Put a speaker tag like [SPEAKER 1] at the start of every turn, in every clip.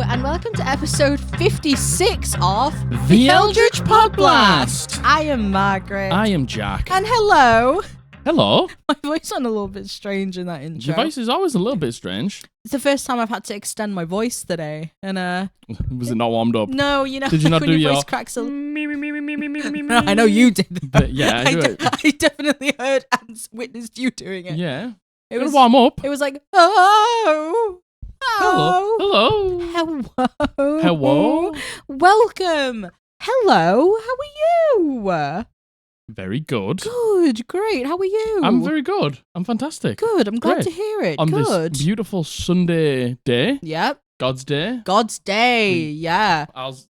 [SPEAKER 1] and welcome to episode 56 of
[SPEAKER 2] The Eldritch Podblast.
[SPEAKER 1] I am Margaret.
[SPEAKER 2] I am Jack.
[SPEAKER 1] And hello.
[SPEAKER 2] Hello.
[SPEAKER 1] My voice sounded a little bit strange in that intro.
[SPEAKER 2] Your voice is always a little bit strange.
[SPEAKER 1] It's the first time I've had to extend my voice today. And
[SPEAKER 2] Was it not warmed up?
[SPEAKER 1] no, you know,
[SPEAKER 2] Did you not
[SPEAKER 1] when
[SPEAKER 2] do
[SPEAKER 1] your
[SPEAKER 2] your
[SPEAKER 1] voice cracks a
[SPEAKER 2] me?
[SPEAKER 1] No, I know you did.
[SPEAKER 2] But yeah, I do it.
[SPEAKER 1] I definitely heard and witnessed you doing it.
[SPEAKER 2] Yeah.
[SPEAKER 1] It
[SPEAKER 2] Gotta
[SPEAKER 1] was
[SPEAKER 2] warm up.
[SPEAKER 1] It was like, oh.
[SPEAKER 2] Hello. Hello.
[SPEAKER 1] Hello.
[SPEAKER 2] Hello.
[SPEAKER 1] Welcome. Hello. How are you?
[SPEAKER 2] Very good.
[SPEAKER 1] Good. Great. How are you?
[SPEAKER 2] I'm very good. I'm fantastic.
[SPEAKER 1] good. I'm glad
[SPEAKER 2] Great.
[SPEAKER 1] to hear it.
[SPEAKER 2] On
[SPEAKER 1] good.
[SPEAKER 2] this beautiful Sunday day,
[SPEAKER 1] Yep.
[SPEAKER 2] God's Day,
[SPEAKER 1] God's day. Yeah.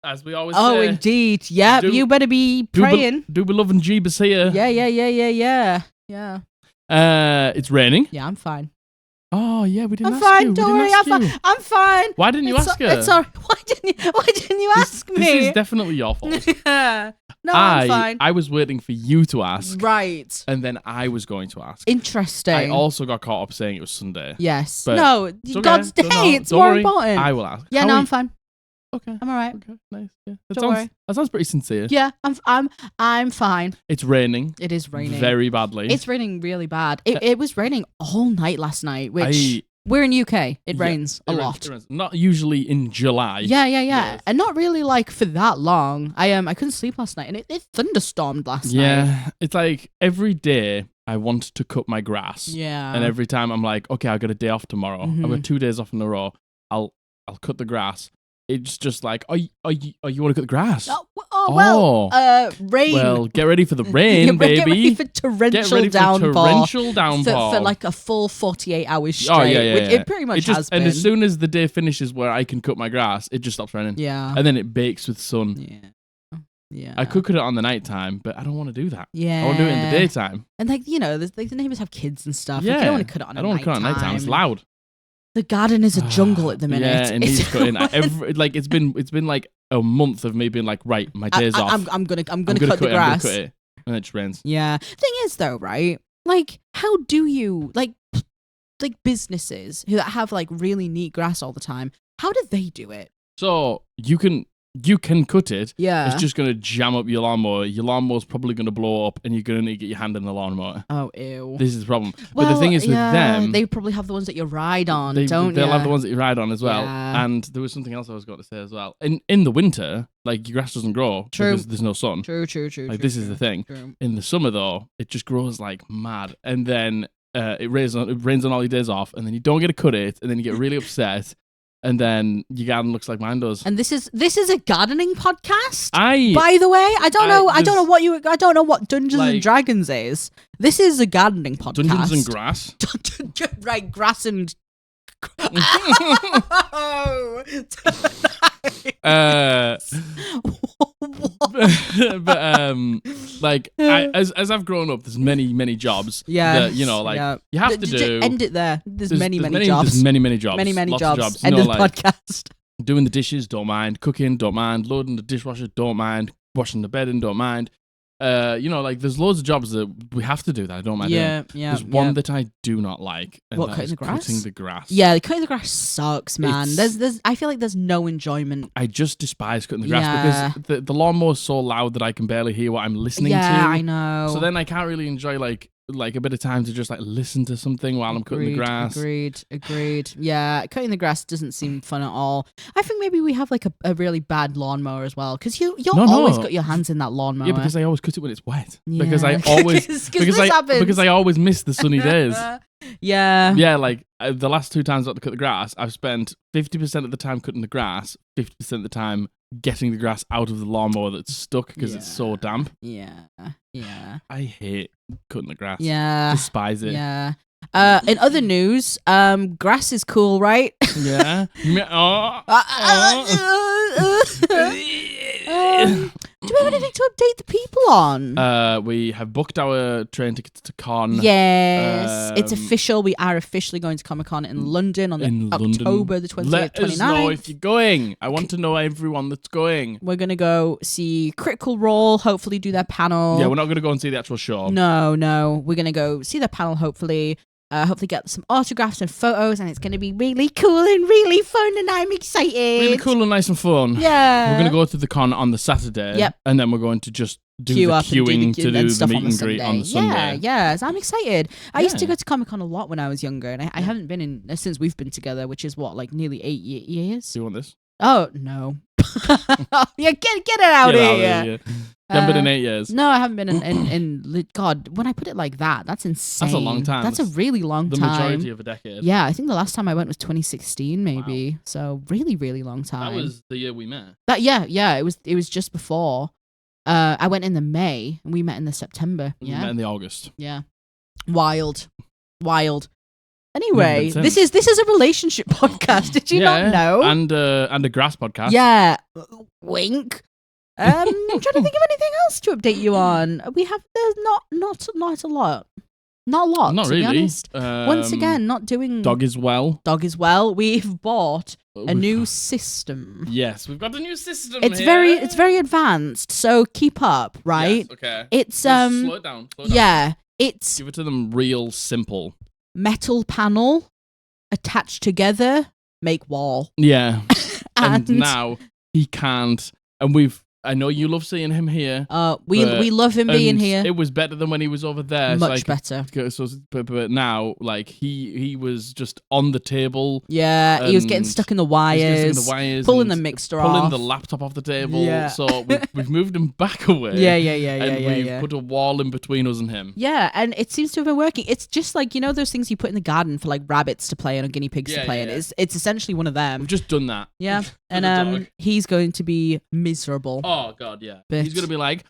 [SPEAKER 2] as we always
[SPEAKER 1] Oh,
[SPEAKER 2] say.
[SPEAKER 1] indeed. Yep.
[SPEAKER 2] Do-
[SPEAKER 1] You better be praying.
[SPEAKER 2] Do be loving Jeebus here.
[SPEAKER 1] Yeah.
[SPEAKER 2] It's raining.
[SPEAKER 1] Yeah, I'm fine.
[SPEAKER 2] Oh yeah, we didn't
[SPEAKER 1] I'm
[SPEAKER 2] ask
[SPEAKER 1] fine.
[SPEAKER 2] you.
[SPEAKER 1] Don't
[SPEAKER 2] we
[SPEAKER 1] worry.
[SPEAKER 2] didn't
[SPEAKER 1] I'm
[SPEAKER 2] ask
[SPEAKER 1] fine.
[SPEAKER 2] you.
[SPEAKER 1] I'm fine.
[SPEAKER 2] Why didn't you ask her?
[SPEAKER 1] It's all right. Why didn't you ask me?
[SPEAKER 2] This is definitely your fault.
[SPEAKER 1] No, I'm fine.
[SPEAKER 2] I was waiting for you to ask,
[SPEAKER 1] Right.
[SPEAKER 2] and then I was going to ask.
[SPEAKER 1] Interesting.
[SPEAKER 2] I also got caught up saying it was Sunday.
[SPEAKER 1] Yes.
[SPEAKER 2] But
[SPEAKER 1] No,
[SPEAKER 2] it's okay.
[SPEAKER 1] God's day. It's
[SPEAKER 2] Don't
[SPEAKER 1] more
[SPEAKER 2] worry.
[SPEAKER 1] important.
[SPEAKER 2] I will ask.
[SPEAKER 1] Yeah,
[SPEAKER 2] How
[SPEAKER 1] no,
[SPEAKER 2] are
[SPEAKER 1] I'm
[SPEAKER 2] you?
[SPEAKER 1] fine.
[SPEAKER 2] Okay.
[SPEAKER 1] I'm all right.
[SPEAKER 2] Okay. Nice. Yeah.
[SPEAKER 1] Don't worry.
[SPEAKER 2] That sounds pretty sincere.
[SPEAKER 1] Yeah, I'm fine.
[SPEAKER 2] It's raining.
[SPEAKER 1] It is raining.
[SPEAKER 2] Very badly.
[SPEAKER 1] It's raining really bad. It was raining all night last night, which we're in UK. It rains a lot.
[SPEAKER 2] It rains. Not usually in July.
[SPEAKER 1] Yeah.
[SPEAKER 2] Yes.
[SPEAKER 1] And not really like for that long. I couldn't sleep last night, and it thunderstormed last night.
[SPEAKER 2] Yeah. It's like every day I want to cut my grass.
[SPEAKER 1] Yeah.
[SPEAKER 2] And every time I'm like, okay, I've got a day off tomorrow.
[SPEAKER 1] Mhm.
[SPEAKER 2] I've got 2 days off in a row. I'll cut the grass. It's just like, you want to cut the grass?
[SPEAKER 1] Rain.
[SPEAKER 2] Well, get ready for the rain, baby.
[SPEAKER 1] Get ready for torrential downpour. For like a full 48 hours straight.
[SPEAKER 2] Oh, yeah.
[SPEAKER 1] Which it pretty much has been.
[SPEAKER 2] And as soon as the day finishes where I can cut my grass, it just stops raining.
[SPEAKER 1] Yeah.
[SPEAKER 2] And then it bakes with sun.
[SPEAKER 1] Yeah.
[SPEAKER 2] I could cut it on the nighttime, but I don't want to do that.
[SPEAKER 1] Yeah.
[SPEAKER 2] I want to do it in the daytime.
[SPEAKER 1] And like, you know, the neighbors have kids and stuff.
[SPEAKER 2] Yeah.
[SPEAKER 1] Like, you don't want to cut it on
[SPEAKER 2] I don't want to cut it on nighttime. It's loud.
[SPEAKER 1] The garden is a jungle at the minute.
[SPEAKER 2] Yeah, it needs cutting. It's been like a month of me being like, right, my day's off.
[SPEAKER 1] I'm gonna cut the grass.
[SPEAKER 2] I'm gonna cut it, and it just rains.
[SPEAKER 1] Yeah. Thing is though, right? Like, how do you like businesses who have like really neat grass all the time? How do they do it?
[SPEAKER 2] So you can cut it.
[SPEAKER 1] Yeah.
[SPEAKER 2] It's just gonna jam up your lawnmower. Your lawnmower's probably gonna blow up, and you're gonna need to get your hand in the lawnmower.
[SPEAKER 1] Oh, ew.
[SPEAKER 2] This is the problem. But the thing is with them,
[SPEAKER 1] they probably have the ones that you ride on, don't
[SPEAKER 2] they'll
[SPEAKER 1] you?
[SPEAKER 2] have the ones that you ride on as well.
[SPEAKER 1] Yeah.
[SPEAKER 2] And there was something else I was going to say as well. In the winter, like, your grass doesn't grow because there's no sun.
[SPEAKER 1] True.
[SPEAKER 2] Like, this is the thing.
[SPEAKER 1] True.
[SPEAKER 2] In the summer, though, it just grows like mad, and then it rains on all your days off, and then you don't get to cut it, and then you get really upset, and then your garden looks like mine does.
[SPEAKER 1] And this is a gardening podcast.
[SPEAKER 2] By
[SPEAKER 1] the way, I don't know what Dungeons and Dragons is. This is a gardening podcast.
[SPEAKER 2] Dungeons and Grass.
[SPEAKER 1] Right, grass and.
[SPEAKER 2] As I've grown up, there's many jobs.
[SPEAKER 1] Yeah,
[SPEAKER 2] that, you have to do.
[SPEAKER 1] End it there. There's many jobs.
[SPEAKER 2] There's many jobs.
[SPEAKER 1] Many
[SPEAKER 2] Lots
[SPEAKER 1] jobs.
[SPEAKER 2] Of jobs.
[SPEAKER 1] End of the podcast.
[SPEAKER 2] Doing the dishes, don't mind. Cooking, don't mind. Loading the dishwasher, don't mind. Washing the bedding, don't mind. There's loads of jobs that we have to do that I don't mind doing. There's one that I do not like. And
[SPEAKER 1] cutting the grass?
[SPEAKER 2] Cutting the grass.
[SPEAKER 1] Yeah, cutting the grass sucks, man. I feel like there's no enjoyment.
[SPEAKER 2] I just despise cutting the grass because the lawnmower is so loud that I can barely hear what I'm listening to.
[SPEAKER 1] Yeah, I know.
[SPEAKER 2] So then I can't really enjoy like a bit of time to just like listen to something while I'm cutting the grass.
[SPEAKER 1] Agreed. Yeah, cutting the grass doesn't seem fun at all. I think maybe we have like a really bad lawnmower as well, because you've always got your hands in that lawnmower.
[SPEAKER 2] Yeah, because I always cut it when it's wet.
[SPEAKER 1] Yeah.
[SPEAKER 2] Because I always because I always miss the sunny days.
[SPEAKER 1] Yeah.
[SPEAKER 2] Yeah, like the last 2 times I had to cut the grass, I've spent 50% of the time cutting the grass, 50% of the time getting the grass out of the lawnmower that's stuck because it's so damp.
[SPEAKER 1] Yeah.
[SPEAKER 2] I hate cutting the grass.
[SPEAKER 1] Yeah.
[SPEAKER 2] Despise it.
[SPEAKER 1] Yeah. In other news, grass is cool, right?
[SPEAKER 2] Yeah.
[SPEAKER 1] Do we have anything to update the people on?
[SPEAKER 2] We have booked our train tickets to Con.
[SPEAKER 1] Yes, it's official. We are officially going to Comic-Con in London on October the 28th,
[SPEAKER 2] Let
[SPEAKER 1] 29th.
[SPEAKER 2] us know if you're going. I want to know everyone that's going.
[SPEAKER 1] We're going to go see Critical Role, hopefully do their panel.
[SPEAKER 2] Yeah, we're not going to go and see the actual show.
[SPEAKER 1] No. We're going to go see their panel, hopefully. Hopefully get some autographs and photos, and it's going to be really cool and really fun, and I'm excited.
[SPEAKER 2] Really cool and nice and fun.
[SPEAKER 1] Yeah.
[SPEAKER 2] We're going to go to the con on the Saturday.
[SPEAKER 1] Yep.
[SPEAKER 2] And then we're going to just do
[SPEAKER 1] Queue
[SPEAKER 2] the
[SPEAKER 1] up
[SPEAKER 2] queuing to do the
[SPEAKER 1] stuff
[SPEAKER 2] meet
[SPEAKER 1] on
[SPEAKER 2] and greet on the Sunday.
[SPEAKER 1] Yeah, so I'm excited. I used to
[SPEAKER 2] Yeah.
[SPEAKER 1] go to Comic-Con a lot when I was younger, and I haven't been in since we've been together, which is what, like nearly 8 years?
[SPEAKER 2] Do you want this?
[SPEAKER 1] Oh, no. Yeah, get it out
[SPEAKER 2] Get
[SPEAKER 1] of
[SPEAKER 2] out
[SPEAKER 1] here.
[SPEAKER 2] of here. You haven't been in 8 years.
[SPEAKER 1] No, I haven't been in God, when I put it like that, that's insane.
[SPEAKER 2] That's a long time.
[SPEAKER 1] That's a really long
[SPEAKER 2] The
[SPEAKER 1] time.
[SPEAKER 2] majority of a decade.
[SPEAKER 1] Yeah, I think the last time I went was 2016, maybe. Wow. So really, really long time.
[SPEAKER 2] That was the year we met.
[SPEAKER 1] Yeah. It was just before. I went in the May and we met in the September.
[SPEAKER 2] We met in the August.
[SPEAKER 1] Yeah. Wild. Anyway, this is a relationship podcast. Did you not know?
[SPEAKER 2] And a grass podcast.
[SPEAKER 1] Yeah. Wink. I'm trying to think of anything else to update you on. There's not a lot. Not a lot.
[SPEAKER 2] Not
[SPEAKER 1] to
[SPEAKER 2] really.
[SPEAKER 1] Be honest. Once again, not doing.
[SPEAKER 2] Dog is well.
[SPEAKER 1] We've bought a new system.
[SPEAKER 2] Yes, we've got a new system.
[SPEAKER 1] It's
[SPEAKER 2] here.
[SPEAKER 1] very advanced. So keep up, right?
[SPEAKER 2] Yes, okay.
[SPEAKER 1] It's
[SPEAKER 2] Just slow it down.
[SPEAKER 1] Yeah. It's
[SPEAKER 2] give it to them real simple.
[SPEAKER 1] Metal panel attached together, make wall.
[SPEAKER 2] Yeah. and now he can't. And I know you love seeing him here.
[SPEAKER 1] We love him being here.
[SPEAKER 2] It was better than when he was over there.
[SPEAKER 1] Much better.
[SPEAKER 2] So, but now, like he was just on the table.
[SPEAKER 1] Yeah, he was getting stuck in the wires. Pulling the mixer off.
[SPEAKER 2] Pulling the laptop off the table.
[SPEAKER 1] Yeah.
[SPEAKER 2] So we've moved him back away.
[SPEAKER 1] Yeah.
[SPEAKER 2] And we've put a wall in between us and him.
[SPEAKER 1] Yeah, and it seems to have been working. It's just like, those things you put in the garden for like rabbits to play in or guinea pigs to play in. It's essentially one of them.
[SPEAKER 2] We've just done that.
[SPEAKER 1] Yeah. And he's going to be miserable.
[SPEAKER 2] Oh God, yeah. He's gonna be like,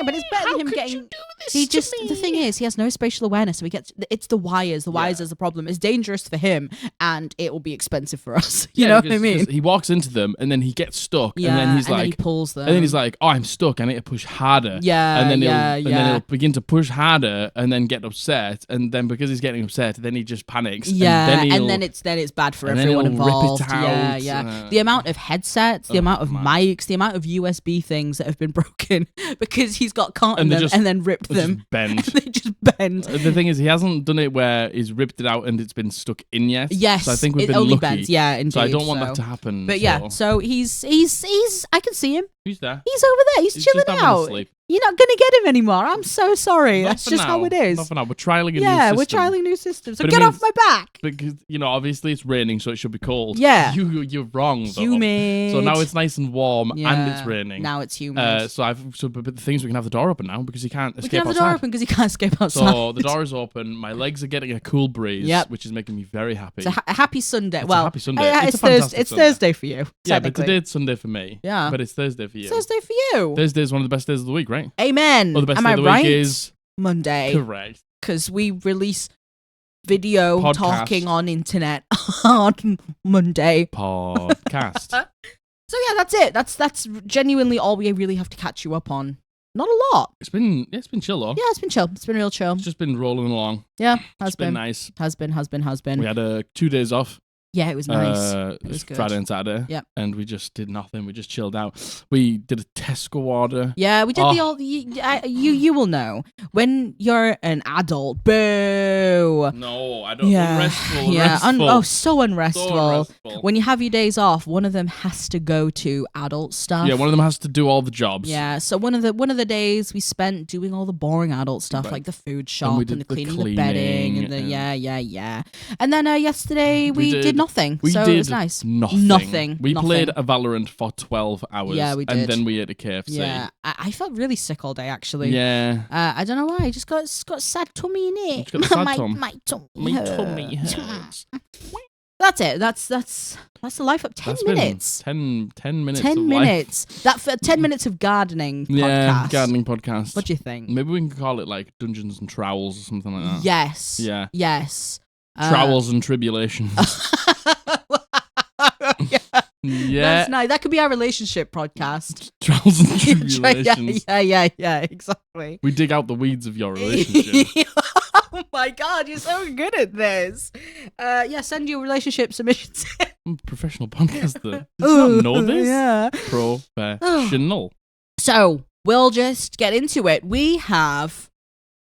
[SPEAKER 1] but it's better than him getting. The thing is, he has no spatial awareness, so it's the wires. The wires is the problem. It's dangerous for him, and it will be expensive for us. You know what I mean?
[SPEAKER 2] He walks into them, and then he gets stuck, and then he's like,
[SPEAKER 1] he pulls them,
[SPEAKER 2] and then he's like, "Oh, I'm stuck. I need to push harder."
[SPEAKER 1] Yeah,
[SPEAKER 2] and then he'll begin to push harder, and then get upset, and then because he's getting upset, then he just panics.
[SPEAKER 1] Yeah, and then it's bad for everyone involved.
[SPEAKER 2] Rip it out.
[SPEAKER 1] Yeah. The amount of headsets, the amount of mics, the amount of USB things that have been broken because he's got caught in them and then ripped them.
[SPEAKER 2] Bend.
[SPEAKER 1] They just bend.
[SPEAKER 2] The thing is, he hasn't done it where he's ripped it out and it's been stuck in yet.
[SPEAKER 1] Yes,
[SPEAKER 2] so I think we've been
[SPEAKER 1] only
[SPEAKER 2] lucky.
[SPEAKER 1] Bends. Yeah, indeed.
[SPEAKER 2] So I don't want that to happen.
[SPEAKER 1] But yeah, so he's. I can see him.
[SPEAKER 2] He's there.
[SPEAKER 1] He's over there. He's chilling
[SPEAKER 2] just
[SPEAKER 1] out.
[SPEAKER 2] Sleep.
[SPEAKER 1] You're not gonna get him anymore. I'm so sorry. That's just how it is.
[SPEAKER 2] Not for now. We're trialing a new system.
[SPEAKER 1] Yeah, we're trialing new systems. So get off my back.
[SPEAKER 2] Because obviously it's raining, so it should be cold.
[SPEAKER 1] Yeah.
[SPEAKER 2] You're wrong. Though.
[SPEAKER 1] Humid.
[SPEAKER 2] So now it's nice and warm, and it's raining.
[SPEAKER 1] Now it's humid.
[SPEAKER 2] But the things we can have the door open now because he can't escape outside.
[SPEAKER 1] We can have the door open because he can't escape outside.
[SPEAKER 2] So the door is open. My legs are getting a cool breeze, which is making me very happy.
[SPEAKER 1] It's a happy Sunday.
[SPEAKER 2] It's a happy Sunday.
[SPEAKER 1] It's Thursday for you.
[SPEAKER 2] Yeah, but today it's Sunday for me.
[SPEAKER 1] Yeah.
[SPEAKER 2] But it's Thursday for you.
[SPEAKER 1] It's Thursday for you.
[SPEAKER 2] Thursday is one of the best days of the week, right?
[SPEAKER 1] Amen.
[SPEAKER 2] Well, the best
[SPEAKER 1] Am
[SPEAKER 2] day
[SPEAKER 1] I
[SPEAKER 2] of the
[SPEAKER 1] right?
[SPEAKER 2] week is
[SPEAKER 1] Monday.
[SPEAKER 2] Correct.
[SPEAKER 1] Because we release video
[SPEAKER 2] Podcast.
[SPEAKER 1] talking on internet on Monday.
[SPEAKER 2] Podcast.
[SPEAKER 1] So yeah, that's it. That's genuinely all we really have to catch you up on. Not a lot.
[SPEAKER 2] It's been chill though.
[SPEAKER 1] Yeah, it's been chill. It's been real chill.
[SPEAKER 2] It's just been rolling along.
[SPEAKER 1] Yeah,
[SPEAKER 2] It's been nice.
[SPEAKER 1] Has been.
[SPEAKER 2] We had 2 days off.
[SPEAKER 1] Yeah, it was nice. It was good.
[SPEAKER 2] Friday and Saturday.
[SPEAKER 1] Yep.
[SPEAKER 2] And we just did nothing. We just chilled out. We did a Tesco order.
[SPEAKER 1] Yeah, we did the old. You will know when you're an adult. Boo.
[SPEAKER 2] No, I don't.
[SPEAKER 1] Yeah.
[SPEAKER 2] Unrestful.
[SPEAKER 1] So unrestful. When you have your days off, one of them has to go to adult stuff.
[SPEAKER 2] Yeah, one of them has to do all the jobs.
[SPEAKER 1] Yeah. So one of the days we spent doing all the boring adult stuff, like the food shop and the cleaning, the bedding, and the yeah. And then yesterday we did nothing. So it was nice. Nothing.
[SPEAKER 2] We played a Valorant for 12 hours.
[SPEAKER 1] Yeah, we did.
[SPEAKER 2] And then we ate a KFC.
[SPEAKER 1] Yeah, I felt really sick all day actually.
[SPEAKER 2] Yeah.
[SPEAKER 1] I don't know why. I just got sad tummy in it. My tummy hurts. That's it. That's the life up. 10 minutes.
[SPEAKER 2] 10 minutes.
[SPEAKER 1] 10 minutes. That for 10 minutes of gardening podcast.
[SPEAKER 2] Yeah, gardening podcast.
[SPEAKER 1] What do you think?
[SPEAKER 2] Maybe we can call it like Dungeons and Trowels or something like that.
[SPEAKER 1] Yes.
[SPEAKER 2] Yeah.
[SPEAKER 1] Yes.
[SPEAKER 2] Trowels and Tribulations. Yeah.
[SPEAKER 1] That's nice. That could be our relationship podcast.
[SPEAKER 2] Trials and Tribulations.
[SPEAKER 1] Yeah, exactly.
[SPEAKER 2] We dig out the weeds of your relationship.
[SPEAKER 1] Oh my God, you're so good at this. Send your relationship submissions.
[SPEAKER 2] I'm a professional podcaster. Did you not know this?
[SPEAKER 1] Yeah.
[SPEAKER 2] Professional.
[SPEAKER 1] So, we'll just get into it. We have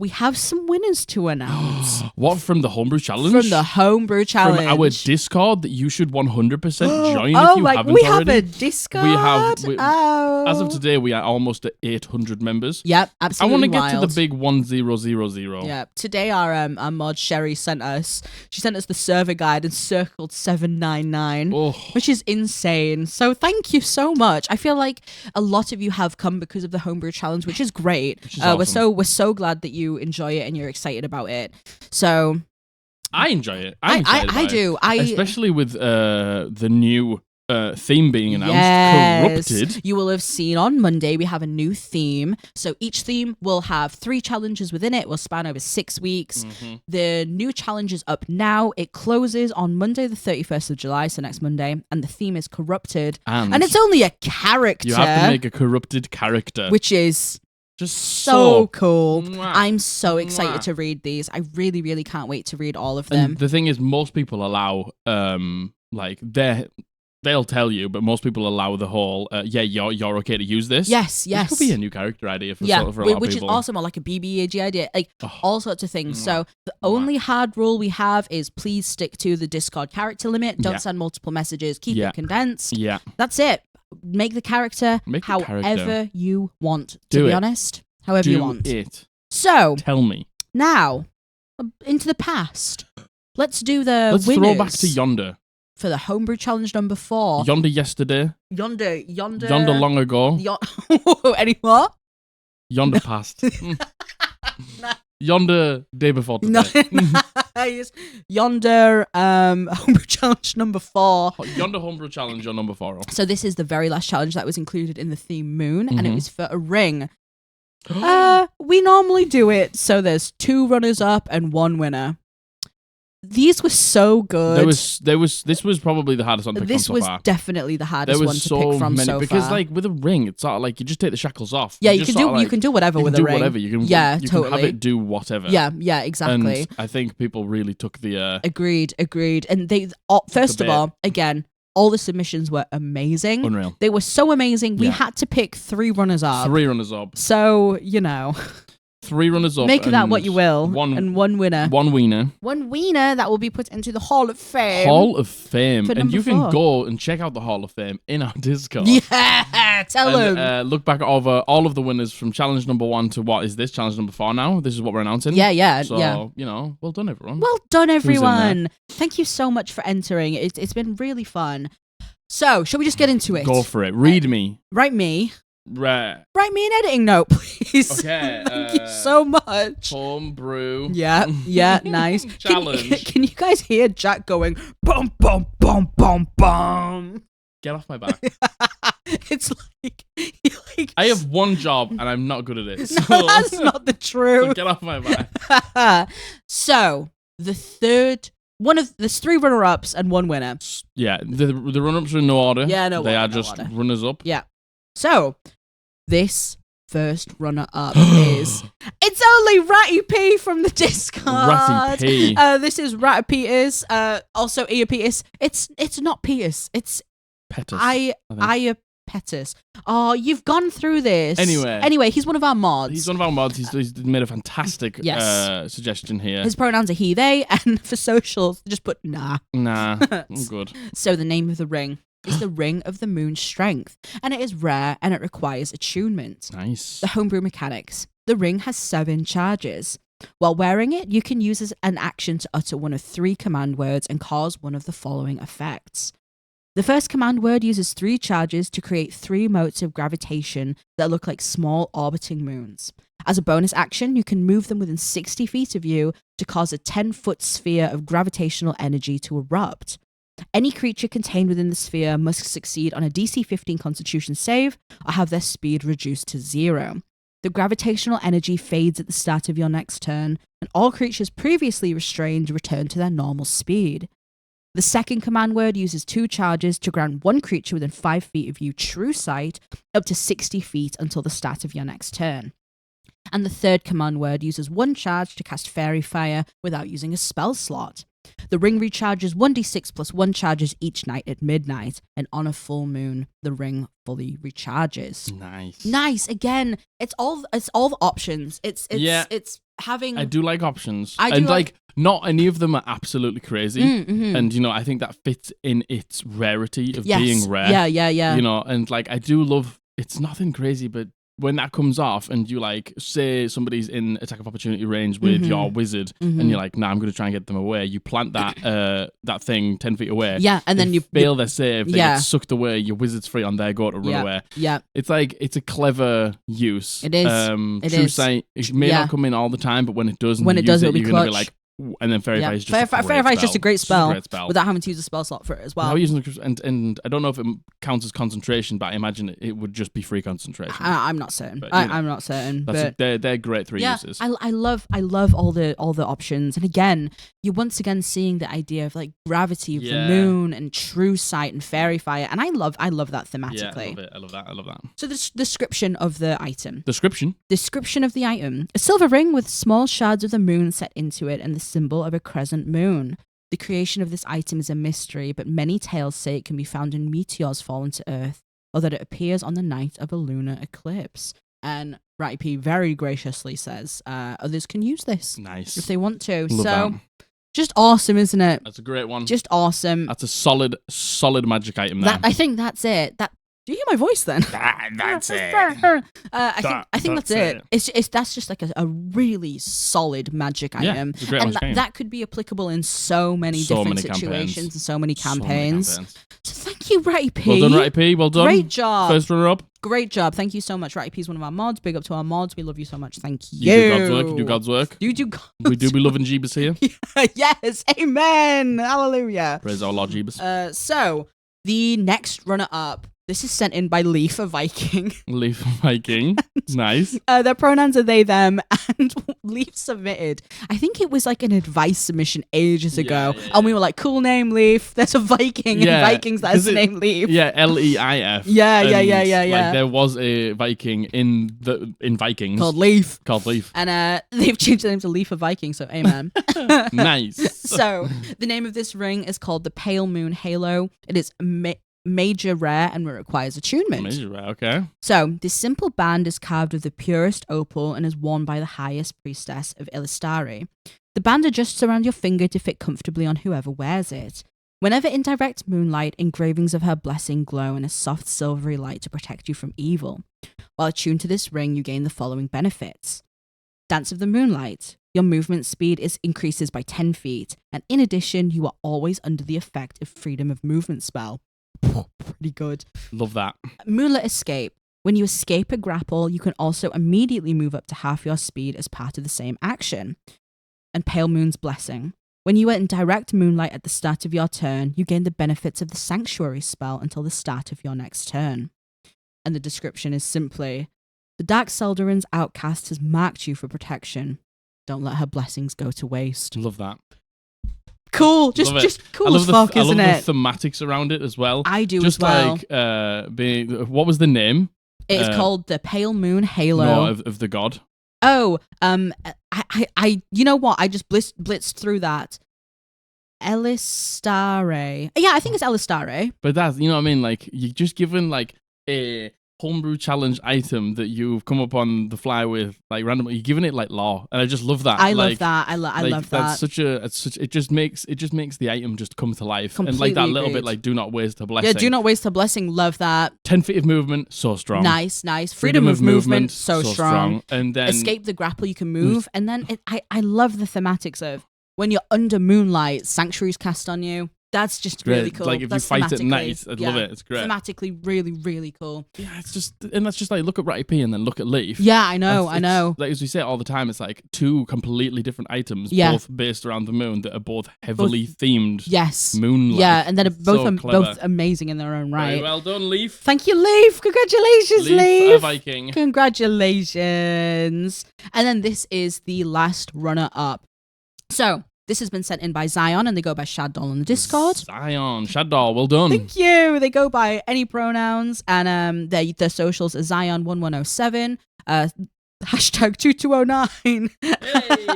[SPEAKER 1] we have some winners to announce.
[SPEAKER 2] What, from the Homebrew Challenge?
[SPEAKER 1] From the Homebrew Challenge.
[SPEAKER 2] From our Discord that you should 100% join if you haven't already.
[SPEAKER 1] We have a Discord?
[SPEAKER 2] As of today, we are almost at 800 members.
[SPEAKER 1] Yep, absolutely.
[SPEAKER 2] I want to get to the big 1000.
[SPEAKER 1] Yeah, today our mod Sherry sent us the server guide and circled 799, which is insane. So thank you so much. I feel like a lot of you have come because of the Homebrew Challenge, which is great.
[SPEAKER 2] Awesome.
[SPEAKER 1] We're so glad that you enjoy it and you're excited about it. So
[SPEAKER 2] I enjoy it. I
[SPEAKER 1] do.
[SPEAKER 2] Especially with the new theme being announced, Corrupted.
[SPEAKER 1] You will have seen on Monday we have a new theme. So each theme will have 3 challenges within it. Will span over 6 weeks.
[SPEAKER 2] Mm-hmm.
[SPEAKER 1] The new challenge is up now. It closes on Monday the 31st of July, so next Monday, and the theme is Corrupted. And it's only a character.
[SPEAKER 2] You have to make a corrupted character,
[SPEAKER 1] which is
[SPEAKER 2] just
[SPEAKER 1] so cool. I'm so excited to read these. I really, really can't wait to read all of them.
[SPEAKER 2] And the thing is, most people allow they'll tell you, but most people allow the whole, you're okay to use this.
[SPEAKER 1] Yes.
[SPEAKER 2] Which could be a new character idea for a lot of people.
[SPEAKER 1] Which is awesome, or like a BBAG idea, all sorts of things. So the only hard rule we have is please stick to the Discord character limit. Don't send multiple messages. Keep it condensed.
[SPEAKER 2] Yeah.
[SPEAKER 1] That's it. Make the character however you want, to be honest. However you want.
[SPEAKER 2] It.
[SPEAKER 1] So,
[SPEAKER 2] tell me.
[SPEAKER 1] Now, into the past. Let's do the
[SPEAKER 2] Let's
[SPEAKER 1] winners.
[SPEAKER 2] throw back to Yonder.
[SPEAKER 1] For the Homebrew Challenge number 4.
[SPEAKER 2] Yonder yesterday.
[SPEAKER 1] Yonder
[SPEAKER 2] long ago.
[SPEAKER 1] Any what?
[SPEAKER 2] Yonder past. Yonder day before today.
[SPEAKER 1] Nice. Yonder Homebrew Challenge number 4.
[SPEAKER 2] Yonder Homebrew Challenge on number 4.
[SPEAKER 1] So this is the very last challenge that was included in the theme Moon, and it was for a ring. We normally do it so there's 2 runners up and 1 winner. These were so good. This was probably the hardest one to pick from so far. This was definitely the hardest one to pick from so far.
[SPEAKER 2] Because like with a ring, it's sort of like you just take the shackles off.
[SPEAKER 1] Yeah, you can do whatever with a ring.
[SPEAKER 2] You can have it do whatever.
[SPEAKER 1] Yeah, exactly.
[SPEAKER 2] And I think people really took the
[SPEAKER 1] Agreed. And they first of all, again, all the submissions were amazing.
[SPEAKER 2] Unreal.
[SPEAKER 1] They were so amazing. We had to pick 3 runners up.
[SPEAKER 2] 3 runners up.
[SPEAKER 1] So,
[SPEAKER 2] 3 runners up.
[SPEAKER 1] Make that what you will. And 1 winner.
[SPEAKER 2] 1 wiener.
[SPEAKER 1] 1 wiener that will be put into the Hall of Fame.
[SPEAKER 2] Hall of Fame. And you can go and check out the Hall of Fame in our Discord.
[SPEAKER 1] Yeah, tell them.
[SPEAKER 2] Look back over all of the winners from challenge number 1 to what is this? Challenge number 4 now? This is what we're announcing?
[SPEAKER 1] Yeah.
[SPEAKER 2] So, well done, everyone.
[SPEAKER 1] Well done, everyone. Thank you so much for entering. It's been really fun. So, shall we just get into it?
[SPEAKER 2] Go for it. Read me.
[SPEAKER 1] Write me.
[SPEAKER 2] Write
[SPEAKER 1] me an editing note, please.
[SPEAKER 2] Okay.
[SPEAKER 1] Thank you so much.
[SPEAKER 2] Homebrew.
[SPEAKER 1] Yeah, nice.
[SPEAKER 2] Challenge.
[SPEAKER 1] Can you guys hear Jack going, bum, bum, bum, bum, bum?
[SPEAKER 2] Get off my back.
[SPEAKER 1] It's like...
[SPEAKER 2] I have 1 job and I'm not good at it. So,
[SPEAKER 1] no, that's not the truth.
[SPEAKER 2] So get off my back.
[SPEAKER 1] So, the third... there's 3 runner-ups and 1 winner.
[SPEAKER 2] Yeah, the runner-ups are in no order.
[SPEAKER 1] Yeah, no order.
[SPEAKER 2] They are just runners-up.
[SPEAKER 1] Yeah. So, this first runner-up is... It's only Ratty P from the Discord.
[SPEAKER 2] Ratty P.
[SPEAKER 1] This is Ratty Peters. Also, Ia Peters. It's not Peters. It's...
[SPEAKER 2] Peters.
[SPEAKER 1] Ia Peters. Oh, you've gone through this.
[SPEAKER 2] Anyway,
[SPEAKER 1] he's one of our mods.
[SPEAKER 2] He's made a fantastic suggestion here.
[SPEAKER 1] His pronouns are he, they, and for socials, just put nah.
[SPEAKER 2] Nah, I'm good.
[SPEAKER 1] So the name of the ring is the Ring of the Moon's Strength, and it is rare and it requires attunement.
[SPEAKER 2] Nice.
[SPEAKER 1] The homebrew mechanics. The ring has 7 charges. While wearing it, you can use as an action to utter one of 3 command words and cause one of the following effects. The first command word uses 3 charges to create 3 motes of gravitation that look like small orbiting moons. As a bonus action, you can move them within 60 feet of you to cause a 10-foot sphere of gravitational energy to erupt. Any creature contained within the sphere must succeed on a DC 15 Constitution save or have their speed reduced to 0. The gravitational energy fades at the start of your next turn, and all creatures previously restrained return to their normal speed. The second command word uses 2 charges to grant 1 creature within 5 feet of you true sight up to 60 feet until the start of your next turn. And the third command word uses 1 charge to cast Fairy Fire without using a spell slot. The ring recharges 1d6 plus 1 charges each night at midnight, and on a full moon, the ring fully recharges. Nice. Again, it's all the options. It's having.
[SPEAKER 2] I do like options. Not any of them are absolutely crazy, and I think that fits in its rarity of being rare.
[SPEAKER 1] Yeah.
[SPEAKER 2] And like I do love. It's nothing crazy, but when that comes off and you say somebody's in attack of opportunity range with your wizard and you're like, nah, I'm going to try and get them away. You plant that thing 10 feet away.
[SPEAKER 1] Yeah, and then you
[SPEAKER 2] fail their save. They get sucked away. Your wizard's free on their go to run away.
[SPEAKER 1] Yeah.
[SPEAKER 2] It's it's a clever use.
[SPEAKER 1] It is.
[SPEAKER 2] True sight. It may not come in all the time, but when it does, it'll be
[SPEAKER 1] clutch.
[SPEAKER 2] You're going to be like, and then Fairy Fire is just
[SPEAKER 1] just a great spell without having to use a spell slot for it as well.
[SPEAKER 2] And I don't know if it counts as concentration, but I imagine it would just be free concentration.
[SPEAKER 1] I'm not certain. I'm not certain.
[SPEAKER 2] They're great 3 uses.
[SPEAKER 1] I love all the options, and again, you're once again seeing the idea of like gravity of the moon and true sight and Fairy Fire, and I love that thematically.
[SPEAKER 2] Yeah, I love that.
[SPEAKER 1] So the description of the item.
[SPEAKER 2] Description
[SPEAKER 1] of the item: a silver ring with small shards of the moon set into it, and the symbol of a crescent moon. The creation of this item is a mystery, but many tales say it can be found in meteors fallen to Earth, or that it appears on the night of a lunar eclipse. And Ratty P very graciously says others can use this if they want to.
[SPEAKER 2] Love that.
[SPEAKER 1] Just awesome, isn't it?
[SPEAKER 2] That's a great one.
[SPEAKER 1] Just awesome.
[SPEAKER 2] That's a solid magic item there.
[SPEAKER 1] I think that's it. Do you hear my voice then?
[SPEAKER 2] That's it.
[SPEAKER 1] I think that's it. That's just like a really solid magic item.
[SPEAKER 2] It's a great
[SPEAKER 1] and that could be applicable in so many different situations and so many campaigns. So thank you, Ratty P.
[SPEAKER 2] Well done, Ratty P. Well done.
[SPEAKER 1] Great job.
[SPEAKER 2] First runner up.
[SPEAKER 1] Great job. Thank you so much. Ratty P is one of our mods. Big up to our mods. We love you so much. Thank you.
[SPEAKER 2] You do God's work.
[SPEAKER 1] You do God's
[SPEAKER 2] work. We do be loving Jeebus here.
[SPEAKER 1] Yes. Amen. Hallelujah.
[SPEAKER 2] Praise our Lord Jeebus.
[SPEAKER 1] So the next runner up. This is sent in by Lief, a Viking. Nice. Their pronouns are they, them, and Lief submitted. I think it was like an advice submission ages ago, and we were like, cool name, Lief. There's a Viking in Vikings that has the name Lief.
[SPEAKER 2] Yeah, Leif.
[SPEAKER 1] Yeah.
[SPEAKER 2] There was a Viking in Vikings
[SPEAKER 1] called Lief.
[SPEAKER 2] And
[SPEAKER 1] they've changed the name to Lief, a Viking, so amen.
[SPEAKER 2] Nice.
[SPEAKER 1] So the name of this ring is called the Pale Moon Halo. It is major rare and requires attunement.
[SPEAKER 2] Major rare, okay.
[SPEAKER 1] So, this simple band is carved of the purest opal and is worn by the highest priestess of Illistari. The band adjusts around your finger to fit comfortably on whoever wears it. Whenever in direct moonlight, engravings of her blessing glow in a soft silvery light to protect you from evil. While attuned to this ring, you gain the following benefits. Dance of the Moonlight. Your movement speed increases by 10 feet, and in addition, you are always under the effect of freedom of movement spell. Pretty good.
[SPEAKER 2] Love that.
[SPEAKER 1] Moonlit Escape. When you escape a grapple, you can also immediately move up to half your speed as part of the same action. And Pale Moon's Blessing. When you are in direct moonlight at the start of your turn, you gain the benefits of the Sanctuary spell until the start of your next turn. And the description is simply, the Dark Seldarin's outcast has marked you for protection. Don't let her blessings go to waste.
[SPEAKER 2] Love that.
[SPEAKER 1] Cool, just cool as fuck, isn't it?
[SPEAKER 2] I love the thematics around it as well.
[SPEAKER 1] I do as well.
[SPEAKER 2] What was the name?
[SPEAKER 1] It is called the Pale Moon Halo.
[SPEAKER 2] No, of the god.
[SPEAKER 1] Oh, I you know what? I just blitzed through that. Elistare. Yeah, I think it's Elistare.
[SPEAKER 2] But that's, you know what I mean? Like, you're just given like a homebrew challenge item that you've come up on the fly with, like randomly. You're giving it like lore, and I just love that.
[SPEAKER 1] I love that. I love that.
[SPEAKER 2] It just makes the item just come to life.
[SPEAKER 1] Completely
[SPEAKER 2] and like that little
[SPEAKER 1] agreed.
[SPEAKER 2] bit, like do not waste a blessing.
[SPEAKER 1] Yeah, do not waste a blessing. Love that.
[SPEAKER 2] 10 feet of movement, so strong.
[SPEAKER 1] Nice. Freedom of movement, so strong.
[SPEAKER 2] And then
[SPEAKER 1] escape the grapple, you can move, and then I love the thematics of when you're under moonlight, Sanctuary's cast on you. That's just really cool.
[SPEAKER 2] Like if
[SPEAKER 1] that's
[SPEAKER 2] you fight at night, I'd love it. It's great.
[SPEAKER 1] Thematically, really, really cool.
[SPEAKER 2] Yeah, it's just, and that's just like, look at Ratty P and then look at Lief.
[SPEAKER 1] Yeah, I know.
[SPEAKER 2] Like as we say all the time, it's like two completely different items, both based around the moon, that are both heavily themed.
[SPEAKER 1] Yes.
[SPEAKER 2] Moonlight.
[SPEAKER 1] Yeah, and then both amazing in their own right.
[SPEAKER 2] Very well done, Lief.
[SPEAKER 1] Thank you, Lief. Congratulations, Lief.
[SPEAKER 2] A Viking.
[SPEAKER 1] Congratulations. And then this is the last runner up. So, this has been sent in by Zion, and they go by Shaddoll on the Discord.
[SPEAKER 2] Zion, Shaddoll, well done.
[SPEAKER 1] Thank you. They go by any pronouns, and their socials are Zion1107. Hashtag 2209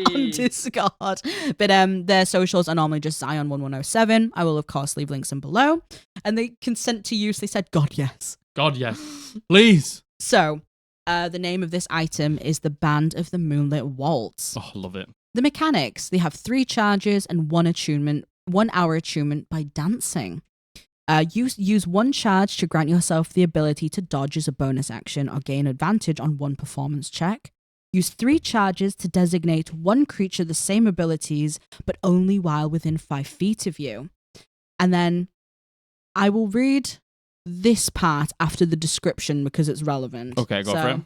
[SPEAKER 1] on Discord. But their socials are normally just Zion1107. I will, of course, leave links in below. And they consent to use, they said, God, yes.
[SPEAKER 2] God, yes. Please.
[SPEAKER 1] So, the name of this item is the Band of the Moonlit Waltz.
[SPEAKER 2] Oh, I love it.
[SPEAKER 1] The mechanics, they have 3 charges and 1 attunement, 1 hour attunement by dancing. Use 1 charge to grant yourself the ability to dodge as a bonus action or gain advantage on 1 performance check. Use 3 charges to designate 1 creature the same abilities, but only while within 5 feet of you. And then I will read this part after the description because it's relevant.
[SPEAKER 2] Okay, go for it.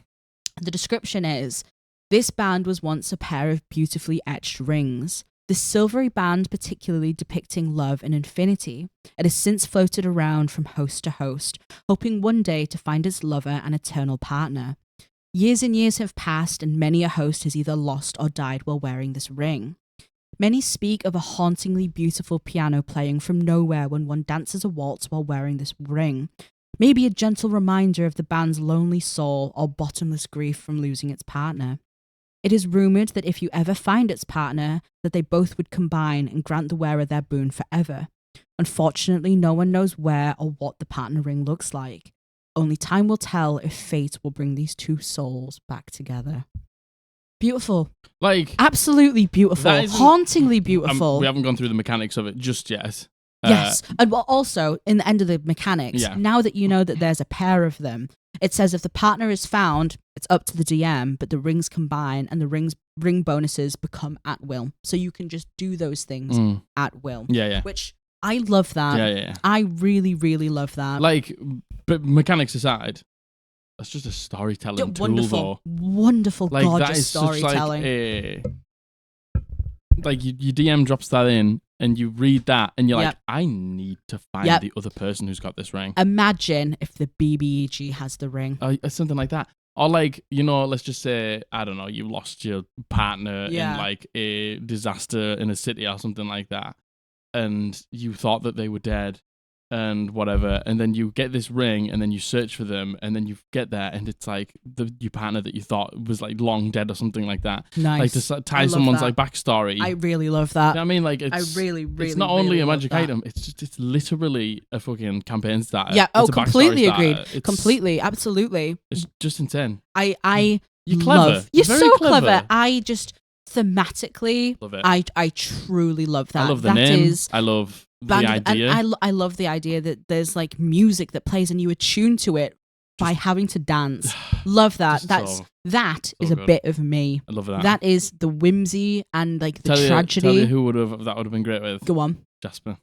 [SPEAKER 1] The description is, this band was once a pair of beautifully etched rings. The silvery band particularly depicting love and infinity. It has since floated around from host to host, hoping one day to find its lover and eternal partner. Years and years have passed, and many a host has either lost or died while wearing this ring. Many speak of a hauntingly beautiful piano playing from nowhere when one dances a waltz while wearing this ring. Maybe a gentle reminder of the band's lonely soul or bottomless grief from losing its partner. It is rumoured that if you ever find its partner, that they both would combine and grant the wearer their boon forever. Unfortunately, no one knows where or what the partner ring looks like. Only time will tell if fate will bring these 2 souls back together. Beautiful.
[SPEAKER 2] Like,
[SPEAKER 1] absolutely beautiful. Hauntingly beautiful.
[SPEAKER 2] We haven't gone through the mechanics of it just yet.
[SPEAKER 1] Yes. And well, also, in the end of the mechanics, now that you know that there's a pair of them, it says if the partner is found, it's up to the DM, but the rings combine and the ring bonuses become at will. So you can just do those things at will.
[SPEAKER 2] Yeah.
[SPEAKER 1] Which I love that.
[SPEAKER 2] Yeah.
[SPEAKER 1] I really, really love that.
[SPEAKER 2] Like, but mechanics aside, that's just a storytelling tool, though.
[SPEAKER 1] Wonderful,
[SPEAKER 2] like,
[SPEAKER 1] gorgeous
[SPEAKER 2] that is
[SPEAKER 1] storytelling.
[SPEAKER 2] Like your DM drops that in, and you read that, and you're like, I need to find the other person who's got this ring.
[SPEAKER 1] Imagine if the BBEG has the ring.
[SPEAKER 2] Something like that. Or like, let's just say, I don't know, you lost your partner in like a disaster in a city or something like that, and you thought that they were dead and whatever, and then you get this ring, and then you search for them, and then you get there, and it's like your partner that you thought was like long dead or something like that.
[SPEAKER 1] Nice.
[SPEAKER 2] Like to tie someone's like backstory.
[SPEAKER 1] I really love that.
[SPEAKER 2] You know what I mean, like it's not only a magic item; it's literally a fucking campaign starter.
[SPEAKER 1] Yeah. Oh, completely agreed. Completely, absolutely.
[SPEAKER 2] It's just insane.
[SPEAKER 1] You're
[SPEAKER 2] clever.
[SPEAKER 1] You're so clever. I just thematically,
[SPEAKER 2] love it.
[SPEAKER 1] I truly love that.
[SPEAKER 2] I love the name. I love the idea.
[SPEAKER 1] And I love the idea that there's like music that plays and you attune to it by having to dance. Love that. That is a bit of me.
[SPEAKER 2] I love that.
[SPEAKER 1] That is the whimsy and like the tragedy.
[SPEAKER 2] Tell you who that would have been great with.
[SPEAKER 1] Go on.
[SPEAKER 2] Jasper.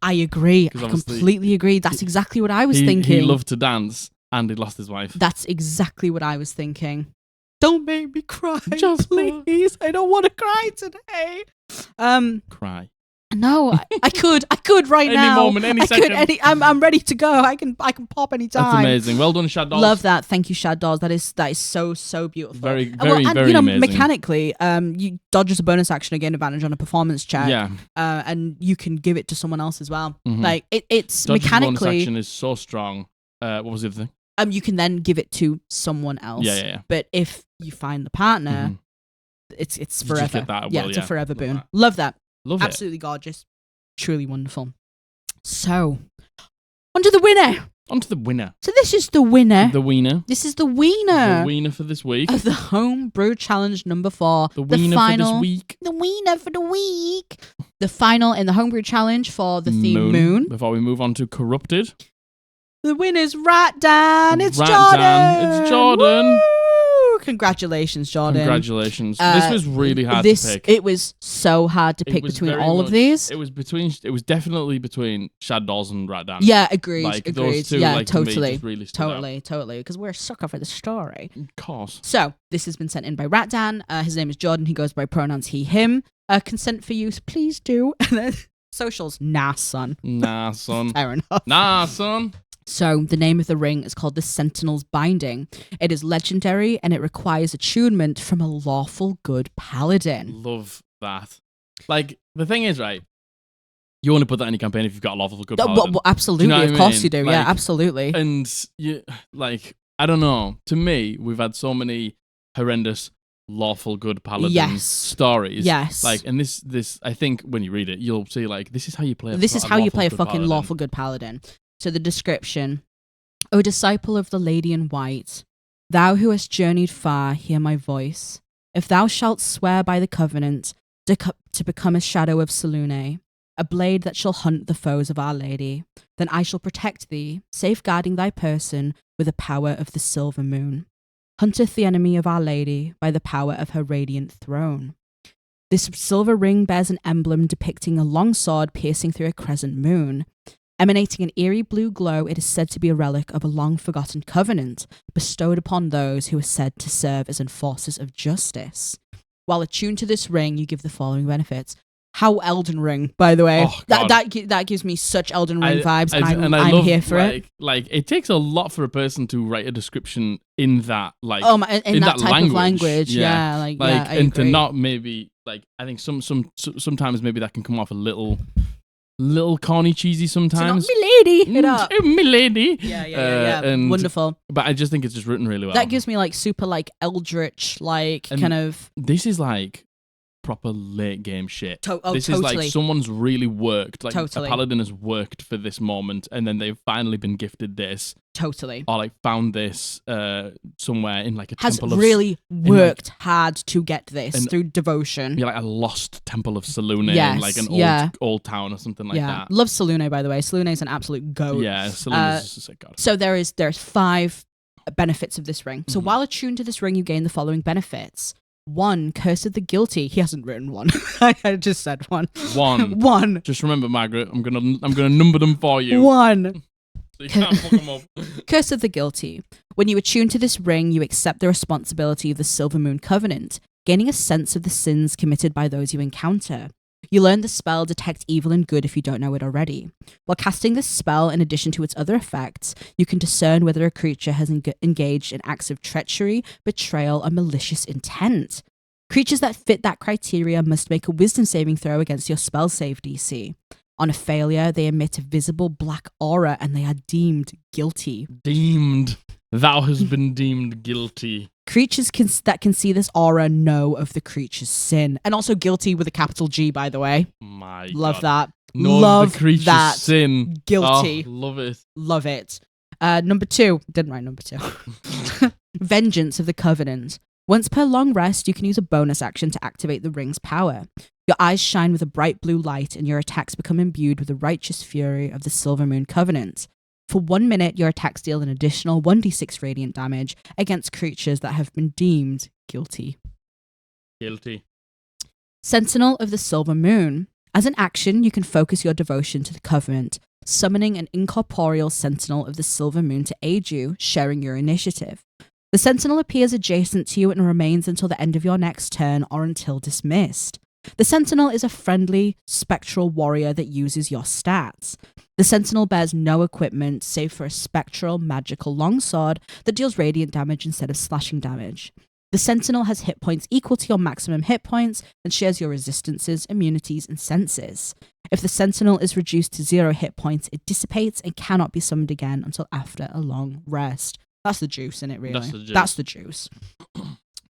[SPEAKER 1] I agree. I completely agree. That's exactly what I was thinking.
[SPEAKER 2] He loved to dance and he lost his wife.
[SPEAKER 1] That's exactly what I was thinking. Don't make me cry, please. I don't want to cry today.
[SPEAKER 2] Cry.
[SPEAKER 1] No, I could right now.
[SPEAKER 2] Any moment, any second.
[SPEAKER 1] I'm ready to go. I can pop any time.
[SPEAKER 2] That's amazing. Well done, Shad Dolls.
[SPEAKER 1] Love that. Thank you, Shad Dolls. That is so beautiful.
[SPEAKER 2] Very amazing.
[SPEAKER 1] Mechanically, you dodge as a bonus action, again advantage on a performance check.
[SPEAKER 2] Yeah.
[SPEAKER 1] And you can give it to someone else as well.
[SPEAKER 2] Mm-hmm.
[SPEAKER 1] Like it's
[SPEAKER 2] dodge
[SPEAKER 1] mechanically.
[SPEAKER 2] Bonus action is so strong. What was the other thing?
[SPEAKER 1] You can then give it to someone else.
[SPEAKER 2] Yeah.
[SPEAKER 1] But if you find the partner, it's forever. It's a forever boon. Love that.
[SPEAKER 2] Love it.
[SPEAKER 1] Absolutely gorgeous. Truly wonderful. So, on to the winner. So this is the winner.
[SPEAKER 2] The wiener.
[SPEAKER 1] This is the wiener.
[SPEAKER 2] The wiener for this week.
[SPEAKER 1] Of the Homebrew Challenge number 4.
[SPEAKER 2] The wiener for this week.
[SPEAKER 1] The wiener for the week. The final in the Homebrew Challenge for the theme Moon.
[SPEAKER 2] Before we move on to Corrupted.
[SPEAKER 1] The winner's Ratdan. It's
[SPEAKER 2] Jordan.
[SPEAKER 1] Woo! Congratulations, Jordan.
[SPEAKER 2] Congratulations. This was really hard to pick.
[SPEAKER 1] It was so hard to pick between all of these.
[SPEAKER 2] It was definitely between Shad Dolls and Ratdan.
[SPEAKER 1] Yeah, agreed.
[SPEAKER 2] Like,
[SPEAKER 1] agreed.
[SPEAKER 2] Those two,
[SPEAKER 1] yeah,
[SPEAKER 2] like,
[SPEAKER 1] totally.
[SPEAKER 2] To me, just really stood out.
[SPEAKER 1] Totally. Because we're a sucker for the story.
[SPEAKER 2] Of course.
[SPEAKER 1] So, this has been sent in by Ratdan. His name is Jordan. He goes by pronouns he, him. Consent for use, please do. And then socials, nah, son.
[SPEAKER 2] Fair
[SPEAKER 1] enough.
[SPEAKER 2] Nah, son.
[SPEAKER 1] So, the name of the ring is called the Sentinel's Binding. It is legendary and it requires attunement from a lawful good paladin.
[SPEAKER 2] Love that. Like, the thing is, right, you only put that in your campaign if you've got a lawful good paladin.
[SPEAKER 1] Well, absolutely,
[SPEAKER 2] you know
[SPEAKER 1] of course you do. Like, yeah, absolutely.
[SPEAKER 2] And, I don't know. To me, we've had so many horrendous lawful good paladin stories.
[SPEAKER 1] Yes.
[SPEAKER 2] Like, and this, I think when you read it, you'll see, like, this is how you play a
[SPEAKER 1] fucking
[SPEAKER 2] paladin.
[SPEAKER 1] lawful good paladin. So the description: O disciple of the Lady in White, thou who hast journeyed far, hear my voice. If thou shalt swear by the covenant to become a shadow of Selûne, a blade that shall hunt the foes of Our Lady, then I shall protect thee, safeguarding thy person with the power of the silver moon. Hunteth the enemy of Our Lady by the power of her radiant throne. This silver ring bears an emblem depicting a long sword piercing through a crescent moon. Emanating an eerie blue glow, it is said to be a relic of a long-forgotten covenant bestowed upon those who are said to serve as enforcers of justice. While attuned to this ring, you give the following benefits. How Elden Ring, by the way. That gives me such Elden Ring vibes, and I'm here for it.
[SPEAKER 2] Like, it takes a lot for a person to write a description in that, like,
[SPEAKER 1] in that type of language. Yeah, I
[SPEAKER 2] and
[SPEAKER 1] agree.
[SPEAKER 2] To not maybe, like, I think sometimes maybe that can come off a little corny, cheesy sometimes.
[SPEAKER 1] Milady,
[SPEAKER 2] milady.
[SPEAKER 1] Yeah. Wonderful.
[SPEAKER 2] But I just think it's just written really well.
[SPEAKER 1] That gives me, like, super, like, Eldritch, like, and kind of.
[SPEAKER 2] This is like proper late game shit. This
[SPEAKER 1] totally.
[SPEAKER 2] is like someone's really worked. Like,
[SPEAKER 1] totally.
[SPEAKER 2] A paladin has worked for this moment, and then they've finally been gifted this.
[SPEAKER 1] Totally.
[SPEAKER 2] Or, like, found this somewhere in, like, a temple
[SPEAKER 1] has really worked hard to get this through devotion.
[SPEAKER 2] Yeah, like a lost temple of Selûne in, like, an old town or something like that.
[SPEAKER 1] Love Selûne, by the way. Selûne is an absolute goat.
[SPEAKER 2] Yeah, Selûne is just a god.
[SPEAKER 1] So there's 5 benefits of this ring. So while attuned to this ring, you gain the following benefits. 1, curse of the guilty. He hasn't written 1. I just said 1. 1.
[SPEAKER 2] Just remember, Margaret, I'm gonna number them for you.
[SPEAKER 1] 1.
[SPEAKER 2] So you can't fuck them up.
[SPEAKER 1] Curse of the guilty. When you attune to this ring, you accept the responsibility of the Silver Moon Covenant, gaining a sense of the sins committed by those you encounter. You learn the spell Detect Evil and Good if you don't know it already. While casting this spell, in addition to its other effects, you can discern whether a creature has engaged in acts of treachery, betrayal, or malicious intent. Creatures that fit that criteria must make a wisdom saving throw against your spell save DC. On a failure, they emit a visible black aura and they are deemed guilty.
[SPEAKER 2] Deemed. Thou has been deemed guilty.
[SPEAKER 1] Creatures that can see this aura know of the creature's sin. And also guilty with a capital G, by the way.
[SPEAKER 2] My
[SPEAKER 1] Love
[SPEAKER 2] God.
[SPEAKER 1] that.
[SPEAKER 2] Know
[SPEAKER 1] love
[SPEAKER 2] the creature's
[SPEAKER 1] that.
[SPEAKER 2] Sin.
[SPEAKER 1] Guilty.
[SPEAKER 2] Oh, love it.
[SPEAKER 1] Love it. Number 2. Didn't write number 2. Vengeance of the Covenant. Once per long rest, you can use a bonus action to activate the ring's power. Your eyes shine with a bright blue light and your attacks become imbued with the righteous fury of the Silver Moon Covenant. For 1 minute, your attacks deal an additional 1d6 radiant damage against creatures that have been deemed guilty.
[SPEAKER 2] Guilty.
[SPEAKER 1] Sentinel of the Silver Moon. As an action, you can focus your devotion to the Covenant, summoning an incorporeal Sentinel of the Silver Moon to aid you, sharing your initiative. The Sentinel appears adjacent to you and remains until the end of your next turn or until dismissed. The Sentinel is a friendly, spectral warrior that uses your stats. The Sentinel bears no equipment save for a spectral, magical longsword that deals radiant damage instead of slashing damage. The Sentinel has hit points equal to your maximum hit points and shares your resistances, immunities, and senses. If the Sentinel is reduced to 0 hit points, it dissipates and cannot be summoned again until after a long rest. That's the juice in it, really. That's the juice.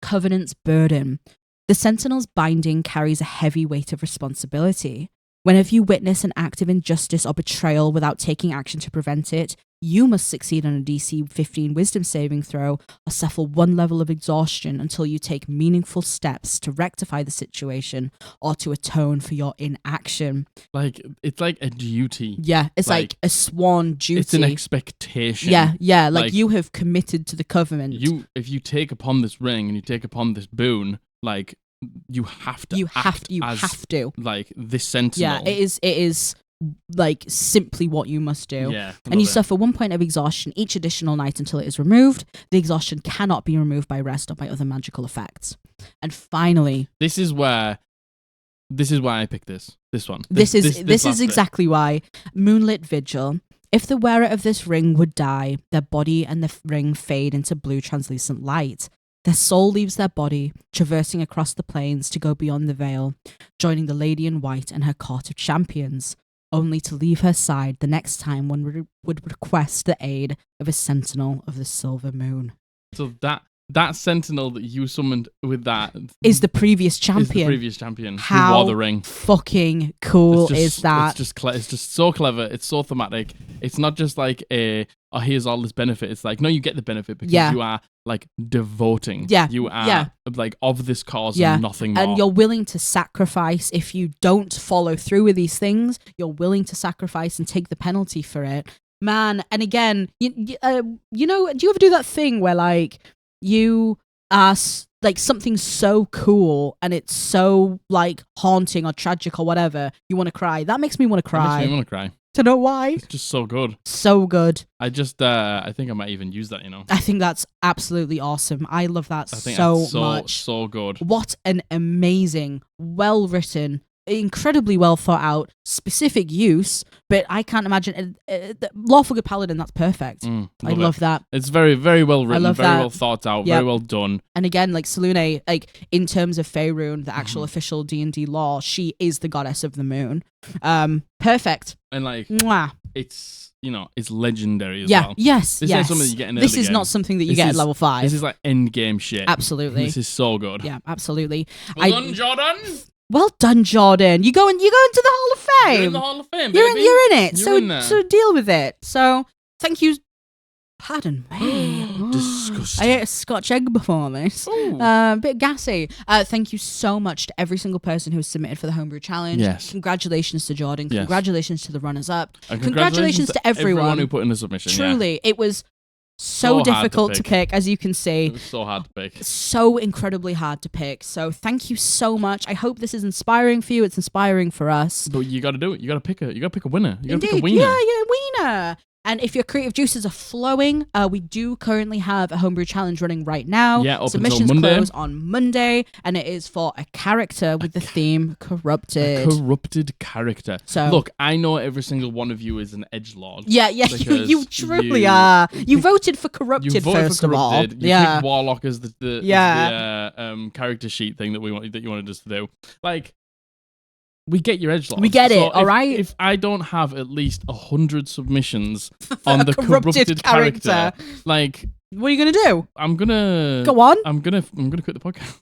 [SPEAKER 1] Covenant's Burden. The Sentinel's binding carries a heavy weight of responsibility. Whenever you witness an act of injustice or betrayal without taking action to prevent it, you must succeed on a DC 15 wisdom saving throw or suffer 1 level of exhaustion until you take meaningful steps to rectify the situation or to atone for your inaction.
[SPEAKER 2] Like, it's like a duty.
[SPEAKER 1] Yeah, it's like a sworn duty.
[SPEAKER 2] It's an expectation.
[SPEAKER 1] Yeah, like you have committed to the Covenant.
[SPEAKER 2] If you take upon this ring and you take upon this boon, like, you have to. You have
[SPEAKER 1] to.
[SPEAKER 2] Like, this Sentinel.
[SPEAKER 1] Yeah, it is like simply what you must do.
[SPEAKER 2] Yeah,
[SPEAKER 1] and you suffer 1 point of exhaustion each additional night until it is removed. The exhaustion cannot be removed by rest or by other magical effects. And finally,
[SPEAKER 2] this is why I picked this one.
[SPEAKER 1] This is exactly why. Moonlit Vigil. If the wearer of this ring would die, their body and the ring fade into blue translucent light. Their soul leaves their body, traversing across the plains to go beyond the veil, joining the Lady in White and her court of champions, only to leave her side the next time one would request the aid of a Sentinel of the Silver Moon.
[SPEAKER 2] So that that sentinel that you summoned with that
[SPEAKER 1] is the previous champion. How
[SPEAKER 2] who wore the ring.
[SPEAKER 1] Fucking cool is that?
[SPEAKER 2] It's just so clever. It's so thematic. It's not just like here's all this benefit. It's like, no, you get the benefit because you are like devoting.
[SPEAKER 1] Yeah.
[SPEAKER 2] You are like of this cause and nothing more.
[SPEAKER 1] And you're willing to sacrifice if you don't follow through with these things. You're willing to sacrifice and take the penalty for it. Man, and again, you know, do you ever do that thing where like you are like something so cool and it's so like haunting or tragic or whatever, you want to cry? That makes me want to cry.
[SPEAKER 2] It makes me want to cry.
[SPEAKER 1] Don't know why.
[SPEAKER 2] It's just so good.
[SPEAKER 1] So good.
[SPEAKER 2] I think I might even use that, you know.
[SPEAKER 1] I think that's absolutely awesome. I love that so much.
[SPEAKER 2] So good.
[SPEAKER 1] What an amazing, well-written, incredibly well thought out, specific use, but I can't imagine Lawful Good Paladin. That's perfect. I love that.
[SPEAKER 2] It's very, very well written, very well thought out, very well done.
[SPEAKER 1] And again, like Selûne, like in terms of Faerûn, the actual official D&D lore, she is the goddess of the moon. Perfect.
[SPEAKER 2] And like,
[SPEAKER 1] mwah.
[SPEAKER 2] It's, you know, it's legendary as well.
[SPEAKER 1] Yes.
[SPEAKER 2] This is something that you get in
[SPEAKER 1] This is not something that you get at level 5.
[SPEAKER 2] This is like end game shit.
[SPEAKER 1] Absolutely.
[SPEAKER 2] This is so good.
[SPEAKER 1] Yeah, absolutely.
[SPEAKER 2] Well done, Jordan.
[SPEAKER 1] Well done, Jordan. You go into the Hall of Fame.
[SPEAKER 2] You're in the Hall of Fame, baby.
[SPEAKER 1] You're in it.
[SPEAKER 2] You're in there.
[SPEAKER 1] So deal with it. So thank you. Pardon me.
[SPEAKER 2] Disgusting.
[SPEAKER 1] I ate a Scotch egg before this. A bit gassy. Thank you so much to every single person who has submitted for the Homebrew Challenge.
[SPEAKER 2] Yes.
[SPEAKER 1] Congratulations to Jordan.
[SPEAKER 2] Yes.
[SPEAKER 1] Congratulations to the runners-up.
[SPEAKER 2] And
[SPEAKER 1] congratulations to everyone
[SPEAKER 2] who put in a submission.
[SPEAKER 1] Truly, it was so difficult to pick, as you can see.
[SPEAKER 2] It was so hard to pick.
[SPEAKER 1] So incredibly hard to pick. So thank you so much. I hope this is inspiring for you. It's inspiring for us.
[SPEAKER 2] But you got to do it. You got to pick a winner. You got to
[SPEAKER 1] Indeed.
[SPEAKER 2] pick a wiener.
[SPEAKER 1] Yeah, wiener. And if your creative juices are flowing, we do currently have a Homebrew Challenge running right now.
[SPEAKER 2] Yeah,
[SPEAKER 1] Submissions close on Monday, and it is for a character with the theme Corrupted.
[SPEAKER 2] A corrupted character. So look, I know every single one of you is an edgelord.
[SPEAKER 1] Yeah, you truly are. You voted for Corrupted first of all.
[SPEAKER 2] You picked Warlock as the character sheet thing that you wanted us to do. Like, we get your edgelord.
[SPEAKER 1] We get it, all right?
[SPEAKER 2] If I don't have at least 100 submissions on the corrupted character, like,
[SPEAKER 1] what are you gonna do?
[SPEAKER 2] I'm gonna
[SPEAKER 1] go on.
[SPEAKER 2] I'm gonna quit the podcast.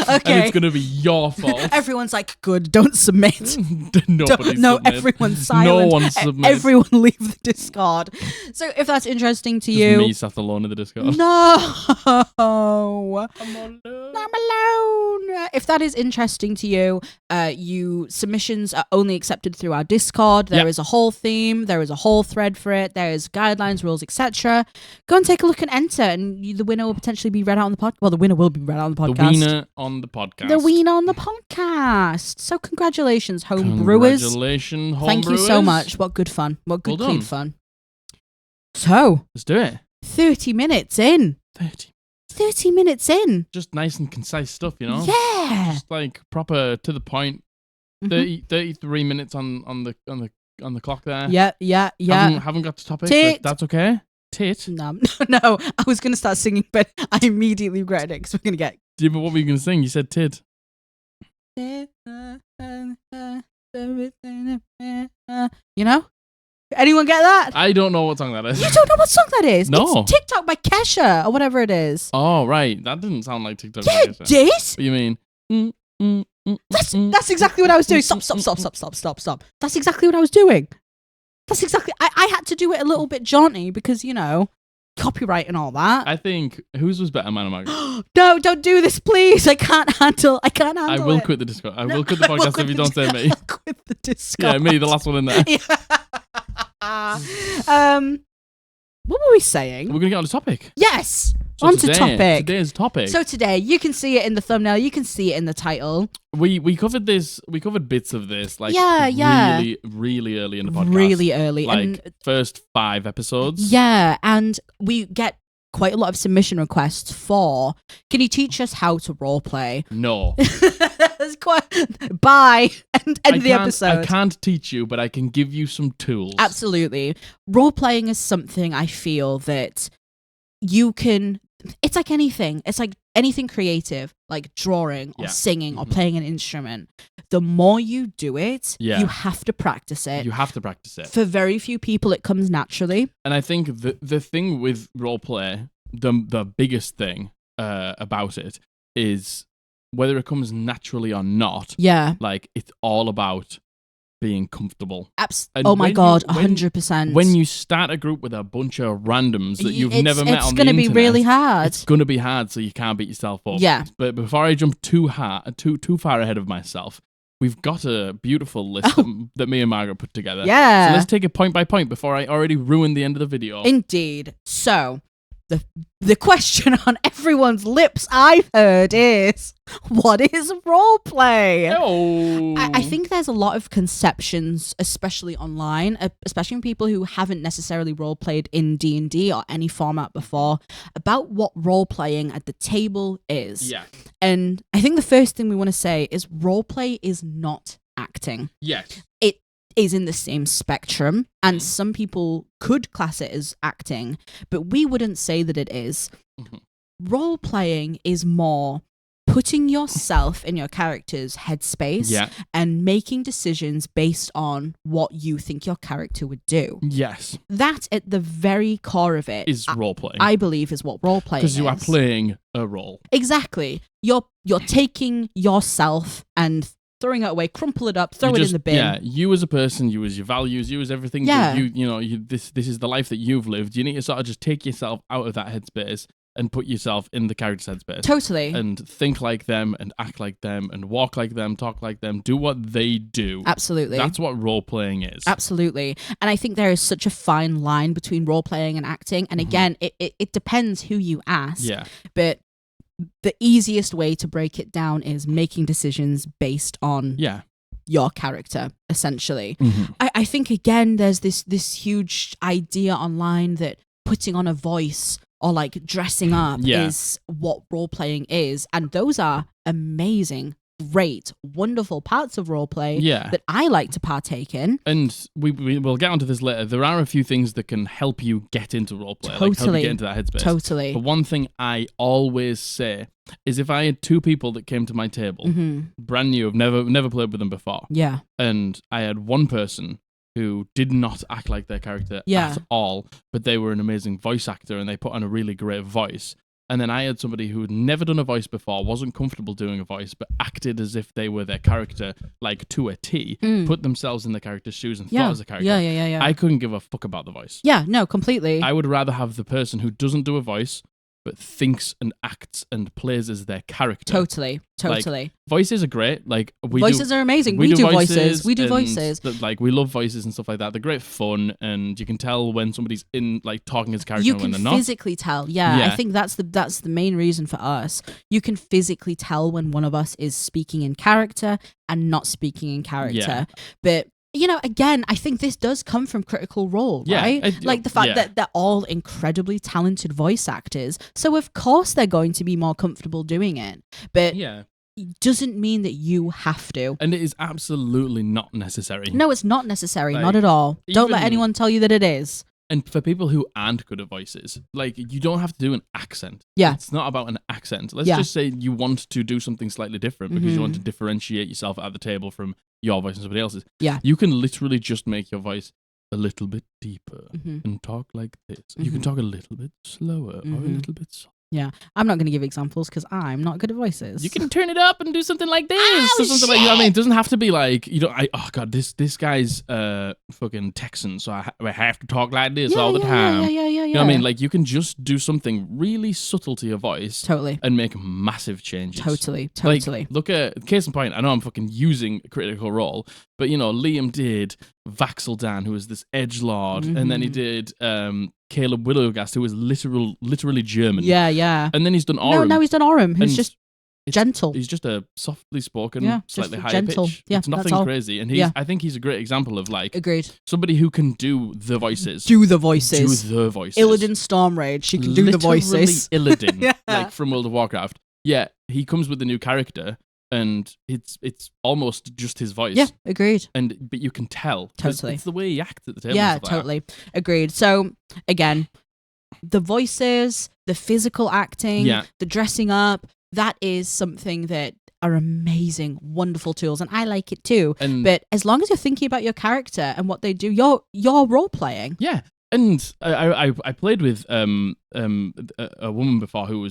[SPEAKER 1] Okay.
[SPEAKER 2] And it's gonna be your fault.
[SPEAKER 1] Everyone's like, good, don't submit.
[SPEAKER 2] No,
[SPEAKER 1] everyone's silent.
[SPEAKER 2] No one submits.
[SPEAKER 1] Everyone leave the Discord. So if that's interesting to you,
[SPEAKER 2] me sat alone in the Discord.
[SPEAKER 1] No,
[SPEAKER 2] I'm
[SPEAKER 1] alone. If that is interesting to you, submissions are only accepted through our Discord. There is a whole theme. There is a whole thread for it. There is guidelines, rules, etc. Go and take a look and enter, and the winner will potentially be read out on the podcast. Well, the winner will be read out on the podcast.
[SPEAKER 2] The wiener on the podcast.
[SPEAKER 1] The wiener on the podcast. So congratulations, homebrewers.
[SPEAKER 2] Congratulations, homebrewers.
[SPEAKER 1] Thank you so much. What good fun. What good, clean fun. So,
[SPEAKER 2] let's do it.
[SPEAKER 1] 30 minutes in. 30 minutes in.
[SPEAKER 2] Just nice and concise stuff, you know?
[SPEAKER 1] Yeah.
[SPEAKER 2] Just like proper to the point. 33 minutes on the clock there.
[SPEAKER 1] Yeah.
[SPEAKER 2] Haven't got to topic, but that's okay. Tit.
[SPEAKER 1] No, I was going to start singing, but I immediately regretted it because we're going to get...
[SPEAKER 2] Yeah, but what were you going to sing? You said tit.
[SPEAKER 1] You know? Anyone get that?
[SPEAKER 2] I don't know what song that is.
[SPEAKER 1] You don't know what song that is?
[SPEAKER 2] No.
[SPEAKER 1] It's TikTok by Kesha, or whatever it is.
[SPEAKER 2] Oh, right. That didn't sound like TikTok
[SPEAKER 1] by Kesha. Yeah, it did?
[SPEAKER 2] What do you mean?
[SPEAKER 1] That's exactly what I was doing. Stop. That's exactly what I was doing. That's exactly... I had to do it a little bit jaunty because, you know, copyright and all that.
[SPEAKER 2] I think... Whose was better, Man or Margaret?
[SPEAKER 1] No, don't do this, please. I can't handle it.
[SPEAKER 2] I will quit the Discord. I will quit the podcast if you don't say me.
[SPEAKER 1] I'll quit the Discord.
[SPEAKER 2] Yeah, me, the last one in there.
[SPEAKER 1] What were we saying?
[SPEAKER 2] We're going to get on the topic.
[SPEAKER 1] Yes. So topic.
[SPEAKER 2] Today's topic.
[SPEAKER 1] So today, you can see it in the thumbnail. You can see it in the title.
[SPEAKER 2] We covered this. We covered bits of this. Like really early in the podcast.
[SPEAKER 1] Really early.
[SPEAKER 2] Like
[SPEAKER 1] and
[SPEAKER 2] first 5 episodes.
[SPEAKER 1] Yeah, and we get quite a lot of submission requests for, can you teach us how to roleplay?
[SPEAKER 2] No.
[SPEAKER 1] Bye. End the episode.
[SPEAKER 2] I can't teach you, but I can give you some tools.
[SPEAKER 1] Absolutely. Roleplaying is something I feel that you can... It's like anything. It's like anything creative, like drawing or singing or playing an instrument. the more you do it, you have to practice it.
[SPEAKER 2] You have to practice it.
[SPEAKER 1] For very few people, it comes naturally.
[SPEAKER 2] And I think the thing with roleplay, the biggest thing about it is whether it comes naturally or not.
[SPEAKER 1] Yeah.
[SPEAKER 2] Like, it's all about being comfortable.
[SPEAKER 1] Oh my God, 100%.
[SPEAKER 2] When you start a group with a bunch of randoms that you've never met on the internet, it's
[SPEAKER 1] going to be really hard.
[SPEAKER 2] It's going to be hard, so you can't beat yourself up.
[SPEAKER 1] Yeah.
[SPEAKER 2] But before I jump too far ahead of myself, we've got a beautiful list that me and Margaret put together.
[SPEAKER 1] Yeah.
[SPEAKER 2] So let's take it point by point before I already ruin the end of the video.
[SPEAKER 1] Indeed. So, the question on everyone's lips, I've heard, is, what is roleplay?
[SPEAKER 2] Oh.
[SPEAKER 1] I think there's a lot of conceptions, especially online, especially from people who haven't necessarily roleplayed in D&D or any format before, about what roleplaying at the table is.
[SPEAKER 2] Yeah.
[SPEAKER 1] And I think the first thing we want to say is roleplay is not acting.
[SPEAKER 2] Yes.
[SPEAKER 1] It is in the same spectrum, and some people could class it as acting, but we wouldn't say that it is. Role-playing is more putting yourself in your character's headspace and making decisions based on what you think your character would do.
[SPEAKER 2] Yes.
[SPEAKER 1] That, at the very core of it,
[SPEAKER 2] is role-playing.
[SPEAKER 1] I believe is what role-playing is.
[SPEAKER 2] Because you are playing a role.
[SPEAKER 1] Exactly. You're taking yourself and throwing it away, crumple it up, throw it in the bin.
[SPEAKER 2] Yeah, you as a person, you as your values, you as everything.
[SPEAKER 1] Yeah.
[SPEAKER 2] This is the life that you've lived. You need to sort of just take yourself out of that headspace and put yourself in the character's headspace.
[SPEAKER 1] Totally.
[SPEAKER 2] And think like them and act like them and walk like them, talk like them, do what they do.
[SPEAKER 1] Absolutely.
[SPEAKER 2] That's what role-playing is.
[SPEAKER 1] Absolutely. And I think there is such a fine line between role-playing and acting. And again, it depends who you ask.
[SPEAKER 2] Yeah.
[SPEAKER 1] But the easiest way to break it down is making decisions based on your character, essentially. I think, again, there's this huge idea online that putting on a voice or like dressing up is what role-playing is. And those are amazing, great, wonderful parts of roleplay that I like to partake in.
[SPEAKER 2] And we'll get onto this later. There are a few things that can help you get into roleplay,
[SPEAKER 1] Totally.
[SPEAKER 2] like help you get into that headspace.
[SPEAKER 1] Totally.
[SPEAKER 2] But one thing I always say is if I had two people that came to my table, brand new, I've never played with them before, and I had one person who did not act like their character at all, but they were an amazing voice actor and they put on a really great voice. And then I had somebody who had never done a voice before, wasn't comfortable doing a voice, but acted as if they were their character, like to a T, put themselves in the character's shoes and thought as a character.
[SPEAKER 1] Yeah.
[SPEAKER 2] I couldn't give a fuck about the voice.
[SPEAKER 1] Yeah, no, completely.
[SPEAKER 2] I would rather have the person who doesn't do a voice, but thinks and acts and plays as their character.
[SPEAKER 1] Totally.
[SPEAKER 2] Like, voices are great. Like
[SPEAKER 1] voices are amazing. We do voices. We do voices.
[SPEAKER 2] Like we love voices and stuff like that. They're great fun, and you can tell when somebody's in like talking as a character and when they're not.
[SPEAKER 1] You can physically tell. Yeah, I think that's the main reason for us. You can physically tell when one of us is speaking in character and not speaking in character. But again, I think this does come from Critical Role, right? Like the fact that they're all incredibly talented voice actors. So of course they're going to be more comfortable doing it. But it doesn't mean that you have to.
[SPEAKER 2] And it is absolutely not necessary.
[SPEAKER 1] No, it's not necessary. Not at all. Don't let anyone tell you that it is.
[SPEAKER 2] And for people who aren't good at voices, like, you don't have to do an accent.
[SPEAKER 1] Yeah.
[SPEAKER 2] It's not about an accent. Let's just say you want to do something slightly different because you want to differentiate yourself at the table from your voice and somebody else's.
[SPEAKER 1] Yeah.
[SPEAKER 2] You can literally just make your voice a little bit deeper and talk like this. You can talk a little bit slower or a little bit softer.
[SPEAKER 1] Yeah, I'm not going to give examples because I'm not good at voices.
[SPEAKER 2] You can turn it up and do something like this. Or something like, you know what I mean? It doesn't have to be like, this guy's fucking Texan, so I have to talk like this all the time.
[SPEAKER 1] Yeah.
[SPEAKER 2] You know what I mean? Like, you can just do something really subtle to your voice.
[SPEAKER 1] Totally.
[SPEAKER 2] And make massive changes.
[SPEAKER 1] Totally.
[SPEAKER 2] Like, look at, case in point, I know I'm fucking using Critical Role, but, Liam did Vaxeldan, who was this edgelord, and then he did Caleb Willowgast, who was literally German.
[SPEAKER 1] Yeah.
[SPEAKER 2] And then he's done Orem.
[SPEAKER 1] No, he's done Orem. He's just gentle.
[SPEAKER 2] He's just a softly spoken, slightly higher
[SPEAKER 1] gentle
[SPEAKER 2] pitch.
[SPEAKER 1] Yeah,
[SPEAKER 2] it's nothing crazy. And I think he's a great example of like
[SPEAKER 1] Agreed.
[SPEAKER 2] Somebody who can do the voices.
[SPEAKER 1] Do the voices.
[SPEAKER 2] Illidan
[SPEAKER 1] Stormrage. She can do the voices.
[SPEAKER 2] Illidan, like from World of Warcraft. Yeah, he comes with a new character. And it's almost just his voice.
[SPEAKER 1] Yeah, agreed.
[SPEAKER 2] But you can tell.
[SPEAKER 1] Totally.
[SPEAKER 2] It's the way he acts at the table.
[SPEAKER 1] Yeah, totally. Agreed. So, again, the voices, the physical acting, the dressing up, that is something that are amazing, wonderful tools, and I like it too. But as long as you're thinking about your character and what they do, you're role playing.
[SPEAKER 2] Yeah. And I played with a woman before who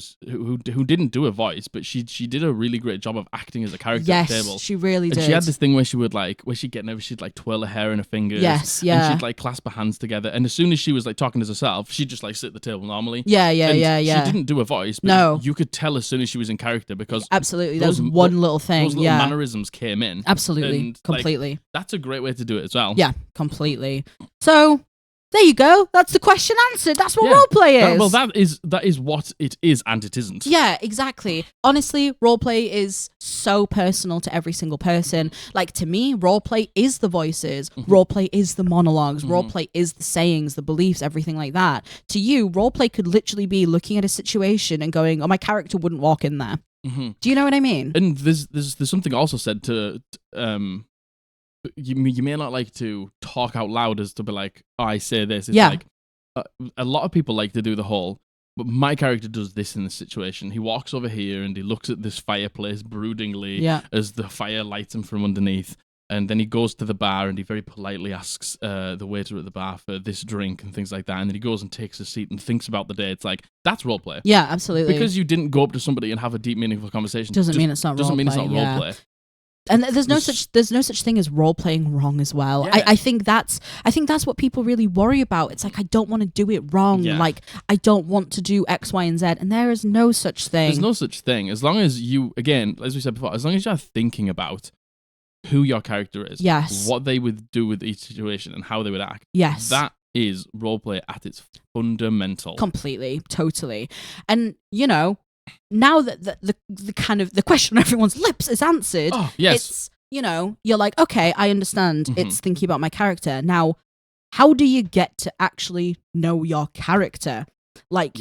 [SPEAKER 2] didn't do a voice, but she did a really great job of acting as a character at the table.
[SPEAKER 1] Yes, she really did.
[SPEAKER 2] And she had this thing where she'd get nervous, she'd like twirl her hair in her fingers.
[SPEAKER 1] Yes, yeah.
[SPEAKER 2] And she'd like clasp her hands together. And as soon as she was like talking as herself, she'd just like sit at the table normally.
[SPEAKER 1] Yeah.
[SPEAKER 2] She didn't do a voice, but you could tell as soon as she was in character because
[SPEAKER 1] absolutely, there was one little thing.
[SPEAKER 2] Those little mannerisms came in.
[SPEAKER 1] Absolutely,
[SPEAKER 2] and,
[SPEAKER 1] completely.
[SPEAKER 2] Like, that's a great way to do it as well.
[SPEAKER 1] Yeah, completely. So. There you go. That's the question answered. That's what roleplay is.
[SPEAKER 2] Well, that is what it is, and it isn't.
[SPEAKER 1] Yeah, exactly. Honestly, roleplay is so personal to every single person. Like, to me, roleplay is the voices. Roleplay is the monologues. Roleplay is the sayings, the beliefs, everything like that. To you, roleplay could literally be looking at a situation and going, "Oh, my character wouldn't walk in there." Do you know what I mean?
[SPEAKER 2] And there's something also said to you may not like to talk out loud as to be like, oh, I say this. It's like a lot of people like to do the whole, but my character does this in this situation. He walks over here and he looks at this fireplace broodingly as the fire lights him from underneath. And then he goes to the bar and he very politely asks the waiter at the bar for this drink and things like that. And then he goes and takes a seat and thinks about the day. It's like, that's roleplay.
[SPEAKER 1] Yeah, absolutely.
[SPEAKER 2] Because you didn't go up to somebody and have a deep, meaningful conversation.
[SPEAKER 1] Doesn't mean it's not roleplay. And there's no such thing as role playing wrong as well. Yeah. I think that's what people really worry about. It's like, I don't want to do it wrong. Yeah. Like, I don't want to do X, Y, and Z. And there is no such thing.
[SPEAKER 2] There's no such thing. As long as you, again, as we said before, as long as you're thinking about who your character is, what they would do with each situation and how they would act.
[SPEAKER 1] Yes.
[SPEAKER 2] That is roleplay at its fundamental.
[SPEAKER 1] Completely, totally. And, you know, now that the kind of the question on everyone's lips is answered, it's, you know, you're like, okay, I understand. It's thinking about my character. Now, how do you get to actually know your character? Like,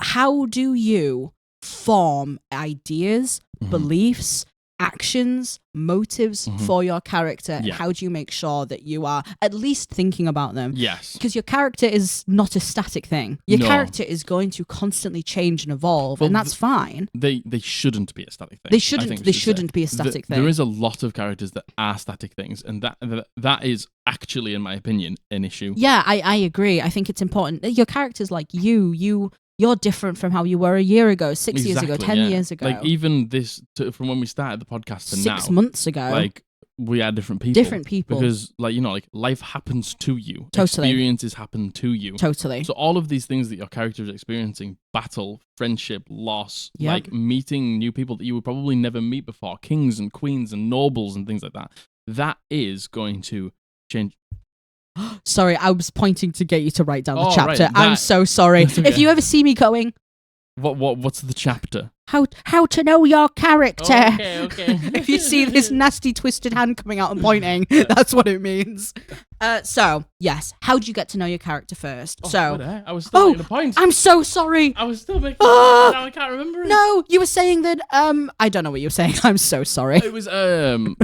[SPEAKER 1] how do you form ideas, beliefs, actions, motives for your character? And how do you make sure that you are at least thinking about them?
[SPEAKER 2] Yes.
[SPEAKER 1] Because your character is not a static thing. Your character is going to constantly change and evolve, and that's fine.
[SPEAKER 2] They shouldn't be a static thing.
[SPEAKER 1] They shouldn't be a static thing.
[SPEAKER 2] There is a lot of characters that are static things, and that is actually, in my opinion, an issue.
[SPEAKER 1] Yeah, I agree. I think it's important. Your character's like you're different from how you were a year ago, 6 years ago, 10 years ago.
[SPEAKER 2] Like, even from when we started the podcast to now.
[SPEAKER 1] 6 months ago.
[SPEAKER 2] Like, we are different people.
[SPEAKER 1] Different people.
[SPEAKER 2] Because, like, you know, like, life happens to you.
[SPEAKER 1] Totally.
[SPEAKER 2] Experiences happen to you.
[SPEAKER 1] Totally.
[SPEAKER 2] So all of these things that your character is experiencing, battle, friendship, loss, like meeting new people that you would probably never meet before, kings and queens and nobles and things like that, that is going to change.
[SPEAKER 1] Sorry, I was pointing to get you to write down the chapter.
[SPEAKER 2] Right,
[SPEAKER 1] I'm so sorry. Okay. If you ever see me going,
[SPEAKER 2] what's the chapter?
[SPEAKER 1] How to know your character.
[SPEAKER 2] Okay.
[SPEAKER 1] If you see this nasty twisted hand coming out and pointing, that's what it means. So yes, how do you get to know your character first?
[SPEAKER 2] I was still making a point.
[SPEAKER 1] I'm so sorry.
[SPEAKER 2] I was still making a point. Now I can't remember it.
[SPEAKER 1] No, you were saying that. I don't know what you were saying. I'm so sorry.
[SPEAKER 2] It was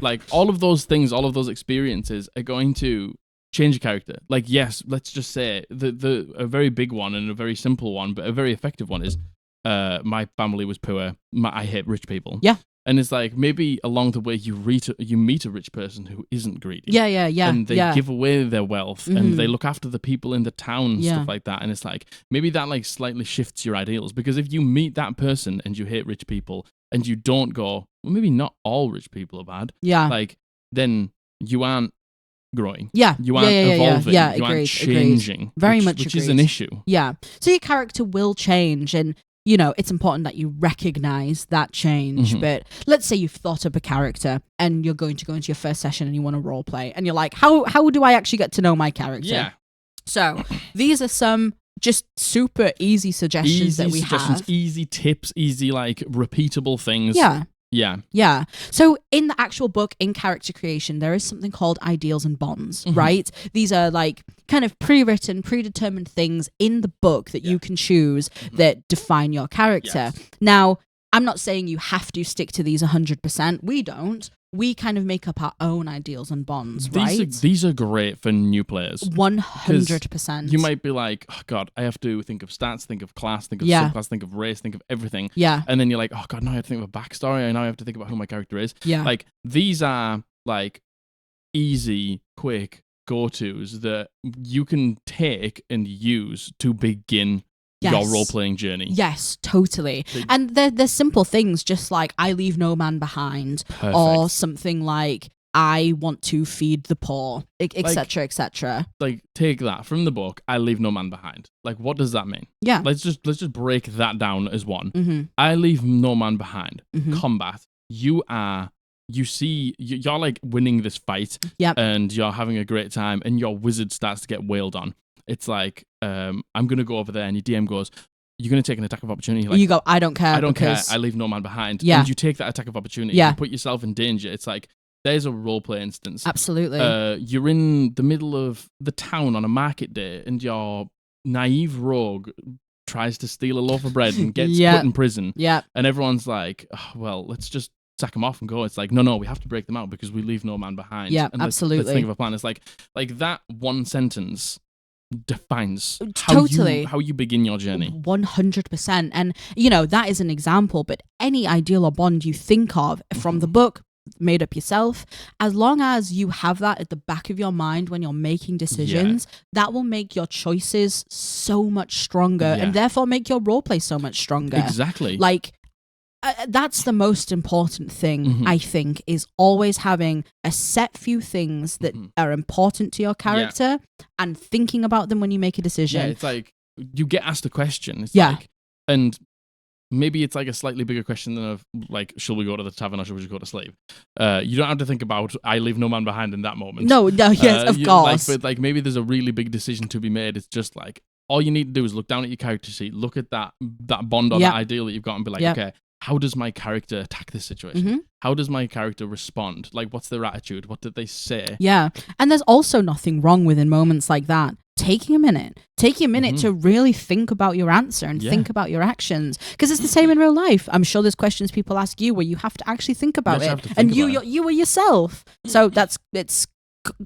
[SPEAKER 2] like all of those things, all of those experiences are going to change a character. Like, yes, let's just say a very big one and a very simple one, but a very effective one is my family was poor. I hate rich people.
[SPEAKER 1] Yeah.
[SPEAKER 2] And it's like, maybe along the way you meet a rich person who isn't greedy.
[SPEAKER 1] Yeah.
[SPEAKER 2] And they give away their wealth and they look after the people in the town and stuff like that. And it's like, maybe that like slightly shifts your ideals, because if you meet that person and you hate rich people and you don't go, well, maybe not all rich people are bad.
[SPEAKER 1] Yeah.
[SPEAKER 2] Like, then you aren't growing.
[SPEAKER 1] Yeah.
[SPEAKER 2] You aren't evolving.
[SPEAKER 1] Yeah.
[SPEAKER 2] You aren't changing. Which is an issue.
[SPEAKER 1] Yeah. So your character will change, and you know, it's important that you recognize that change. But let's say you've thought up a character and you're going to go into your first session and you want to role play, and you're like, how do I actually get to know my character?
[SPEAKER 2] Yeah.
[SPEAKER 1] So these are some just super easy suggestions that we have.
[SPEAKER 2] Easy tips, easy like repeatable things. Yeah. So in the actual book, in character creation, there is something called ideals and bonds, right? These are like kind of pre-written, predetermined things in the book that you can choose that define your character. Yes. Now, I'm not saying you have to stick to these 100%. We don't.
[SPEAKER 1] we kind of make up our own ideals and bonds, right?
[SPEAKER 2] These are great for new players.
[SPEAKER 1] 100%.
[SPEAKER 2] You might be like, oh God, I have to think of stats, think of class, think of subclass, think of race, think of everything.
[SPEAKER 1] Yeah.
[SPEAKER 2] And then you're like, oh God, now I have to think of a backstory. And now I have to think about who my character is.
[SPEAKER 1] Yeah.
[SPEAKER 2] Like, these are like easy, quick go-tos that you can take and use to begin your role-playing journey.
[SPEAKER 1] Yes, totally. And they're simple things, just like I leave no man behind.
[SPEAKER 2] Perfect.
[SPEAKER 1] Or something like I want to feed the poor, etc., etc.
[SPEAKER 2] Like, take that from the book, I leave no man behind. Like, what does that mean?
[SPEAKER 1] Yeah.
[SPEAKER 2] Let's just break that down as one.
[SPEAKER 1] Mm-hmm.
[SPEAKER 2] I leave no man behind.
[SPEAKER 1] Mm-hmm.
[SPEAKER 2] Combat. You're like winning this fight, and you're having a great time, and your wizard starts to get wailed on. It's like, I'm going to go over there, and your DM goes, you're going to take an attack of opportunity. Like,
[SPEAKER 1] you go, I don't care.
[SPEAKER 2] I don't care. I leave no man behind.
[SPEAKER 1] Yeah.
[SPEAKER 2] And you take that attack of opportunity. You put yourself in danger. It's like, there's a roleplay instance.
[SPEAKER 1] Absolutely.
[SPEAKER 2] You're in the middle of the town on a market day, and your naive rogue tries to steal a loaf of bread and gets put in prison.
[SPEAKER 1] Yeah.
[SPEAKER 2] And everyone's like, oh, well, let's just sack them off and go. It's like, no, we have to break them out because we leave no man behind.
[SPEAKER 1] Yeah,
[SPEAKER 2] and
[SPEAKER 1] absolutely.
[SPEAKER 2] Let's think of a plan. It's like that one sentence defines how you begin your journey.
[SPEAKER 1] 100%. And, that is an example, but any ideal or bond you think of from the book, made up yourself, as long as you have that at the back of your mind when you're making decisions, that will make your choices so much stronger and therefore make your roleplay so much stronger.
[SPEAKER 2] Exactly.
[SPEAKER 1] Like, that's the most important thing, I think, is always having a set few things that are important to your character and thinking about them when you make a decision.
[SPEAKER 2] Yeah, it's like you get asked a question. It's like, and maybe it's like a slightly bigger question than like, shall we go to the tavern or shall we just go to sleep? You don't have to think about I leave no man behind in that moment.
[SPEAKER 1] No, yes, of course.
[SPEAKER 2] But like maybe there's a really big decision to be made. It's just like all you need to do is look down at your character sheet, look at that bond or that ideal that you've got, and be like, okay, how does my character attack this situation? How does my character respond? Like, what's their attitude? What did they say?
[SPEAKER 1] Yeah. And there's also nothing wrong with, in moments like that, taking a minute to really think about your answer and think about your actions, because it's the same in real life. I'm sure there's questions people ask you where you have to actually think about it, and you are yourself. So it's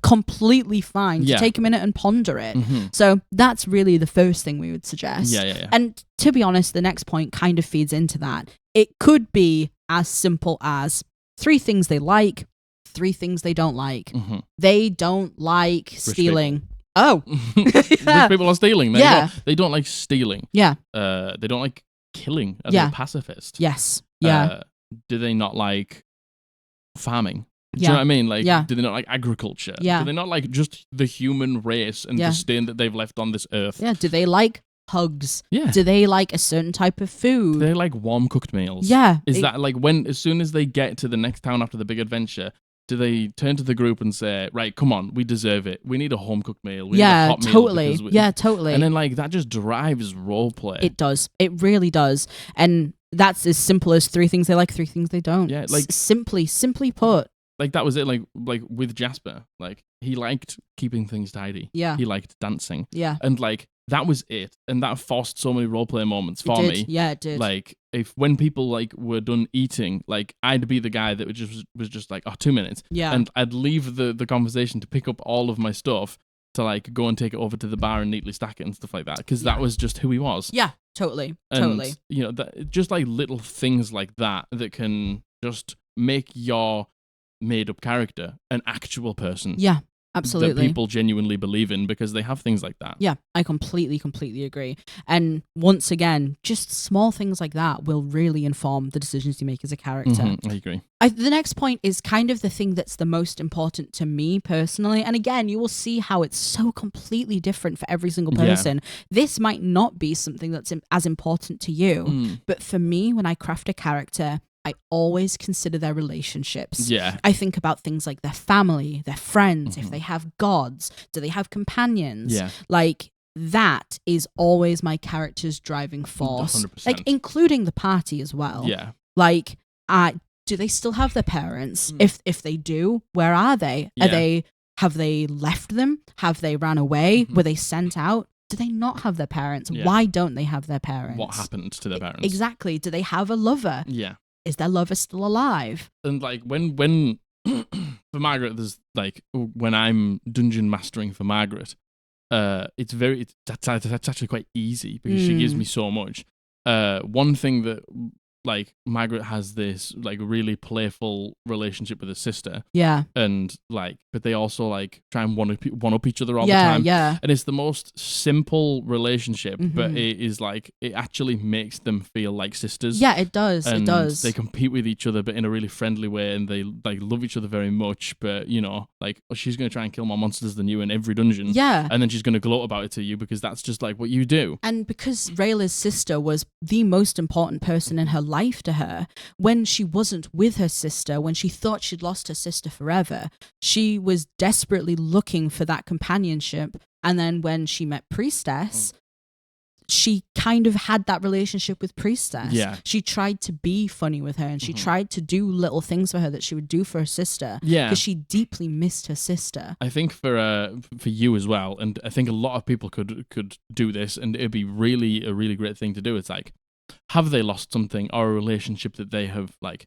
[SPEAKER 1] completely fine to take a minute and ponder it. So that's really the first thing we would suggest. And to be honest, the next point kind of feeds into that. It could be as simple as 3 things they like, 3 things they don't like. They don't like stealing. Oh.
[SPEAKER 2] Rich people are stealing. They don't like stealing.
[SPEAKER 1] Yeah.
[SPEAKER 2] They don't like killing. Are they a pacifist?
[SPEAKER 1] Yes. Yeah.
[SPEAKER 2] Do they not like farming? Do you know what I mean? Like, do they not like agriculture?
[SPEAKER 1] Yeah.
[SPEAKER 2] Do they not like just the human race and the stain that they've left on this earth?
[SPEAKER 1] Yeah. Do they like hugs?
[SPEAKER 2] Yeah.
[SPEAKER 1] Do they like a certain type of food?
[SPEAKER 2] Do they like warm cooked meals?
[SPEAKER 1] Yeah.
[SPEAKER 2] Is that like as soon as they get to the next town after the big adventure, do they turn to the group and say, right, come on, we deserve it. We need a home cooked meal. We need a hot meal
[SPEAKER 1] totally. Totally.
[SPEAKER 2] And then like that just drives roleplay.
[SPEAKER 1] It does. It really does. And that's as simple as 3 things they like, 3 things they don't.
[SPEAKER 2] Yeah. Like
[SPEAKER 1] simply put.
[SPEAKER 2] Like that was it. Like with Jasper, like he liked keeping things tidy.
[SPEAKER 1] Yeah.
[SPEAKER 2] He liked dancing.
[SPEAKER 1] Yeah.
[SPEAKER 2] And like that was it. And that forced so many roleplay moments for me.
[SPEAKER 1] Yeah, it did.
[SPEAKER 2] Like when people like were done eating, like I'd be the guy that was just like, 2 minutes.
[SPEAKER 1] Yeah.
[SPEAKER 2] And I'd leave the conversation to pick up all of my stuff to like go and take it over to the bar and neatly stack it and stuff like that. Because that was just who he was.
[SPEAKER 1] Yeah, totally.
[SPEAKER 2] And,
[SPEAKER 1] totally.
[SPEAKER 2] Just like little things like that can just make your made up character an actual person.
[SPEAKER 1] Yeah, absolutely.
[SPEAKER 2] That people genuinely believe in because they have things like that.
[SPEAKER 1] Yeah, I completely agree. And once again, just small things like that will really inform the decisions you make as a character.
[SPEAKER 2] I agree.
[SPEAKER 1] The next point is kind of the thing that's the most important to me personally. And again, you will see how it's so completely different for every single person. This might not be something that's as important to you. But for me, when I craft a character, I always consider their relationships.
[SPEAKER 2] Yeah.
[SPEAKER 1] I think about things like their family, their friends, if they have gods, do they have companions?
[SPEAKER 2] Yeah.
[SPEAKER 1] Like, that is always my character's driving force.
[SPEAKER 2] 100%.
[SPEAKER 1] Like, including the party as well.
[SPEAKER 2] Yeah.
[SPEAKER 1] Like, do they still have their parents? If they do, where are they? Have they left them? Have they ran away? Were they sent out? Do they not have their parents? Why don't they have their parents?
[SPEAKER 2] What happened to their parents?
[SPEAKER 1] Exactly. Do they have a lover?
[SPEAKER 2] Yeah.
[SPEAKER 1] Is their lover still alive?
[SPEAKER 2] And like when for Margaret, there's like when I'm dungeon mastering for Margaret, that's actually quite easy because she gives me so much. One thing that like Margaret has this like really playful relationship with her sister.
[SPEAKER 1] Yeah.
[SPEAKER 2] And like, but they also like try and one up each other all the time.
[SPEAKER 1] Yeah.
[SPEAKER 2] And it's the most simple relationship, but it is like, it actually makes them feel like sisters.
[SPEAKER 1] Yeah, it does.
[SPEAKER 2] And
[SPEAKER 1] it does.
[SPEAKER 2] They compete with each other, but in a really friendly way. And they like love each other very much. But you know, like she's going to try and kill more monsters than you in every dungeon.
[SPEAKER 1] Yeah.
[SPEAKER 2] And then she's going to gloat about it to you because that's just like what you do.
[SPEAKER 1] And because Rayla's sister was the most important person in her life to her, when she wasn't with her sister, when she thought she'd lost her sister forever, she was desperately looking for that companionship. And then when she met Priestess, she kind of had that relationship with Priestess.
[SPEAKER 2] Yeah.
[SPEAKER 1] She tried to be funny with her, and she tried to do little things for her that she would do for her sister.
[SPEAKER 2] Yeah.
[SPEAKER 1] Because she deeply missed her sister.
[SPEAKER 2] I think for you as well, and I think a lot of people could do this, and it'd be a really great thing to do. It's like, have they lost something or a relationship that they have like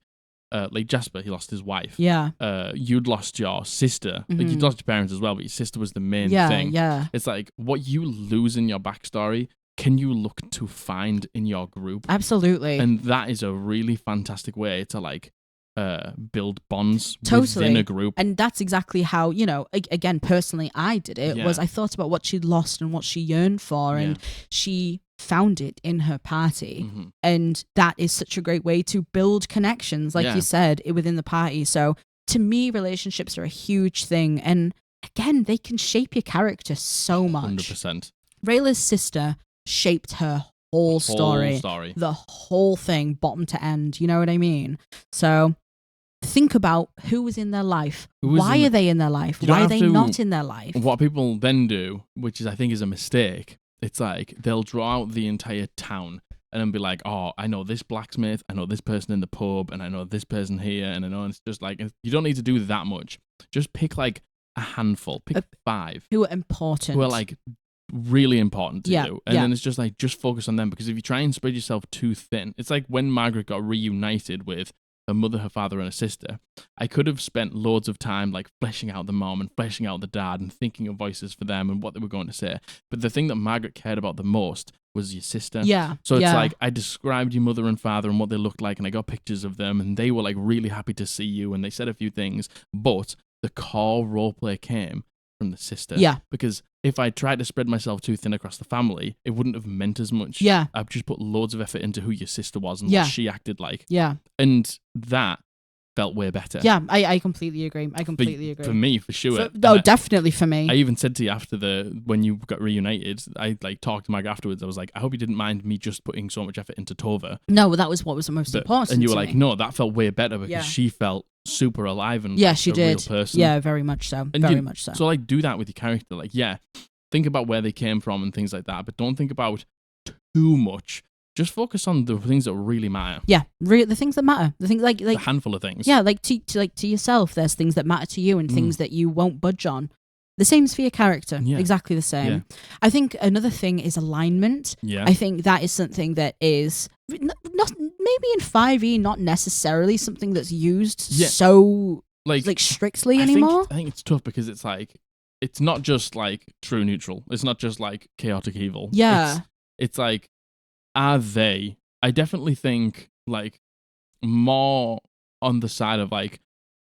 [SPEAKER 2] Jasper, he lost his wife.
[SPEAKER 1] Yeah.
[SPEAKER 2] You'd lost your sister. Like you'd lost your parents as well, but your sister was the main thing.
[SPEAKER 1] Yeah.
[SPEAKER 2] It's like what you lose in your backstory, can you look to find in your group?
[SPEAKER 1] Absolutely.
[SPEAKER 2] And that is a really fantastic way to like build bonds
[SPEAKER 1] totally.
[SPEAKER 2] within a group.
[SPEAKER 1] And that's exactly how, you know, again, personally, I did it. Was I thought about what she'd lost and what she yearned for, and she found it in her party. And that is such a great way to build connections, like you said, within the party. So to me, relationships are a huge thing. And again, they can shape your character so much.
[SPEAKER 2] 100%.
[SPEAKER 1] Rayla's sister shaped her whole story. The whole thing, bottom to end. You know what I mean? So think about who was in their life. Why are they in their life? Why are they not in their life?
[SPEAKER 2] What people then do, which is I think is a mistake, it's like they'll draw out the entire town and then be like, oh, I know this blacksmith, I know this person in the pub, and I know this person here, and I know, and it's just like, you don't need to do that much. Just pick like a handful, pick 5.
[SPEAKER 1] Who are important.
[SPEAKER 2] Who are like really important to you. And then it's just like, just focus on them, because if you try and spread yourself too thin, it's like when Margaret got reunited with her mother, her father, and her sister, I could have spent loads of time like fleshing out the mom and fleshing out the dad and thinking of voices for them and what they were going to say. But the thing that Margaret cared about the most was your sister.
[SPEAKER 1] Yeah.
[SPEAKER 2] So it's like, I described your mother and father and what they looked like, and I got pictures of them, and they were like really happy to see you, and they said a few things, but the core roleplay came from the sister.
[SPEAKER 1] Yeah.
[SPEAKER 2] Because if I tried to spread myself too thin across the family, it wouldn't have meant as much.
[SPEAKER 1] Yeah.
[SPEAKER 2] I've just put loads of effort into who your sister was and what she acted like.
[SPEAKER 1] Yeah.
[SPEAKER 2] And that felt way better.
[SPEAKER 1] Yeah, I completely agree. Agree.
[SPEAKER 2] For me, for sure.
[SPEAKER 1] Definitely for me.
[SPEAKER 2] I even said to you after when you got reunited, I like talked to Mag afterwards. I was like, I hope you didn't mind me just putting so much effort into Tova.
[SPEAKER 1] No, that was what was the most important.
[SPEAKER 2] And you were like, no, that felt way better because she felt super alive and like,
[SPEAKER 1] she
[SPEAKER 2] a
[SPEAKER 1] did.
[SPEAKER 2] real person.
[SPEAKER 1] Yeah, very much so.
[SPEAKER 2] And
[SPEAKER 1] very much so.
[SPEAKER 2] So like do that with your character. Like, think about where they came from and things like that, but don't think about too much. Just focus on the things that really matter.
[SPEAKER 1] Yeah, the things that matter. The things like
[SPEAKER 2] a handful of things.
[SPEAKER 1] Yeah, like to yourself. There's things that matter to you and things that you won't budge on. The same's for your character. Yeah. Exactly the same. Yeah. I think another thing is alignment. Yeah. I think that is something that is not maybe in 5e, not necessarily something that's used so like strictly anymore.
[SPEAKER 2] I think it's tough because it's like it's not just like true neutral. It's not just like chaotic evil.
[SPEAKER 1] Yeah.
[SPEAKER 2] It's like, are they? I definitely think like more on the side of like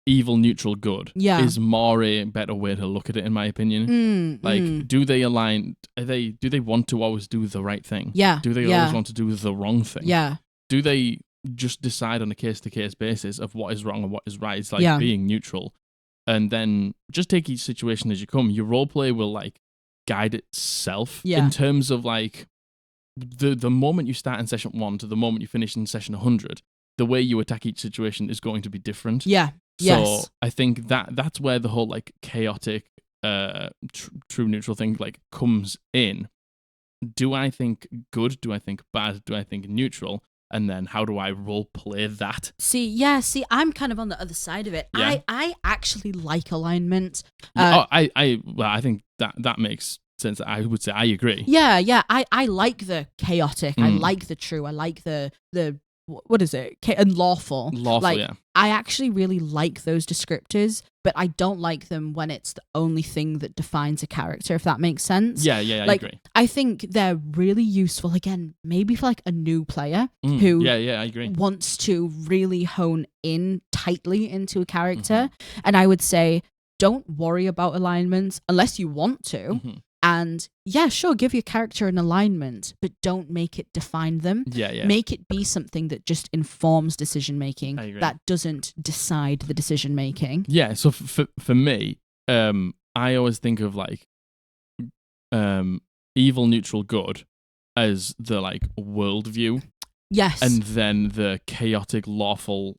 [SPEAKER 2] evil, neutral, good is more a better way to look at it, in my opinion. Do they align? Do they want to always do the right thing?
[SPEAKER 1] Yeah.
[SPEAKER 2] Do they always want to do the wrong thing?
[SPEAKER 1] Yeah.
[SPEAKER 2] Do they just decide on a case-to-case basis of what is wrong and what is right? It's like being neutral. And then just take each situation as you come. Your roleplay will like guide itself in terms of like the moment you start in session 1 to the moment you finish in session 100, the way you attack each situation is going to be different.
[SPEAKER 1] Yeah.
[SPEAKER 2] So I think that's where the whole like chaotic, true neutral thing like comes in. Do I think good? Do I think bad? Do I think neutral? And then how do I role play that?
[SPEAKER 1] See, I'm kind of on the other side of it. Yeah. I actually like alignment.
[SPEAKER 2] I think that makes sense. I would say I agree.
[SPEAKER 1] Yeah. I like the chaotic. I like the true. I like the what is it? And lawful.
[SPEAKER 2] Lawful, yeah.
[SPEAKER 1] I actually really like those descriptors, but I don't like them when it's the only thing that defines a character, if that makes sense.
[SPEAKER 2] Yeah, I agree.
[SPEAKER 1] I think they're really useful, again, maybe for like a new player who
[SPEAKER 2] I agree.
[SPEAKER 1] wants to really hone in tightly into a character. And I would say, don't worry about alignments unless you want to. And yeah, sure, give your character an alignment, but don't make it define them.
[SPEAKER 2] Yeah.
[SPEAKER 1] Make it be something that just informs decision making, that doesn't decide the decision making.
[SPEAKER 2] Yeah, so for me, I always think of like evil, neutral, good as the like worldview.
[SPEAKER 1] Yes.
[SPEAKER 2] And then the chaotic, lawful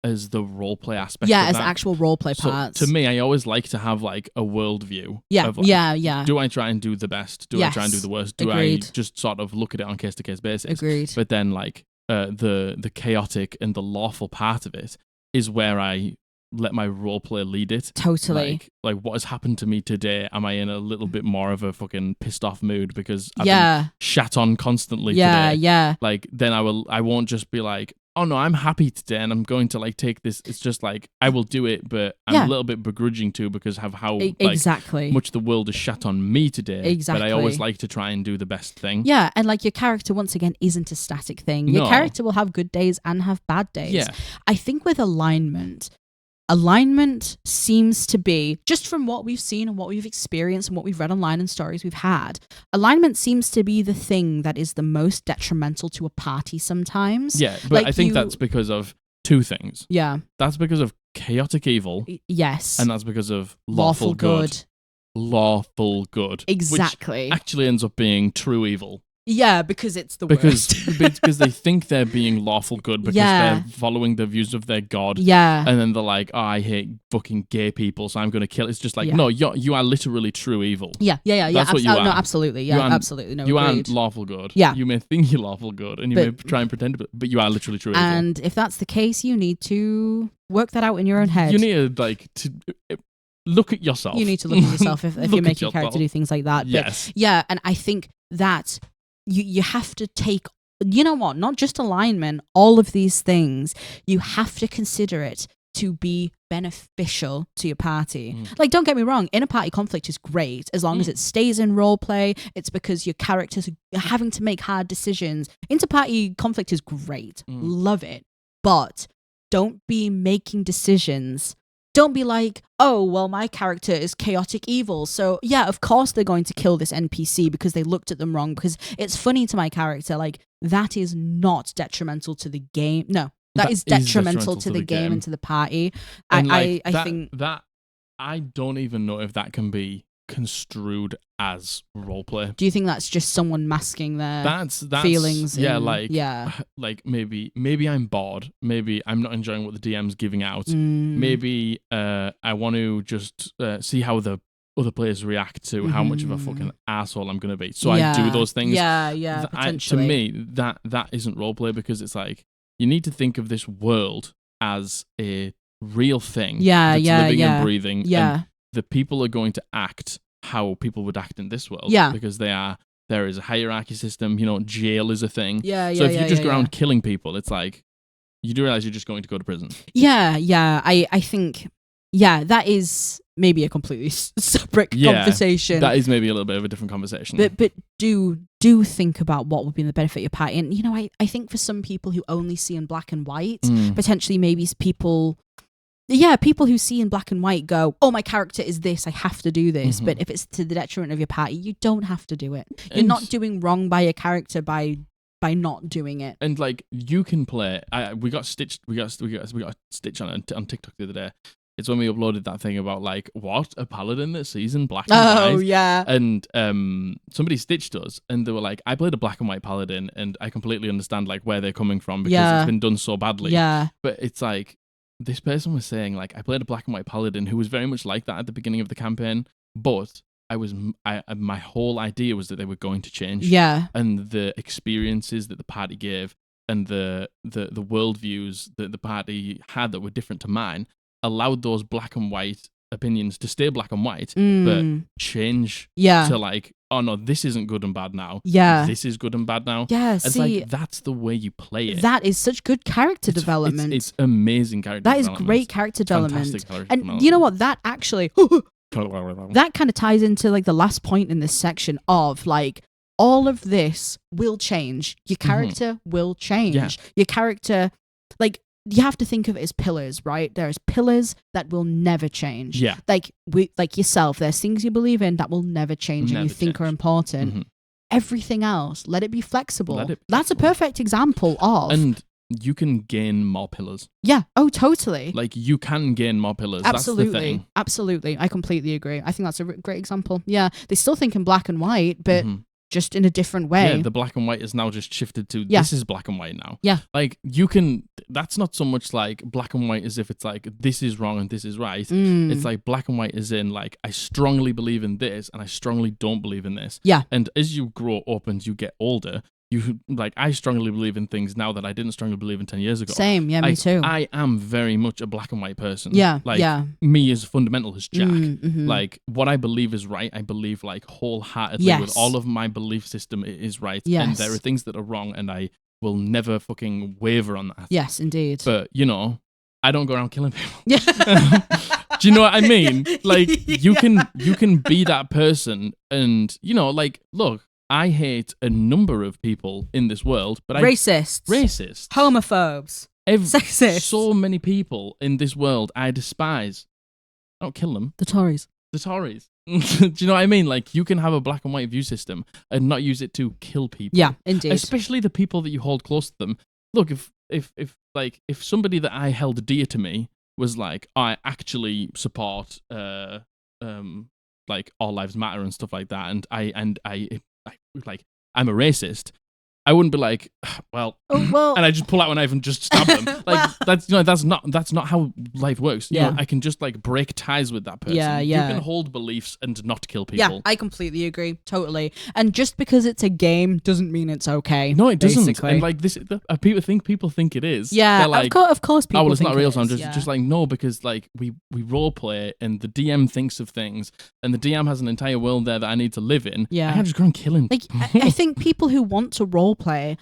[SPEAKER 2] as the roleplay aspect.
[SPEAKER 1] Yeah,
[SPEAKER 2] of
[SPEAKER 1] as actual roleplay parts.
[SPEAKER 2] To me, I always like to have like a worldview.
[SPEAKER 1] Yeah,
[SPEAKER 2] of, like,
[SPEAKER 1] yeah.
[SPEAKER 2] Do I try and do the best? Do I try and do the worst? Do
[SPEAKER 1] Agreed.
[SPEAKER 2] I just sort of look at it on case to case basis?
[SPEAKER 1] Agreed.
[SPEAKER 2] But then like the chaotic and the lawful part of it is where I let my roleplay lead it.
[SPEAKER 1] Totally.
[SPEAKER 2] Like what has happened to me today? Am I in a little bit more of a fucking pissed off mood because I've been shat on constantly today?
[SPEAKER 1] Yeah.
[SPEAKER 2] Like then I won't just be like, oh no, I'm happy today and I'm going to like take this. It's just like I will do it, but I'm a little bit begrudging too because of how much the world has shat on me today.
[SPEAKER 1] Exactly.
[SPEAKER 2] But I always like to try and do the best thing.
[SPEAKER 1] Yeah, and like your character once again isn't a static thing. Your character will have good days and have bad days.
[SPEAKER 2] Yeah.
[SPEAKER 1] I think with alignment seems to be, just from what we've seen and what we've experienced and what we've read online and stories we've had, alignment seems to be the thing that is the most detrimental to a party sometimes.
[SPEAKER 2] Yeah, but I think that's because of two things.
[SPEAKER 1] Yeah.
[SPEAKER 2] That's because of chaotic evil.
[SPEAKER 1] Yes.
[SPEAKER 2] And that's because of lawful good. Lawful good.
[SPEAKER 1] Exactly.
[SPEAKER 2] Which actually ends up being true evil.
[SPEAKER 1] Yeah, because it's the worst.
[SPEAKER 2] Because they think they're being lawful good because they're following the views of their god.
[SPEAKER 1] Yeah.
[SPEAKER 2] And then they're like, oh, I hate fucking gay people, so I'm going to kill. It's just like, no, you are literally true evil.
[SPEAKER 1] Yeah.
[SPEAKER 2] That's what you are.
[SPEAKER 1] No, absolutely. Yeah, absolutely. No,
[SPEAKER 2] you
[SPEAKER 1] agreed.
[SPEAKER 2] aren't lawful good.
[SPEAKER 1] Yeah.
[SPEAKER 2] You may think you're lawful good, and you may try and pretend, but you are literally true evil.
[SPEAKER 1] And if that's the case, you need to work that out in your own head.
[SPEAKER 2] You need to look at yourself.
[SPEAKER 1] You need to look at yourself if you're making your character do things like that.
[SPEAKER 2] Yes.
[SPEAKER 1] But yeah, and I think that you have to take, you know what, not just alignment, all of these things, you have to consider it to be beneficial to your party. Like, don't get me wrong, inner party conflict is great as long as it stays in roleplay. It's because your characters are having to make hard decisions. Inter-party conflict is great. Love it. But don't be making decisions. Don't be like, oh, well, my character is chaotic evil, so yeah, of course they're going to kill this NPC because they looked at them wrong, because it's funny to my character. Like, that is not detrimental to the game. No, that is detrimental to the game and to the party.
[SPEAKER 2] And
[SPEAKER 1] I think
[SPEAKER 2] that I don't even know if that can be construed as roleplay.
[SPEAKER 1] Do you think that's just someone masking their
[SPEAKER 2] that's
[SPEAKER 1] feelings?
[SPEAKER 2] Yeah, like maybe I'm bored. Maybe I'm not enjoying what the DM's giving out. Maybe I want to just see how the other players react to how much of a fucking asshole I'm going to be. So I do those things.
[SPEAKER 1] Yeah, potentially.
[SPEAKER 2] To me, that isn't roleplay, because it's like you need to think of this world as a real thing. That's living and breathing.
[SPEAKER 1] Yeah.
[SPEAKER 2] And the people are going to act how people would act in this world.
[SPEAKER 1] Yeah.
[SPEAKER 2] Because there is a hierarchy system, jail is a thing.
[SPEAKER 1] Yeah.
[SPEAKER 2] So if you just go around killing people, it's like, you do realize you're just going to go to prison.
[SPEAKER 1] Yeah. I think, that is maybe a completely separate conversation.
[SPEAKER 2] That is maybe a little bit of a different conversation.
[SPEAKER 1] But do think about what would be the benefit of your party. And, I think for some people who only see in black and white, potentially maybe people who see in black and white go, oh, my character is this, I have to do this. But if it's to the detriment of your party, you don't have to do it. You're not doing wrong by your character by not doing it.
[SPEAKER 2] And like, you can play. We got a stitch on TikTok the other day. It's when we uploaded that thing about like, what, a paladin that sees in black and white.
[SPEAKER 1] Oh yeah.
[SPEAKER 2] And somebody stitched us, and they were like, I played a black and white paladin, and I completely understand like where they're coming from, because it's been done so badly.
[SPEAKER 1] Yeah.
[SPEAKER 2] But it's like, this person was saying, like, I played a black and white paladin who was very much like that at the beginning of the campaign, but my whole idea was that they were going to change.
[SPEAKER 1] Yeah.
[SPEAKER 2] And the experiences that the party gave, and the worldviews that the party had that were different to mine, allowed those black and white opinions to stay black and white, but change to like, oh no, this isn't good and bad now.
[SPEAKER 1] Yeah.
[SPEAKER 2] This is good and bad now.
[SPEAKER 1] Yeah,
[SPEAKER 2] it's like, that's the way you play it.
[SPEAKER 1] That is such good character development.
[SPEAKER 2] It's amazing character development.
[SPEAKER 1] That is great character development.
[SPEAKER 2] Fantastic character
[SPEAKER 1] development. You know what? That actually, that kind of ties into like the last point in this section of like, all of this will change. Your character will change. Yeah. Your character, like, you have to think of it as pillars, right? There's pillars that will never change.
[SPEAKER 2] Yeah.
[SPEAKER 1] Like yourself, there's things you believe in that will never change and you think are important. Everything else, let it be flexible. That's a perfect example of...
[SPEAKER 2] And you can gain more pillars.
[SPEAKER 1] Yeah. Oh, totally.
[SPEAKER 2] Like, you can gain more pillars.
[SPEAKER 1] Absolutely.
[SPEAKER 2] That's the thing.
[SPEAKER 1] Absolutely. I completely agree. I think that's a great example. Yeah. They still think in black and white, but... just in a different way.
[SPEAKER 2] Yeah, the black and white is now just shifted to this is black and white now.
[SPEAKER 1] Yeah.
[SPEAKER 2] Like, that's not so much like black and white as if it's like, this is wrong and this is right. It's like black and white as in like, I strongly believe in this and I strongly don't believe in this.
[SPEAKER 1] Yeah.
[SPEAKER 2] And as you grow up and you get older, you like, I strongly believe in things now that I didn't strongly believe in 10 years ago.
[SPEAKER 1] Same, yeah, me too.
[SPEAKER 2] I am very much a black and white person.
[SPEAKER 1] Yeah,
[SPEAKER 2] like me as fundamental as Jack. Like, what I believe is right, I believe like wholeheartedly with all of my belief system is right.
[SPEAKER 1] Yes.
[SPEAKER 2] And there are things that are wrong, and I will never fucking waver on that.
[SPEAKER 1] Yes, indeed.
[SPEAKER 2] But you know, I don't go around killing people. Do you know what I mean? Like, you can be that person, and you know, like, look. I hate a number of people in this world, but
[SPEAKER 1] racists, homophobes, sexist.
[SPEAKER 2] So many people in this world I despise. I don't kill them.
[SPEAKER 1] The Tories.
[SPEAKER 2] Do you know what I mean? Like, you can have a black and white view system and not use it to kill people.
[SPEAKER 1] Yeah, indeed.
[SPEAKER 2] Especially the people that you hold close to them. Look, if somebody that I held dear to me was like, I actually support like all lives matter and stuff like that, and I like, I'm a racist, I wouldn't be like, well, and I just pull out a knife and just stab them. Like, that's not how life works. You know, I can just like break ties with that person.
[SPEAKER 1] Yeah.
[SPEAKER 2] You can hold beliefs and not kill people.
[SPEAKER 1] Yeah, I completely agree, totally. And just because it's a game doesn't mean it's okay.
[SPEAKER 2] No, it doesn't. Basically. And like this, people think it is.
[SPEAKER 1] Yeah,
[SPEAKER 2] like,
[SPEAKER 1] of course. People.
[SPEAKER 2] Oh, well, it's
[SPEAKER 1] think
[SPEAKER 2] not real.
[SPEAKER 1] It
[SPEAKER 2] so I'm just like, no, because like we role play, and the DM thinks of things, and the DM has an entire world there that I need to live in.
[SPEAKER 1] Yeah,
[SPEAKER 2] I can't just go and kill him.
[SPEAKER 1] Like, I think people who want to role play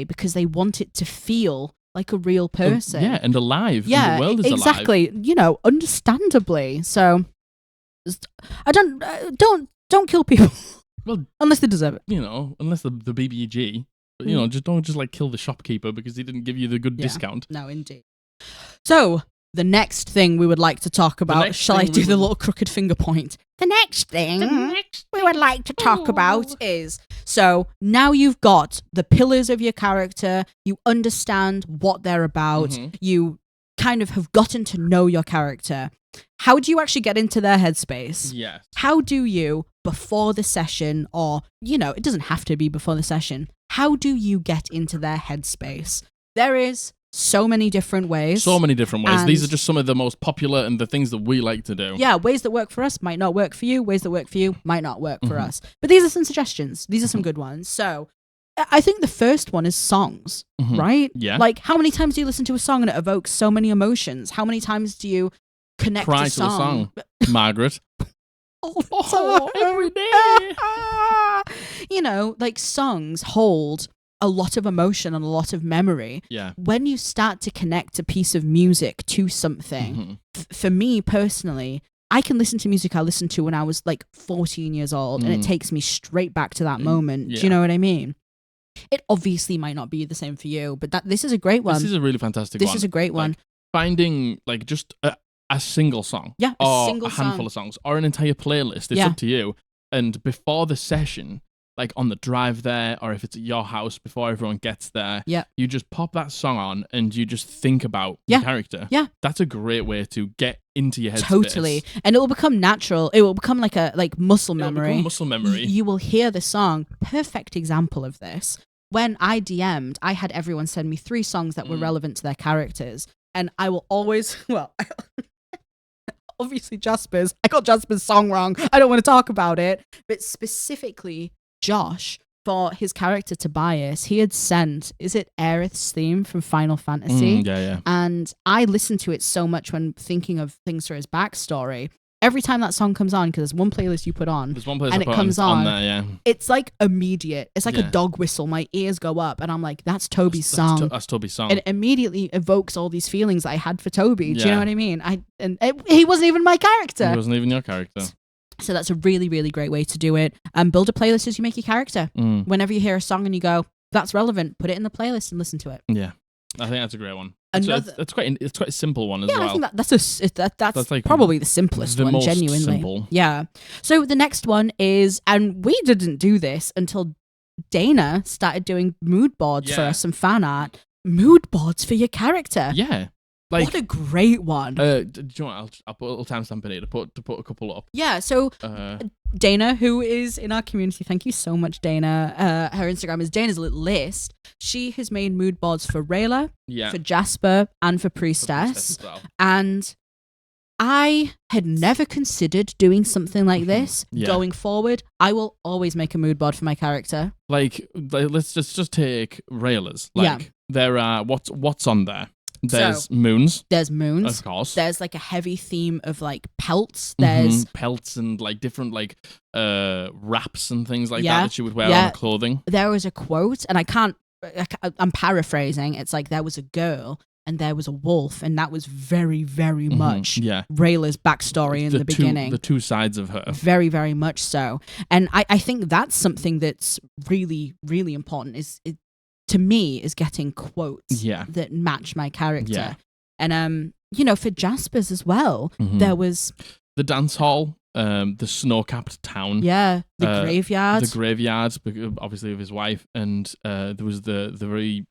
[SPEAKER 1] because they want it to feel like a real person.
[SPEAKER 2] And alive.
[SPEAKER 1] Yeah,
[SPEAKER 2] and the world is
[SPEAKER 1] exactly.
[SPEAKER 2] Alive.
[SPEAKER 1] You know, understandably. So, I don't kill people. Well, unless they deserve it.
[SPEAKER 2] You know, unless the BBG. But, you know, just don't like kill the shopkeeper because he didn't give you the good discount.
[SPEAKER 1] No, indeed. So, the next thing we would like to talk about, shall I do the little crooked finger point? The next thing we would like to talk about is, so now you've got the pillars of your character, you understand what they're about, you kind of have gotten to know your character. How do you actually get into their headspace?
[SPEAKER 2] Yes.
[SPEAKER 1] How do you, before the session, or, you know, it doesn't have to be before the session, how do you get into their headspace? There is so many different ways.
[SPEAKER 2] These are just some of the most popular and the things that we like to do.
[SPEAKER 1] Yeah, ways that work for us might not work for you. Ways that work for you might not work for us. But these are some suggestions. These are some good ones. So I think the first one is songs, right?
[SPEAKER 2] Yeah.
[SPEAKER 1] Like, how many times do you listen to a song and it evokes so many emotions? How many times do you connect
[SPEAKER 2] Cry
[SPEAKER 1] to
[SPEAKER 2] to a song? Margaret.
[SPEAKER 1] Every day. You know, like, songs hold a lot of emotion and a lot of memory.
[SPEAKER 2] Yeah.
[SPEAKER 1] When you start to connect a piece of music to something, for me personally, I can listen to music I listened to when I was like 14 years old, and it takes me straight back to that moment.
[SPEAKER 2] Yeah.
[SPEAKER 1] Do you know what I mean? It obviously might not be the same for you, but this is a great one.
[SPEAKER 2] This is a really fantastic one.
[SPEAKER 1] This is a great one.
[SPEAKER 2] Finding like just a single song.
[SPEAKER 1] Yeah,
[SPEAKER 2] or a handful of songs, or an entire playlist. It's up to you. And before the session, like on the drive there, or if it's at your house before everyone gets there, you just pop that song on and you just think about the character.
[SPEAKER 1] Yeah.
[SPEAKER 2] That's a great way to get into your headspace.
[SPEAKER 1] Totally. And it will become natural. It will become like muscle memory.
[SPEAKER 2] Muscle memory.
[SPEAKER 1] You will hear the song. Perfect example of this. When I DM'd, I had everyone send me 3 songs that were relevant to their characters. And I will always, obviously Jasper's. I got Jasper's song wrong. I don't want to talk about it. But specifically, Josh for his character Tobias, he had sent, is it Aerith's theme from Final Fantasy?
[SPEAKER 2] Yeah.
[SPEAKER 1] And I listened to it so much when thinking of things for his backstory. Every time that song comes on, because there's one playlist you put on, and it comes on there, yeah. It's like immediate. It's like a dog whistle. My ears go up, and I'm like, that's Toby's song.
[SPEAKER 2] That's Toby's song.
[SPEAKER 1] It immediately evokes all these feelings I had for Toby. Do you know what I mean? He wasn't even my character.
[SPEAKER 2] He wasn't even your character.
[SPEAKER 1] So that's a really, really great way to do it. Build a playlist as you make your character. Whenever you hear a song and you go, that's relevant, put it in the playlist and listen to it.
[SPEAKER 2] Yeah, I think that's a great one. It's quite a simple one as well.
[SPEAKER 1] I think that's like probably the simplest one,
[SPEAKER 2] most
[SPEAKER 1] genuinely.
[SPEAKER 2] Simple.
[SPEAKER 1] Yeah. So the next one is, and we didn't do this until Dana started doing mood boards for us, some fan art. Mood boards for your character.
[SPEAKER 2] Yeah.
[SPEAKER 1] What a great one.
[SPEAKER 2] Do you know what? I'll put a little timestamp in here to put a couple up.
[SPEAKER 1] Yeah, so Dana, who is in our community, thank you so much, Dana. Her Instagram is Dana's List. She has made mood boards for Rayla, for Jasper, and for Priestess. And I had never considered doing something like this. Going forward, I will always make a mood board for my character.
[SPEAKER 2] Like let's just take Rayla's. There are what's on there. There's moons.
[SPEAKER 1] There's moons.
[SPEAKER 2] Of course.
[SPEAKER 1] There's like a heavy theme of like pelts. There's
[SPEAKER 2] pelts and like different like wraps and things like that she would wear on her clothing.
[SPEAKER 1] There was a quote, and I'm paraphrasing. It's like there was a girl and there was a wolf, and that was very, very much Rayla's backstory in the beginning.
[SPEAKER 2] The two sides of her.
[SPEAKER 1] Very, very much so. And I think that's something that's really, really important to me is getting quotes that match my character.
[SPEAKER 2] Yeah.
[SPEAKER 1] And for Jasper's as well, there was
[SPEAKER 2] the dance hall, the snow-capped town.
[SPEAKER 1] Yeah, the graveyard.
[SPEAKER 2] The graveyard, obviously of his wife, and there was the very,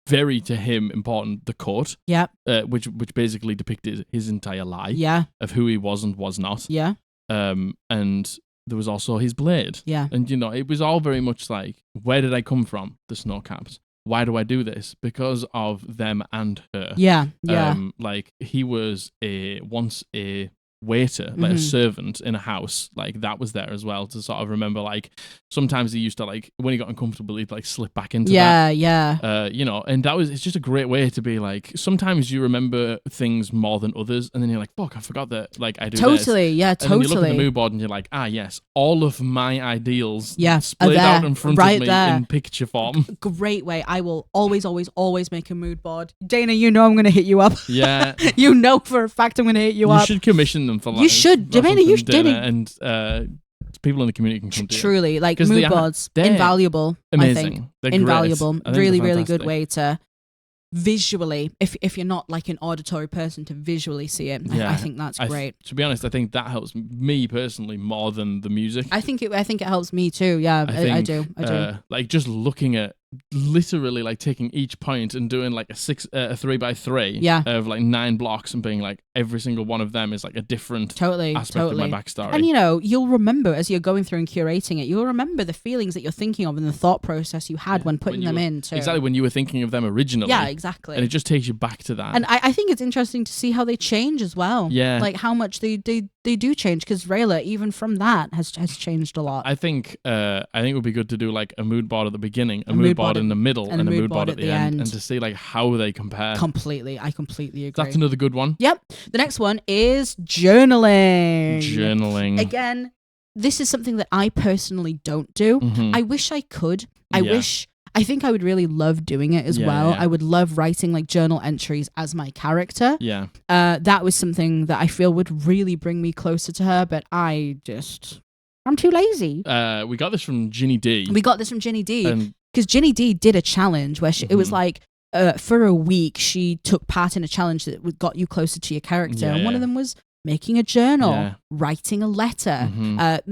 [SPEAKER 2] very to him important the court.
[SPEAKER 1] Yeah.
[SPEAKER 2] Which basically depicted his entire life.
[SPEAKER 1] Yeah.
[SPEAKER 2] Of who he was and was not.
[SPEAKER 1] Yeah.
[SPEAKER 2] And there was also his blade.
[SPEAKER 1] Yeah.
[SPEAKER 2] And, it was all very much like, where did I come from? The Snowcaps. Why do I do this? Because of them and her.
[SPEAKER 1] Yeah, yeah.
[SPEAKER 2] Like, he was once a waiter, like a servant in a house. Like, that was there as well to sort of remember, like, sometimes he used to, like, when he got uncomfortable, he'd, like, slip back into that.
[SPEAKER 1] Yeah.
[SPEAKER 2] And it's just a great way to be, like, sometimes you remember things more than others, and then you're like, fuck, I forgot that, like, I do
[SPEAKER 1] totally,
[SPEAKER 2] this.
[SPEAKER 1] yeah, totally.
[SPEAKER 2] And then you look at the mood board and you're like, yes, all of my ideals
[SPEAKER 1] splayed
[SPEAKER 2] out in front of me in picture form.
[SPEAKER 1] Great way. I will always, always, always make a mood board. Dana, I'm going to hit you up.
[SPEAKER 2] Yeah.
[SPEAKER 1] For a fact I'm going to hit you up.
[SPEAKER 2] You should commission them for like,
[SPEAKER 1] you should. Dana, you should.
[SPEAKER 2] And people in the community can come to you.
[SPEAKER 1] Truly, like mood boards, invaluable.
[SPEAKER 2] Amazing.
[SPEAKER 1] I think.
[SPEAKER 2] They're
[SPEAKER 1] invaluable.
[SPEAKER 2] Great.
[SPEAKER 1] Really, really good way to visually, if you're not like an auditory person, to visually see it. Yeah. I think that's great.
[SPEAKER 2] To be honest, I think that helps me personally more than the music.
[SPEAKER 1] I think it helps me too. Yeah, I do.
[SPEAKER 2] Like just looking at literally like taking each point and doing like a 3x3 of like 9 blocks and being like every single one of them is like a different aspect of my backstory.
[SPEAKER 1] And you'll remember as you're going through and curating it, you'll remember the feelings that you're thinking of and the thought process you had when putting them in too.
[SPEAKER 2] Exactly, when you were thinking of them originally.
[SPEAKER 1] Yeah, exactly.
[SPEAKER 2] And it just takes you back to that.
[SPEAKER 1] And I think it's interesting to see how they change as well.
[SPEAKER 2] Yeah.
[SPEAKER 1] Like how much they do change, because Rayla, even from that, has changed a lot.
[SPEAKER 2] I think it would be good to do like a mood board at the beginning, a mood board in the middle, and a mood board at the end, and to see like how they compare.
[SPEAKER 1] I completely agree.
[SPEAKER 2] That's another good one.
[SPEAKER 1] Yep. The next one is journaling.
[SPEAKER 2] Journaling.
[SPEAKER 1] Again, this is something that I personally don't do. I wish I could. I think I would really love doing it as well. Yeah. I would love writing like journal entries as my character.
[SPEAKER 2] Yeah.
[SPEAKER 1] That was something that I feel would really bring me closer to her, but I'm too lazy.
[SPEAKER 2] We got this from Ginny D.
[SPEAKER 1] Because Ginny D did a challenge where it was like, for a week, she took part in a challenge that got you closer to your character. And one of them was making a journal, writing a letter,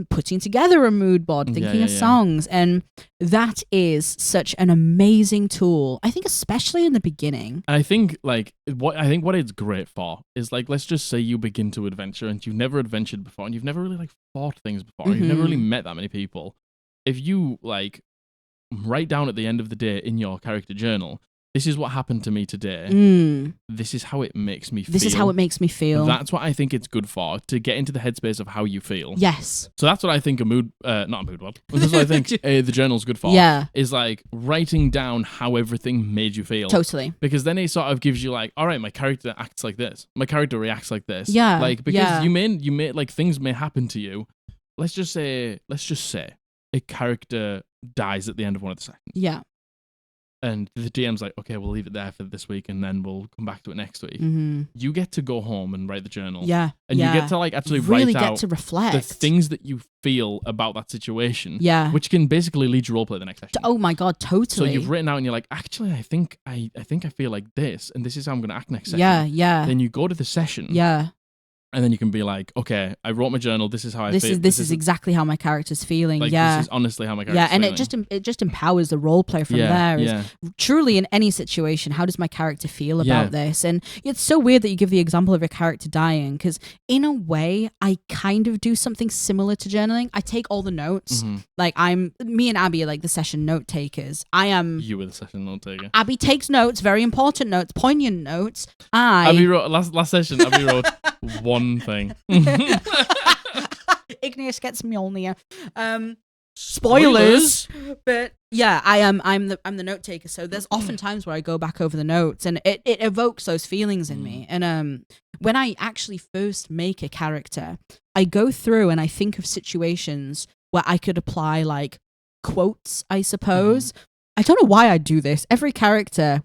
[SPEAKER 1] putting together a mood board, thinking of songs. And that is such an amazing tool, I think, especially in the beginning.
[SPEAKER 2] And I think what it's great for is like, let's just say you begin to adventure and you've never adventured before and you've never really like fought things before. You've never really met that many people. If you like write down at the end of the day in your character journal, this is what happened to me today. This is how it makes me feel.
[SPEAKER 1] This is how it makes me feel.
[SPEAKER 2] That's what I think it's good for, to get into the headspace of how you feel.
[SPEAKER 1] Yes.
[SPEAKER 2] So that's what I think not a mood board. That's what I think the journal's good for.
[SPEAKER 1] Yeah.
[SPEAKER 2] Is like writing down how everything made you feel.
[SPEAKER 1] Totally.
[SPEAKER 2] Because then it sort of gives you like, all right, my character acts like this. My character reacts like this.
[SPEAKER 1] Yeah.
[SPEAKER 2] Like, because you may like things may happen to you. Let's just say a character dies at the end of one of the sessions.
[SPEAKER 1] Yeah.
[SPEAKER 2] And the DM's like, okay, we'll leave it there for this week and then we'll come back to it next week. You get to go home and write the journal.
[SPEAKER 1] Yeah.
[SPEAKER 2] And you get to like actually
[SPEAKER 1] really
[SPEAKER 2] write out
[SPEAKER 1] to reflect
[SPEAKER 2] the things that you feel about that situation.
[SPEAKER 1] Yeah.
[SPEAKER 2] Which can basically lead you roleplay the next session.
[SPEAKER 1] Oh my God, totally.
[SPEAKER 2] So you've written out and you're like, actually, I think I feel like this and this is how I'm going to act next session.
[SPEAKER 1] Yeah, yeah.
[SPEAKER 2] Then you go to the session.
[SPEAKER 1] Yeah.
[SPEAKER 2] And then you can be like, okay, I wrote my journal. This is how I feel.
[SPEAKER 1] This is exactly how my character's feeling.
[SPEAKER 2] Like,
[SPEAKER 1] yeah,
[SPEAKER 2] this is honestly how my character's feeling.
[SPEAKER 1] And it just empowers the role play from there.
[SPEAKER 2] Yeah.
[SPEAKER 1] Truly, in any situation, how does my character feel about this? And it's so weird that you give the example of a character dying, because in a way, I kind of do something similar to journaling. I take all the notes. Like me and Abby are like the session note takers.
[SPEAKER 2] You were the session note taker.
[SPEAKER 1] Abby takes notes, very important notes, poignant notes.
[SPEAKER 2] Abby wrote last session. Abby wrote one thing.
[SPEAKER 1] Igneous gets Mjolnir. Spoilers. But yeah, I'm the note taker. So there's often times where I go back over the notes and it evokes those feelings in me. And when I actually first make a character, I go through and I think of situations where I could apply like quotes, I suppose. I don't know why I do this. Every character,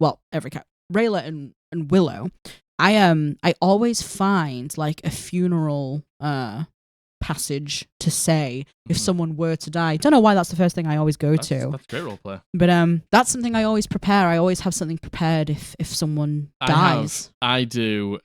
[SPEAKER 1] Rayla and Willow, I always find like a funeral passage to say if someone were to die. Don't know why that's the first thing I always go to.
[SPEAKER 2] That's great roleplay.
[SPEAKER 1] But that's something I always prepare. I always have something prepared if someone dies.
[SPEAKER 2] I do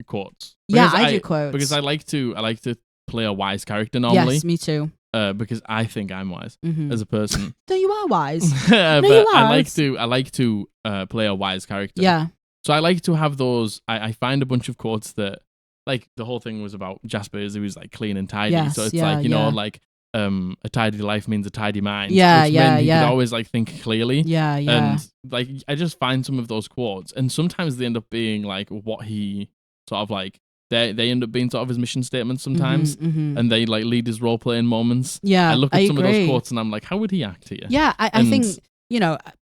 [SPEAKER 2] quotes.
[SPEAKER 1] I do quotes
[SPEAKER 2] because I like to play a wise character normally.
[SPEAKER 1] Yes, me too.
[SPEAKER 2] Because I think I'm wise as a person.
[SPEAKER 1] No, you are wise.
[SPEAKER 2] But
[SPEAKER 1] you are.
[SPEAKER 2] I like to play a wise character.
[SPEAKER 1] Yeah.
[SPEAKER 2] So I like to have those. I find a bunch of quotes that, like, the whole thing was about Jasper, is he was like clean and tidy.
[SPEAKER 1] Yes,
[SPEAKER 2] so it's like, you know, like a tidy life means a tidy mind. Which meant he could always like think clearly.
[SPEAKER 1] Yeah.
[SPEAKER 2] And like I just find some of those quotes, and sometimes they end up being like what he sort of like. They end up being sort of his mission statements sometimes, and they like lead his role playing moments.
[SPEAKER 1] Yeah,
[SPEAKER 2] I look at some of those quotes and I'm like, how would he act here?
[SPEAKER 1] Yeah, I think, you know,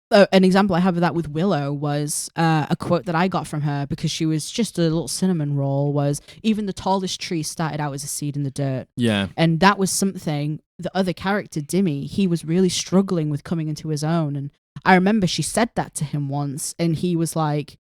[SPEAKER 1] an example I have of that with Willow was a quote that I got from her because she was just a little cinnamon roll. Was even the tallest tree started out as a seed in the dirt.
[SPEAKER 2] Yeah, and
[SPEAKER 1] that was something the other character, Dimmy, he was really struggling with coming into his own, and I remember she said that to him once, and he was like.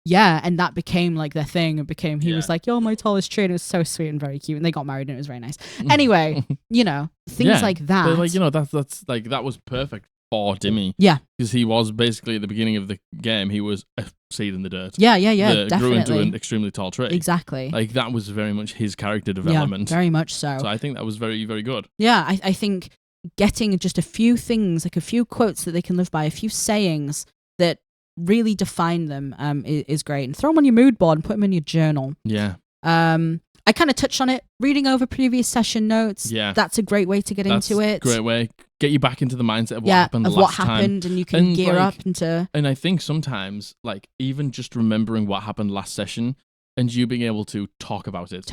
[SPEAKER 1] Yeah, and that became like their thing. It became, he was like, "You're my tallest tree." And it was so sweet and very cute. And they got married and it was very nice. Anyway, you know, things like that.
[SPEAKER 2] But like, you know, that's like, that was perfect for Dimmy.
[SPEAKER 1] Yeah.
[SPEAKER 2] Because he was basically at the beginning of the game, he was a seed in the dirt.
[SPEAKER 1] Yeah, definitely.
[SPEAKER 2] Grew into an extremely tall tree.
[SPEAKER 1] Exactly.
[SPEAKER 2] Like, that was very much his character development.
[SPEAKER 1] Yeah, very much so.
[SPEAKER 2] So I think that was very, very good.
[SPEAKER 1] Yeah, I think getting just a few things, like a few quotes that they can live by, a few sayings that really define them is great, and throw them on your mood board and put them in your journal.
[SPEAKER 2] Yeah.
[SPEAKER 1] I kind of touched on it, reading over previous session notes.
[SPEAKER 2] Yeah,
[SPEAKER 1] that's a great way to get into it.
[SPEAKER 2] Great way, get you back into the mindset of what happened last time.
[SPEAKER 1] And you can gear up into.
[SPEAKER 2] And I think sometimes, like, even just remembering what happened last session and you being able to talk about it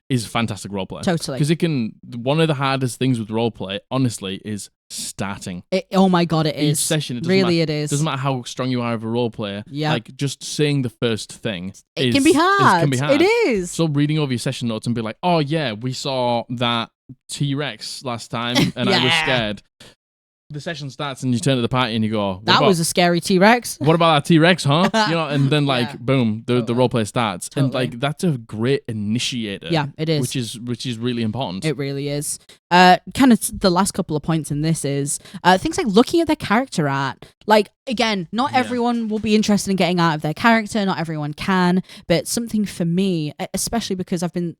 [SPEAKER 2] is fantastic roleplay.
[SPEAKER 1] Totally.
[SPEAKER 2] Because one of the hardest things with roleplay, honestly, is starting.
[SPEAKER 1] Oh my God, it is.
[SPEAKER 2] Each session, it
[SPEAKER 1] is.
[SPEAKER 2] Doesn't matter how strong you are of a role player.
[SPEAKER 1] Yeah.
[SPEAKER 2] Like, just saying the first thing
[SPEAKER 1] can be hard. It is.
[SPEAKER 2] So reading over your session notes and be like, oh yeah, we saw that T-Rex last time and I was scared. The session starts and you turn to the party and you go,
[SPEAKER 1] that was a scary T-Rex.
[SPEAKER 2] What about that T-Rex, huh? You know, and then like boom, the roleplay starts. Totally. And like that's a great initiator.
[SPEAKER 1] Yeah, it is.
[SPEAKER 2] Which is really important.
[SPEAKER 1] It really is. Kind of the last couple of points in this is things like looking at their character art. Like, again, not everyone will be interested in getting out of their character, not everyone can, but something for me, especially because I've been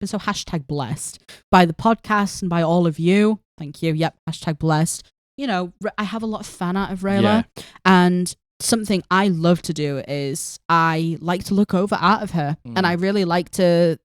[SPEAKER 1] so #blessed by the podcast and by all of you. Thank you. Yep, #blessed. You know, I have a lot of fan art of Rayla, and something I love to do is I like to look over art of her, and I really like to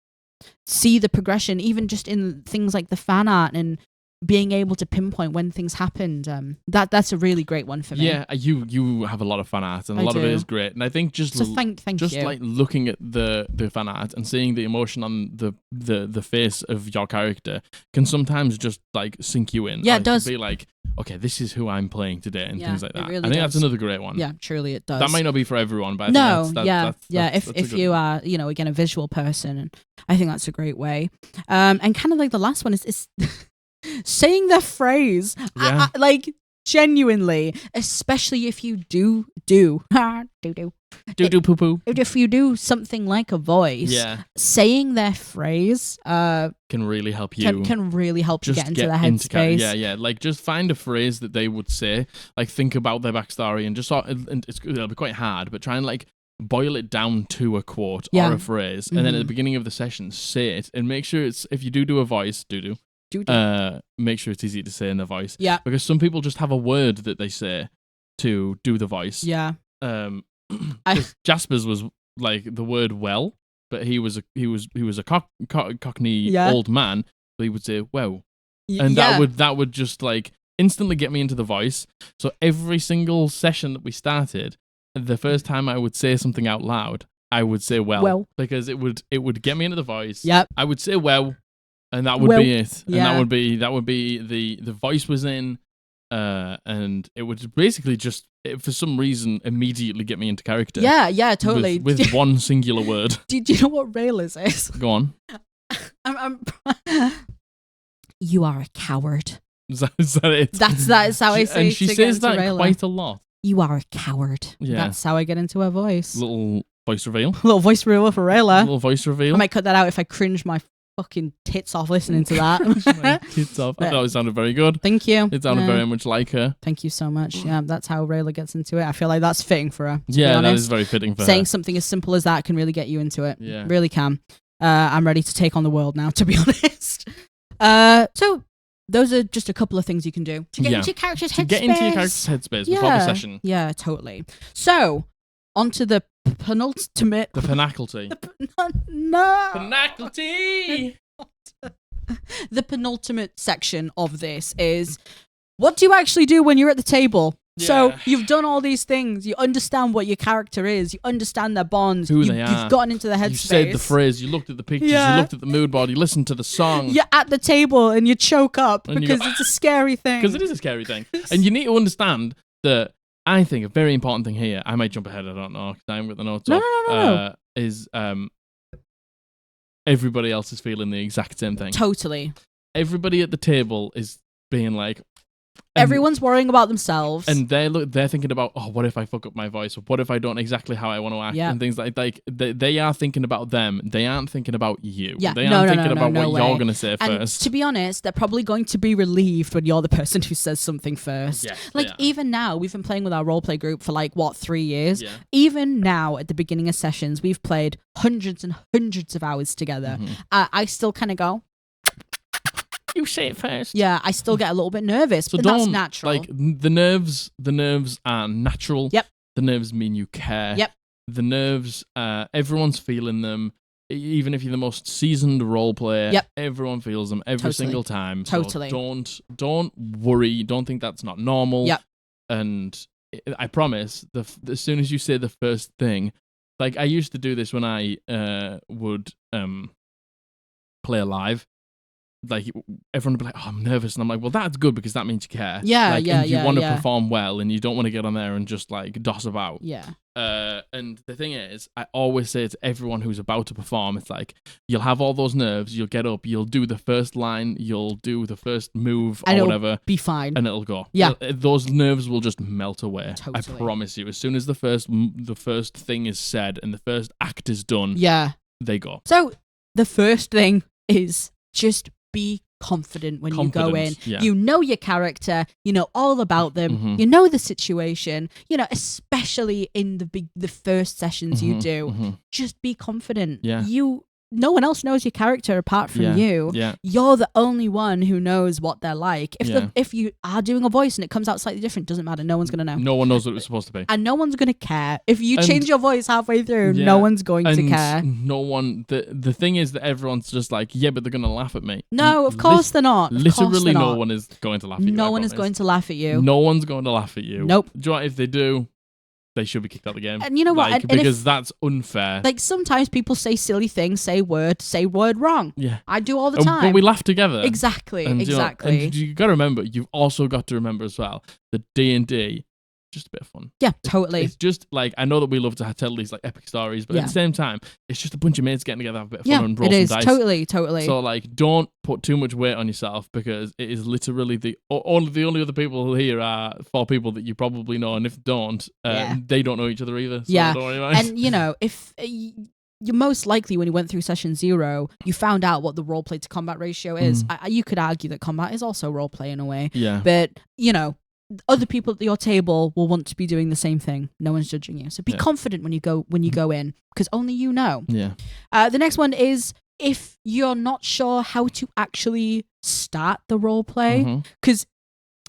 [SPEAKER 1] see the progression, even just in things like the fan art and being able to pinpoint when things happened. That's a really great one for me.
[SPEAKER 2] Yeah, you have a lot of fan art, and a lot of it is great. And I think just
[SPEAKER 1] thank you.
[SPEAKER 2] Like looking at the fan art and seeing the emotion on the face of your character can sometimes just like sink you in.
[SPEAKER 1] Yeah,
[SPEAKER 2] like,
[SPEAKER 1] it does.
[SPEAKER 2] Be like, okay, this is who I'm playing today, and things like that.
[SPEAKER 1] Really
[SPEAKER 2] I think that's another great one.
[SPEAKER 1] Yeah, truly it does.
[SPEAKER 2] That might not be for everyone, but
[SPEAKER 1] if you are, again, a visual person, I think that's a great way. And kind of like the last one is saying their phrase, like genuinely, especially if you do poo poo. If you do something like a voice, saying their phrase can
[SPEAKER 2] really help you.
[SPEAKER 1] Can really help you get into the headspace.
[SPEAKER 2] Yeah. Like just find a phrase that they would say. Like think about their backstory and just it'll be quite hard, but try and like boil it down to a quote or a phrase, and then at the beginning of the session say it, and make sure it's if you do a voice, make sure it's easy to say in the voice.
[SPEAKER 1] Yeah.
[SPEAKER 2] Because some people just have a word that they say to do the voice.
[SPEAKER 1] Yeah.
[SPEAKER 2] Jasper's was like the word well, but he was a Cockney old man, but he would say wow. And that would just like instantly get me into the voice. So every single session that we started, the first time I would say something out loud, I would say well. Because it would get me into the voice.
[SPEAKER 1] Yep.
[SPEAKER 2] I would say well. And that would be it. And that would be the voice was in, and it would basically just for some reason immediately get me into character.
[SPEAKER 1] Yeah, totally.
[SPEAKER 2] With one singular word.
[SPEAKER 1] Do you know what Raylers is?
[SPEAKER 2] Go on.
[SPEAKER 1] You are a coward.
[SPEAKER 2] Is that it?
[SPEAKER 1] That is how I say.
[SPEAKER 2] And she says that quite a lot.
[SPEAKER 1] You are a coward.
[SPEAKER 2] Yeah.
[SPEAKER 1] That's how I get into her voice.
[SPEAKER 2] Little voice reveal.
[SPEAKER 1] Little voice reveal for Rayla.
[SPEAKER 2] Little voice reveal.
[SPEAKER 1] I might cut that out if I cringe my fucking tits off listening to that.
[SPEAKER 2] Tits off. I thought it sounded very good.
[SPEAKER 1] Thank you.
[SPEAKER 2] It sounded very much like her.
[SPEAKER 1] Thank you so much. Yeah, that's how Rayla gets into it. I feel like that's fitting for her.
[SPEAKER 2] Yeah, that is very fitting for her.
[SPEAKER 1] Saying something as simple as that can really get you into it.
[SPEAKER 2] Yeah.
[SPEAKER 1] Really can. I'm ready to take on the world now, to be honest. So those are just a couple of things you can do to get into your character's headspace. To get into your character's
[SPEAKER 2] headspace before the session.
[SPEAKER 1] Yeah, totally. So, onto the penultimate...
[SPEAKER 2] The penaclity.
[SPEAKER 1] No!
[SPEAKER 2] Penaclity!
[SPEAKER 1] The penultimate section of this is, what do you actually do when you're at the table? Yeah. So, you've done all these things. You understand what your character is. You understand their bonds.
[SPEAKER 2] Who they are.
[SPEAKER 1] You've gotten into the headspace.
[SPEAKER 2] You said the phrase. You looked at the pictures. You looked at the mood board. You listened to the song.
[SPEAKER 1] You're at the table and you choke up because it's a scary thing.
[SPEAKER 2] Because it is a scary thing. And you need to understand that I think a very important thing here, I might jump ahead, I don't know, because I haven't got the notes
[SPEAKER 1] No.
[SPEAKER 2] Is everybody else is feeling the exact same thing.
[SPEAKER 1] Totally.
[SPEAKER 2] Everybody at the table is being like...
[SPEAKER 1] Everyone's worrying about themselves.
[SPEAKER 2] And they're thinking about, oh, what if I fuck up my voice? Or what if I don't exactly how I want to act? And things like they are thinking about them. They aren't thinking about you.
[SPEAKER 1] Yeah.
[SPEAKER 2] They aren't thinking about what you're going to say
[SPEAKER 1] and
[SPEAKER 2] first.
[SPEAKER 1] To be honest, they're probably going to be relieved when you're the person who says something first.
[SPEAKER 2] Yes,
[SPEAKER 1] even now, we've been playing with our roleplay group for 3 years.
[SPEAKER 2] Yeah.
[SPEAKER 1] Even now, at the beginning of sessions, we've played hundreds and hundreds of hours together.
[SPEAKER 2] Mm-hmm.
[SPEAKER 1] I still kind of go...
[SPEAKER 2] You say it first.
[SPEAKER 1] Yeah, I still get a little bit nervous, but that's natural.
[SPEAKER 2] Like, the nerves are natural.
[SPEAKER 1] Yep.
[SPEAKER 2] The nerves mean you care.
[SPEAKER 1] Yep.
[SPEAKER 2] The nerves, everyone's feeling them. Even if you're the most seasoned role player, everyone feels them every single time. So don't worry. Don't think that's not normal.
[SPEAKER 1] Yep.
[SPEAKER 2] And I promise, as soon as you say the first thing, like I used to do this when I would play live. Like everyone would be like, "Oh, I'm nervous," and I'm like, "Well, that's good because that means you care." And you want to perform well, and you don't want to get on there and just like doss about.
[SPEAKER 1] Yeah.
[SPEAKER 2] And the thing is, I always say to everyone who's about to perform, it's like you'll have all those nerves. You'll get up, you'll do the first line, you'll do the first move or whatever,
[SPEAKER 1] be fine,
[SPEAKER 2] and it'll go.
[SPEAKER 1] Yeah.
[SPEAKER 2] Those nerves will just melt away.
[SPEAKER 1] Totally.
[SPEAKER 2] I promise you. As soon as the first thing is said and the first act is done, they go.
[SPEAKER 1] So the first thing is just be confident when you go in.
[SPEAKER 2] Yeah.
[SPEAKER 1] You know your character, you know all about them, you know the situation, especially in the first sessions you do. Just be confident.
[SPEAKER 2] Yeah.
[SPEAKER 1] You no one else knows your character apart from you.
[SPEAKER 2] Yeah.
[SPEAKER 1] You're the only one who knows what they're like. If you are doing a voice and it comes out slightly different, doesn't matter. No one's going to know.
[SPEAKER 2] No one knows what it's supposed to be.
[SPEAKER 1] And no one's going to care. If you change your voice halfway through, no one's going to care.
[SPEAKER 2] No one, the thing is that everyone's just like, yeah, but they're going to laugh at me.
[SPEAKER 1] No, of course they're not.
[SPEAKER 2] Literally no one is going to laugh at you.
[SPEAKER 1] No one is going to laugh at you.
[SPEAKER 2] No one's going to laugh at you.
[SPEAKER 1] Nope.
[SPEAKER 2] Do you know what, if they do, they should be kicked out of the game.
[SPEAKER 1] And you know what?
[SPEAKER 2] Because that's unfair.
[SPEAKER 1] Like, sometimes people say silly things, say word wrong.
[SPEAKER 2] Yeah.
[SPEAKER 1] I do all the time.
[SPEAKER 2] But we laugh together.
[SPEAKER 1] Exactly.
[SPEAKER 2] And you got to remember, you've also got to remember as well, that D&D, just a bit of fun.
[SPEAKER 1] Yeah, totally.
[SPEAKER 2] It's just like, I know that we love to tell these like epic stories, but at the same time, it's just a bunch of mates getting together, have a bit of fun and roll some dice.
[SPEAKER 1] Totally.
[SPEAKER 2] So like, don't put too much weight on yourself, because it is literally the only other people here are 4 people that you probably know, and if don't, they don't know each other either. So don't worry about it.
[SPEAKER 1] And if you most likely, when you went through session 0, you found out what the roleplay to combat ratio is. You could argue that combat is also roleplay in a way.
[SPEAKER 2] Yeah.
[SPEAKER 1] But other people at your table will want to be doing the same thing. No one's judging you. So be confident when you go in, because only you know.
[SPEAKER 2] Yeah.
[SPEAKER 1] The next one is, if you're not sure how to actually start the roleplay, because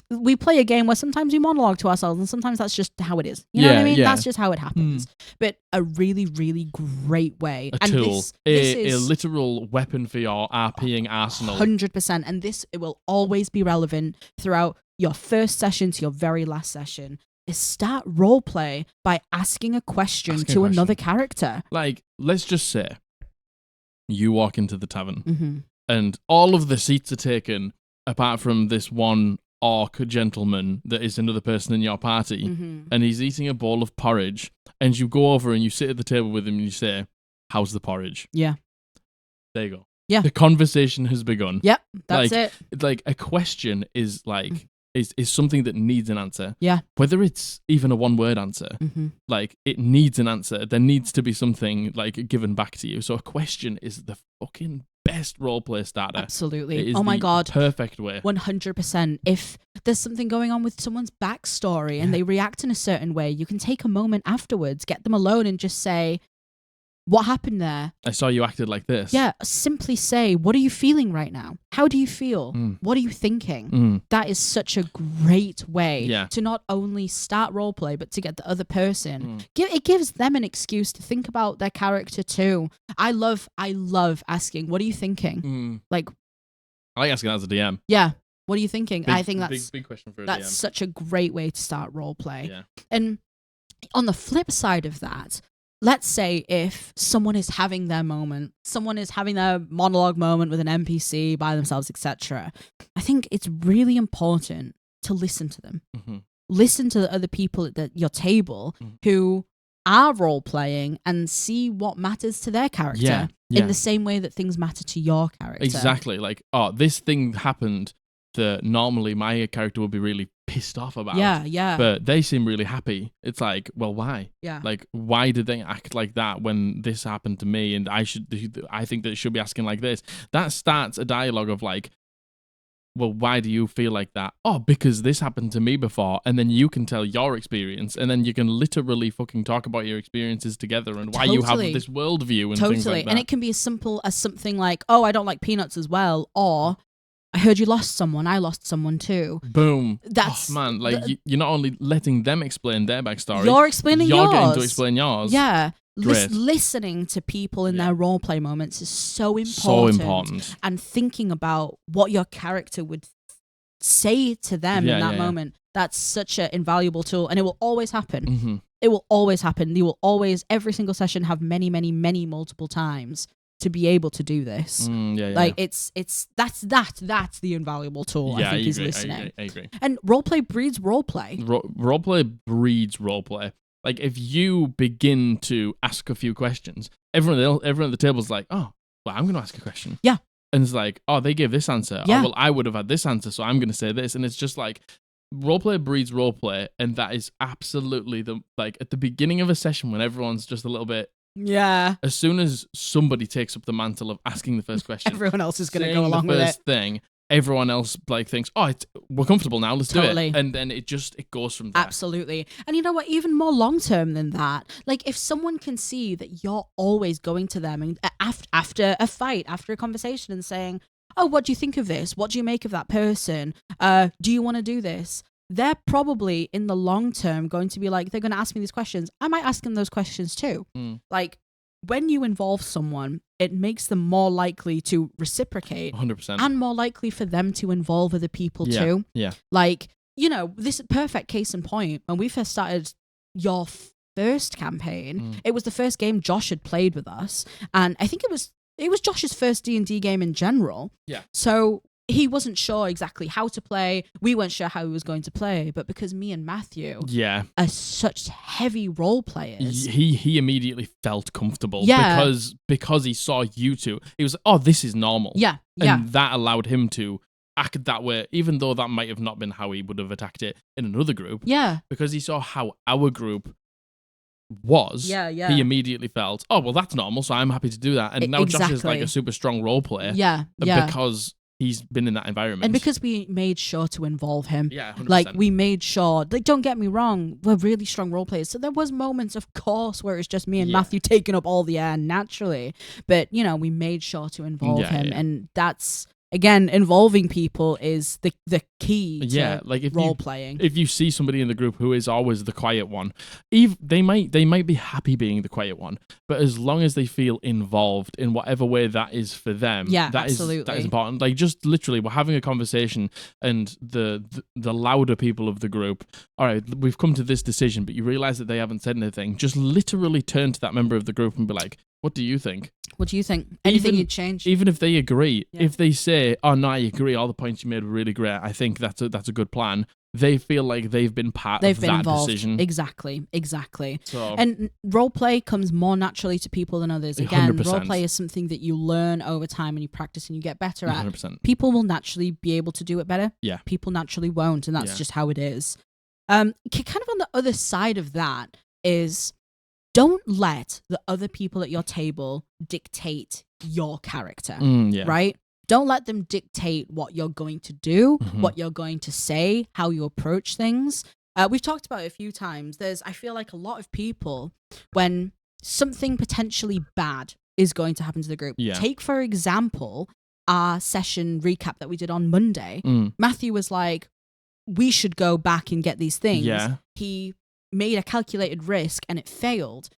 [SPEAKER 1] we play a game where sometimes we monologue to ourselves, and sometimes that's just how it is. You know what I mean? Yeah. That's just how it happens. But a really, really great way.
[SPEAKER 2] A tool. This is a literal weapon for your RPing arsenal.
[SPEAKER 1] 100%. And it will always be relevant throughout your first session to your very last session, is start roleplay by asking a question to another character.
[SPEAKER 2] Like, let's just say you walk into the tavern and all of the seats are taken apart from this one orc gentleman that is another person in your party, and he's eating a bowl of porridge, and you go over and you sit at the table with him and you say, "How's the porridge?"
[SPEAKER 1] Yeah.
[SPEAKER 2] There you go.
[SPEAKER 1] Yeah.
[SPEAKER 2] The conversation has begun.
[SPEAKER 1] Yep, that's it.
[SPEAKER 2] Like, a question is like is something that needs an answer.
[SPEAKER 1] Yeah.
[SPEAKER 2] Whether it's even a one-word answer, like, it needs an answer. There needs to be something like given back to you. So a question is the fucking best roleplay starter.
[SPEAKER 1] Absolutely. Oh my God.
[SPEAKER 2] Perfect way.
[SPEAKER 1] 100%. If there's something going on with someone's backstory and they react in a certain way, you can take a moment afterwards, get them alone and just say, what happened there?
[SPEAKER 2] I saw you acted like this.
[SPEAKER 1] Yeah, simply say, what are you feeling right now? How do you feel? What are you thinking? That is such a great way to not only start roleplay, but to get the other person. It gives them an excuse to think about their character too. I love asking, what are you thinking? Like,
[SPEAKER 2] I like asking that as a DM.
[SPEAKER 1] Yeah. What are you thinking? I think that's
[SPEAKER 2] big question for a DM.
[SPEAKER 1] That's such a great way to start roleplay.
[SPEAKER 2] Yeah.
[SPEAKER 1] And on the flip side of that, let's say if someone is having their moment, someone is having their monologue moment with an NPC by themselves, etc. I think it's really important to listen to them. Listen to the other people at your table who are role-playing and see what matters to their character in the same way that things matter to your character.
[SPEAKER 2] Exactly. Like, oh, this thing happened that normally my character would be really pissed off about.
[SPEAKER 1] Yeah.
[SPEAKER 2] But they seem really happy. It's like, well, why?
[SPEAKER 1] Yeah.
[SPEAKER 2] Like, why did they act like that when this happened to me? And I think that it should be asking like this. That starts a dialogue of like, well, why do you feel like that? Oh, because this happened to me before. And then you can tell your experience, and then you can literally fucking talk about your experiences together and why you have this worldview and things like that.
[SPEAKER 1] And it can be as simple as something like, oh, I don't like peanuts as well, or I heard you lost someone. I lost someone too.
[SPEAKER 2] Boom.
[SPEAKER 1] That's
[SPEAKER 2] man. Like, you're not only letting them explain their backstory.
[SPEAKER 1] You're explaining yours.
[SPEAKER 2] You're getting to explain yours.
[SPEAKER 1] Yeah. Listening to people in their roleplay moments is so important. And thinking about what your character would say to them in that moment. That's such an invaluable tool, and it will always happen. It will always happen. You will always, every single session, have many, many, many multiple times to be able to do this. Like, it's that's the invaluable tool. I think is listening.
[SPEAKER 2] I agree.
[SPEAKER 1] And roleplay breeds roleplay.
[SPEAKER 2] Roleplay breeds roleplay. Like, if you begin to ask a few questions, everyone at the table's like, oh, well, I'm going to ask a question.
[SPEAKER 1] Yeah.
[SPEAKER 2] And it's like, oh, they gave this answer.
[SPEAKER 1] Yeah.
[SPEAKER 2] Oh, well, I would have had this answer, so I'm going to say this. And it's just like, roleplay breeds roleplay, and that is absolutely at the beginning of a session when everyone's just a little bit.
[SPEAKER 1] Yeah.
[SPEAKER 2] As soon as somebody takes up the mantle of asking the first question,
[SPEAKER 1] everyone else is going to go along with it.
[SPEAKER 2] Thing, everyone else like thinks, oh, we're comfortable now, let's do it. And then it goes from there.
[SPEAKER 1] Absolutely. And you know what, even more long-term than that, like if someone can see that you're always going to them and after a fight, after a conversation and saying, oh, what do you think of this? What do you make of that person? Do you want to do this? They're probably in the long term going to be like, they're going to ask me these questions. I might ask them those questions too. Like when you involve someone, it makes them more likely to reciprocate
[SPEAKER 2] 100%.
[SPEAKER 1] and more likely for them to involve other people too.
[SPEAKER 2] Yeah.
[SPEAKER 1] Like, you know, this is perfect case in point. When we first started your first campaign, it was the first game Josh had played with us. And I think it was Josh's first D&D game in general.
[SPEAKER 2] Yeah.
[SPEAKER 1] So he wasn't sure exactly how to play. We weren't sure how he was going to play. But because me and Matthew are such heavy role players,
[SPEAKER 2] he immediately felt comfortable. Because he saw you two. He was, oh, this is normal.
[SPEAKER 1] Yeah.
[SPEAKER 2] And that allowed him to act that way, even though that might have not been how he would have attacked it in another group.
[SPEAKER 1] Yeah.
[SPEAKER 2] Because he saw how our group was, he immediately felt, oh, well, that's normal, so I'm happy to do that. And now Josh is like a super strong role player.
[SPEAKER 1] Yeah.
[SPEAKER 2] Because he's been in that environment.
[SPEAKER 1] And because we made sure to involve him.
[SPEAKER 2] Yeah, 100%.
[SPEAKER 1] Like, we made sure, like, don't get me wrong, we're really strong role players. So there was moments, of course, where it's just me and Matthew taking up all the air naturally. But, you know, we made sure to involve him.
[SPEAKER 2] Yeah.
[SPEAKER 1] And that's, again, involving people is the key to
[SPEAKER 2] like
[SPEAKER 1] role playing.
[SPEAKER 2] If you see somebody in the group who is always the quiet one, they might be happy being the quiet one, but as long as they feel involved in whatever way that is for them, that is important. Like, just literally, we're having a conversation, and the louder people of the group, all right, we've come to this decision, but you realize that they haven't said anything. Just literally turn to that member of the group and be like, what do you think?
[SPEAKER 1] What do you think? Anything you'd change?
[SPEAKER 2] Even if they agree, if they say, oh, no, I agree, all the points you made were really great, I think that's a good plan, they feel like they've been part of that
[SPEAKER 1] involved.
[SPEAKER 2] Decision.
[SPEAKER 1] Exactly.
[SPEAKER 2] So,
[SPEAKER 1] and roleplay comes more naturally to people than others. Again,
[SPEAKER 2] 100%.
[SPEAKER 1] roleplay is something that you learn over time and you practice and you get better at.
[SPEAKER 2] 100%.
[SPEAKER 1] People will naturally be able to do it better.
[SPEAKER 2] Yeah.
[SPEAKER 1] People naturally won't, and that's just how it is. Kind of on the other side of that is, don't let the other people at your table dictate your character, right? Don't let them dictate what you're going to do, what you're going to say, how you approach things. We've talked about it a few times. I feel like a lot of people, when something potentially bad is going to happen to the group. Take, for example, our session recap that we did on Monday. Matthew was like, we should go back and get these things. He made a calculated risk and it failed.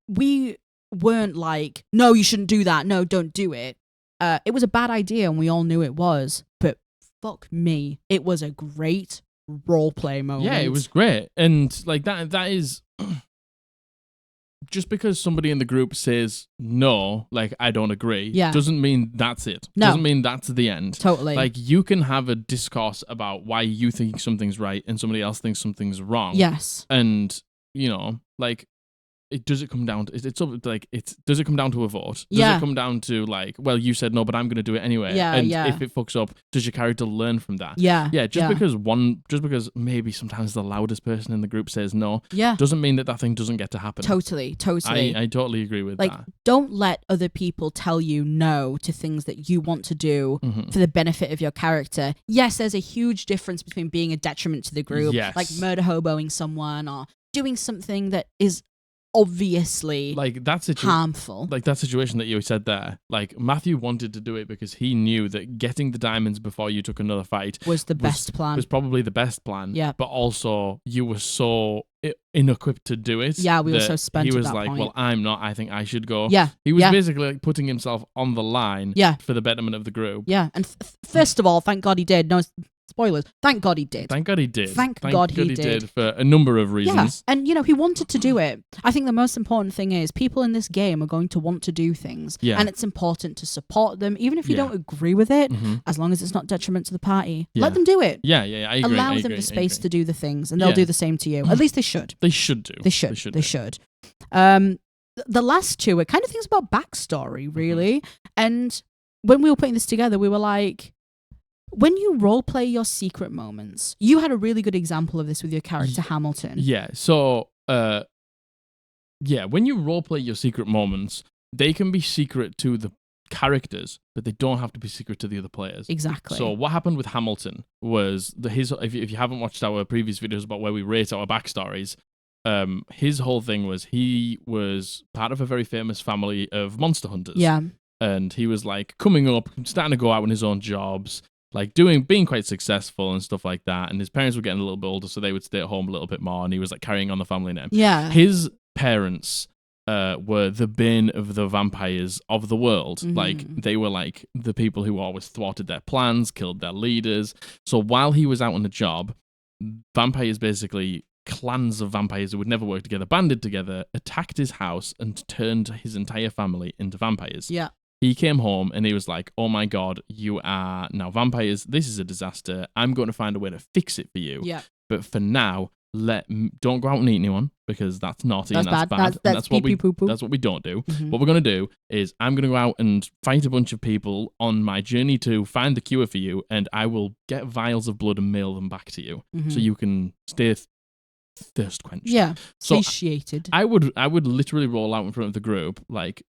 [SPEAKER 1] We weren't like, no, you shouldn't do that. No, don't do it. It was a bad idea and we all knew it was, but fuck me, it was a great roleplay moment.
[SPEAKER 2] Yeah, it was great. And like that is just because somebody in the group says no, like, I don't agree, doesn't mean that's it.
[SPEAKER 1] No.
[SPEAKER 2] Doesn't mean that's the end.
[SPEAKER 1] Totally.
[SPEAKER 2] Like, you can have a discourse about why you think something's right and somebody else thinks something's wrong.
[SPEAKER 1] Yes.
[SPEAKER 2] And, you know, like, does it come down to does it come down to a vote? Does it come down to like, well, you said no, but I'm going to do it anyway? And if it fucks up, does your character learn from that? Just because maybe sometimes the loudest person in the group says no, doesn't mean that thing doesn't get to happen.
[SPEAKER 1] Totally.
[SPEAKER 2] I totally agree with that.
[SPEAKER 1] Don't let other people tell you no to things that you want to do for the benefit of your character. Yes, there's a huge difference between being a detriment to the group, like murder hoboing someone or doing something that is obviously
[SPEAKER 2] like
[SPEAKER 1] harmful.
[SPEAKER 2] Like that situation that you said there, like Matthew wanted to do it because he knew that getting the diamonds before you took another fight
[SPEAKER 1] was the best plan.
[SPEAKER 2] Was probably the best plan.
[SPEAKER 1] Yeah.
[SPEAKER 2] But also you were so inequipped to do it.
[SPEAKER 1] Yeah, we were so spent.
[SPEAKER 2] He was
[SPEAKER 1] at that
[SPEAKER 2] like,
[SPEAKER 1] point.
[SPEAKER 2] well, I'm not. I think I should go.
[SPEAKER 1] Yeah.
[SPEAKER 2] He was basically like putting himself on the line for the betterment of the group.
[SPEAKER 1] Yeah. And first of all, thank God he did. No spoilers. Thank God he did.
[SPEAKER 2] Thank God he did.
[SPEAKER 1] Thank God he did
[SPEAKER 2] for a number of reasons.
[SPEAKER 1] Yeah. And, you know, he wanted to do it. I think the most important thing is people in this game are going to want to do things. Yeah. And it's important to support them, even if you don't agree with it, as long as it's not detriment to the party. Let them do it.
[SPEAKER 2] Yeah, I agree.
[SPEAKER 1] Allow them the space to do the things, and they'll do the same to you. At least they should.
[SPEAKER 2] They should do.
[SPEAKER 1] They should. The last two are kind of things about backstory, really. And when we were putting this together, we were like, when you roleplay your secret moments, you had a really good example of this with your character Hamilton.
[SPEAKER 2] Yeah. So, when you roleplay your secret moments, they can be secret to the characters, but they don't have to be secret to the other players.
[SPEAKER 1] Exactly.
[SPEAKER 2] So what happened with Hamilton was if you haven't watched our previous videos about where we rate our backstories, his whole thing was he was part of a very famous family of monster hunters.
[SPEAKER 1] Yeah.
[SPEAKER 2] And he was like coming up, starting to go out on his own jobs, like being quite successful and stuff like that. And his parents were getting a little bit older, so they would stay at home a little bit more. And he was like carrying on the family name.
[SPEAKER 1] Yeah.
[SPEAKER 2] His parents were the bane of the vampires of the world.
[SPEAKER 1] Mm-hmm.
[SPEAKER 2] Like they were like the people who always thwarted their plans, killed their leaders. So while he was out on the job, vampires, basically clans of vampires who would never work together, banded together, attacked his house and turned his entire family into vampires.
[SPEAKER 1] Yeah.
[SPEAKER 2] He came home and he was like, oh my God, you are now vampires. This is a disaster. I'm going to find a way to fix it for you.
[SPEAKER 1] Yeah.
[SPEAKER 2] But for now, don't go out and eat anyone, because that's naughty and that's bad.
[SPEAKER 1] That's
[SPEAKER 2] what we
[SPEAKER 1] poo-poo.
[SPEAKER 2] That's what we don't do.
[SPEAKER 1] Mm-hmm.
[SPEAKER 2] What we're going to do is I'm going to go out and fight a bunch of people on my journey to find the cure for you, and I will get vials of blood and mail them back to you so you can stay thirst quenched.
[SPEAKER 1] Yeah.
[SPEAKER 2] So
[SPEAKER 1] satiated.
[SPEAKER 2] I would literally roll out in front of the group like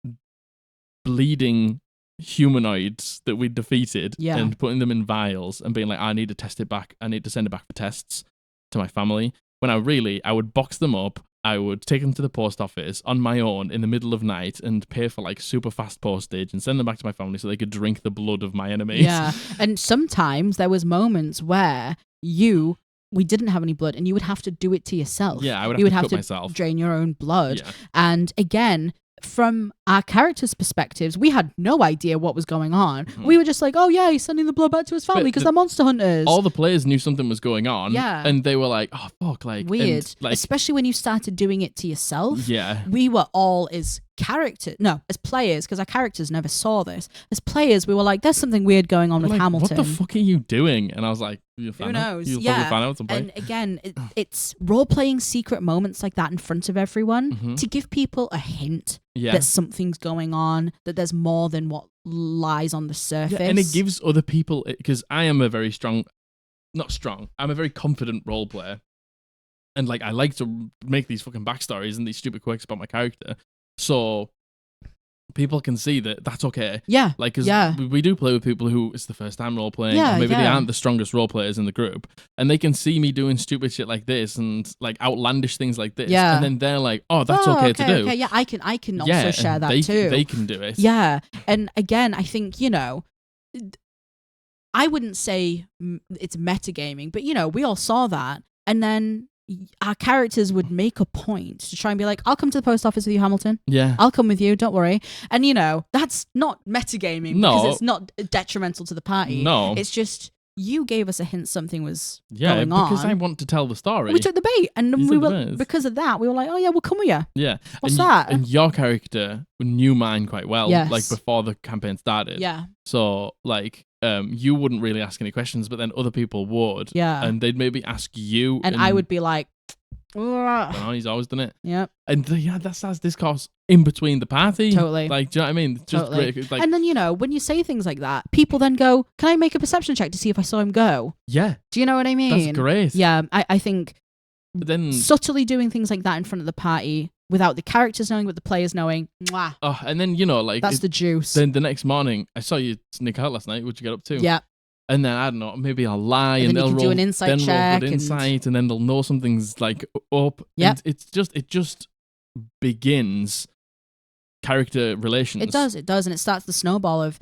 [SPEAKER 2] bleeding humanoids that we defeated and putting them in vials and being like, I need to test it back. I need to send it back for tests to my family. When I would box them up. I would take them to the post office on my own in the middle of night and pay for like super fast postage and send them back to my family so they could drink the blood of my enemies.
[SPEAKER 1] Yeah. And sometimes there was moments where we didn't have any blood and you would have to do it to yourself.
[SPEAKER 2] Yeah, I would have to myself.
[SPEAKER 1] Drain your own blood.
[SPEAKER 2] Yeah.
[SPEAKER 1] And again, from our characters' perspectives, we had no idea what was going on. Mm-hmm. We were just like, oh yeah, he's sending the blood back to his family because they're monster hunters.
[SPEAKER 2] All the players knew something was going on.
[SPEAKER 1] Yeah.
[SPEAKER 2] And they were like, oh fuck, like
[SPEAKER 1] weird.
[SPEAKER 2] And, like,
[SPEAKER 1] especially when you started doing it to yourself.
[SPEAKER 2] Yeah.
[SPEAKER 1] We were all as players, because our characters never saw this. As players, we were like, there's something weird going on with Hamilton.
[SPEAKER 2] What the fuck are you doing? And I was like,
[SPEAKER 1] who knows?
[SPEAKER 2] You'll probably find out at some point.
[SPEAKER 1] And again, it's role-playing secret moments like that in front of everyone to give people a hint that something's going on, that there's more than what lies on the surface.
[SPEAKER 2] Yeah, and it gives other people, because I am a very I'm a very confident role player. And like, I like to make these fucking backstories and these stupid quirks about my character. So people can see that that's okay.
[SPEAKER 1] Yeah.
[SPEAKER 2] Like, because we do play with people who it's the first time role playing.
[SPEAKER 1] Yeah,
[SPEAKER 2] or maybe they aren't the strongest role players in the group. And they can see me doing stupid shit like this and like outlandish things like this. Yeah. And then they're like, oh, that's okay to do.
[SPEAKER 1] Okay, yeah, I can also share that too.
[SPEAKER 2] They can do it.
[SPEAKER 1] Yeah. And again, I think, I wouldn't say it's metagaming, but we all saw that. And then our characters would make a point to try and be like, I'll come to the post office with you, Hamilton.
[SPEAKER 2] Yeah.
[SPEAKER 1] I'll come with you, don't worry. And, that's not metagaming because it's not detrimental to the party.
[SPEAKER 2] No.
[SPEAKER 1] It's just you gave us a hint something was going on.
[SPEAKER 2] Because I want to tell the story.
[SPEAKER 1] We took the bait. And because of that, we were like, oh yeah, we'll come with you.
[SPEAKER 2] Yeah.
[SPEAKER 1] What's that?
[SPEAKER 2] And your character knew mine quite well,
[SPEAKER 1] yes.
[SPEAKER 2] like before the campaign started.
[SPEAKER 1] Yeah.
[SPEAKER 2] So like, you wouldn't really ask any questions, but then other people would.
[SPEAKER 1] Yeah.
[SPEAKER 2] And they'd maybe ask you.
[SPEAKER 1] And I would be like,
[SPEAKER 2] oh, he's always done it.
[SPEAKER 1] Yep.
[SPEAKER 2] And that starts discourse in between the party.
[SPEAKER 1] Totally.
[SPEAKER 2] Like, do you know what I mean? It's just
[SPEAKER 1] totally.
[SPEAKER 2] great. Like,
[SPEAKER 1] and then, when you say things like that, people then go, can I make a perception check to see if I saw him go?
[SPEAKER 2] Yeah.
[SPEAKER 1] Do you know what I mean?
[SPEAKER 2] That's great.
[SPEAKER 1] Yeah. I think
[SPEAKER 2] then
[SPEAKER 1] subtly doing things like that in front of the party without the characters knowing, but the players knowing. Mwah.
[SPEAKER 2] Oh, and then, like...
[SPEAKER 1] That's the juice.
[SPEAKER 2] Then the next morning, I saw you sneak out last night. What'd you get up to?
[SPEAKER 1] Yeah.
[SPEAKER 2] And then, I don't know, maybe I'll lie
[SPEAKER 1] and
[SPEAKER 2] they'll
[SPEAKER 1] do an insight check.
[SPEAKER 2] Roll insight, and then they'll know something's like up.
[SPEAKER 1] Yeah.
[SPEAKER 2] It just begins character relations.
[SPEAKER 1] It does. And it starts the snowball of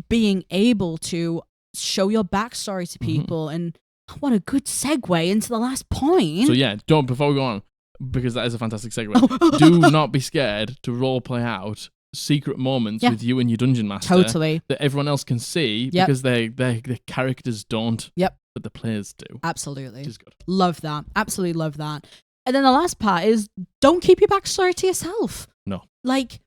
[SPEAKER 1] being able to show your backstory to people. And what a good segue into the last point.
[SPEAKER 2] So before we go on, because that is a fantastic segue, do not be scared to role play out secret moments with you and your dungeon master that everyone else can see because their characters don't, but the players do.
[SPEAKER 1] Absolutely.
[SPEAKER 2] Which is good.
[SPEAKER 1] Love that. Absolutely love that. And then the last part is don't keep your backstory to yourself.
[SPEAKER 2] No.
[SPEAKER 1] Like,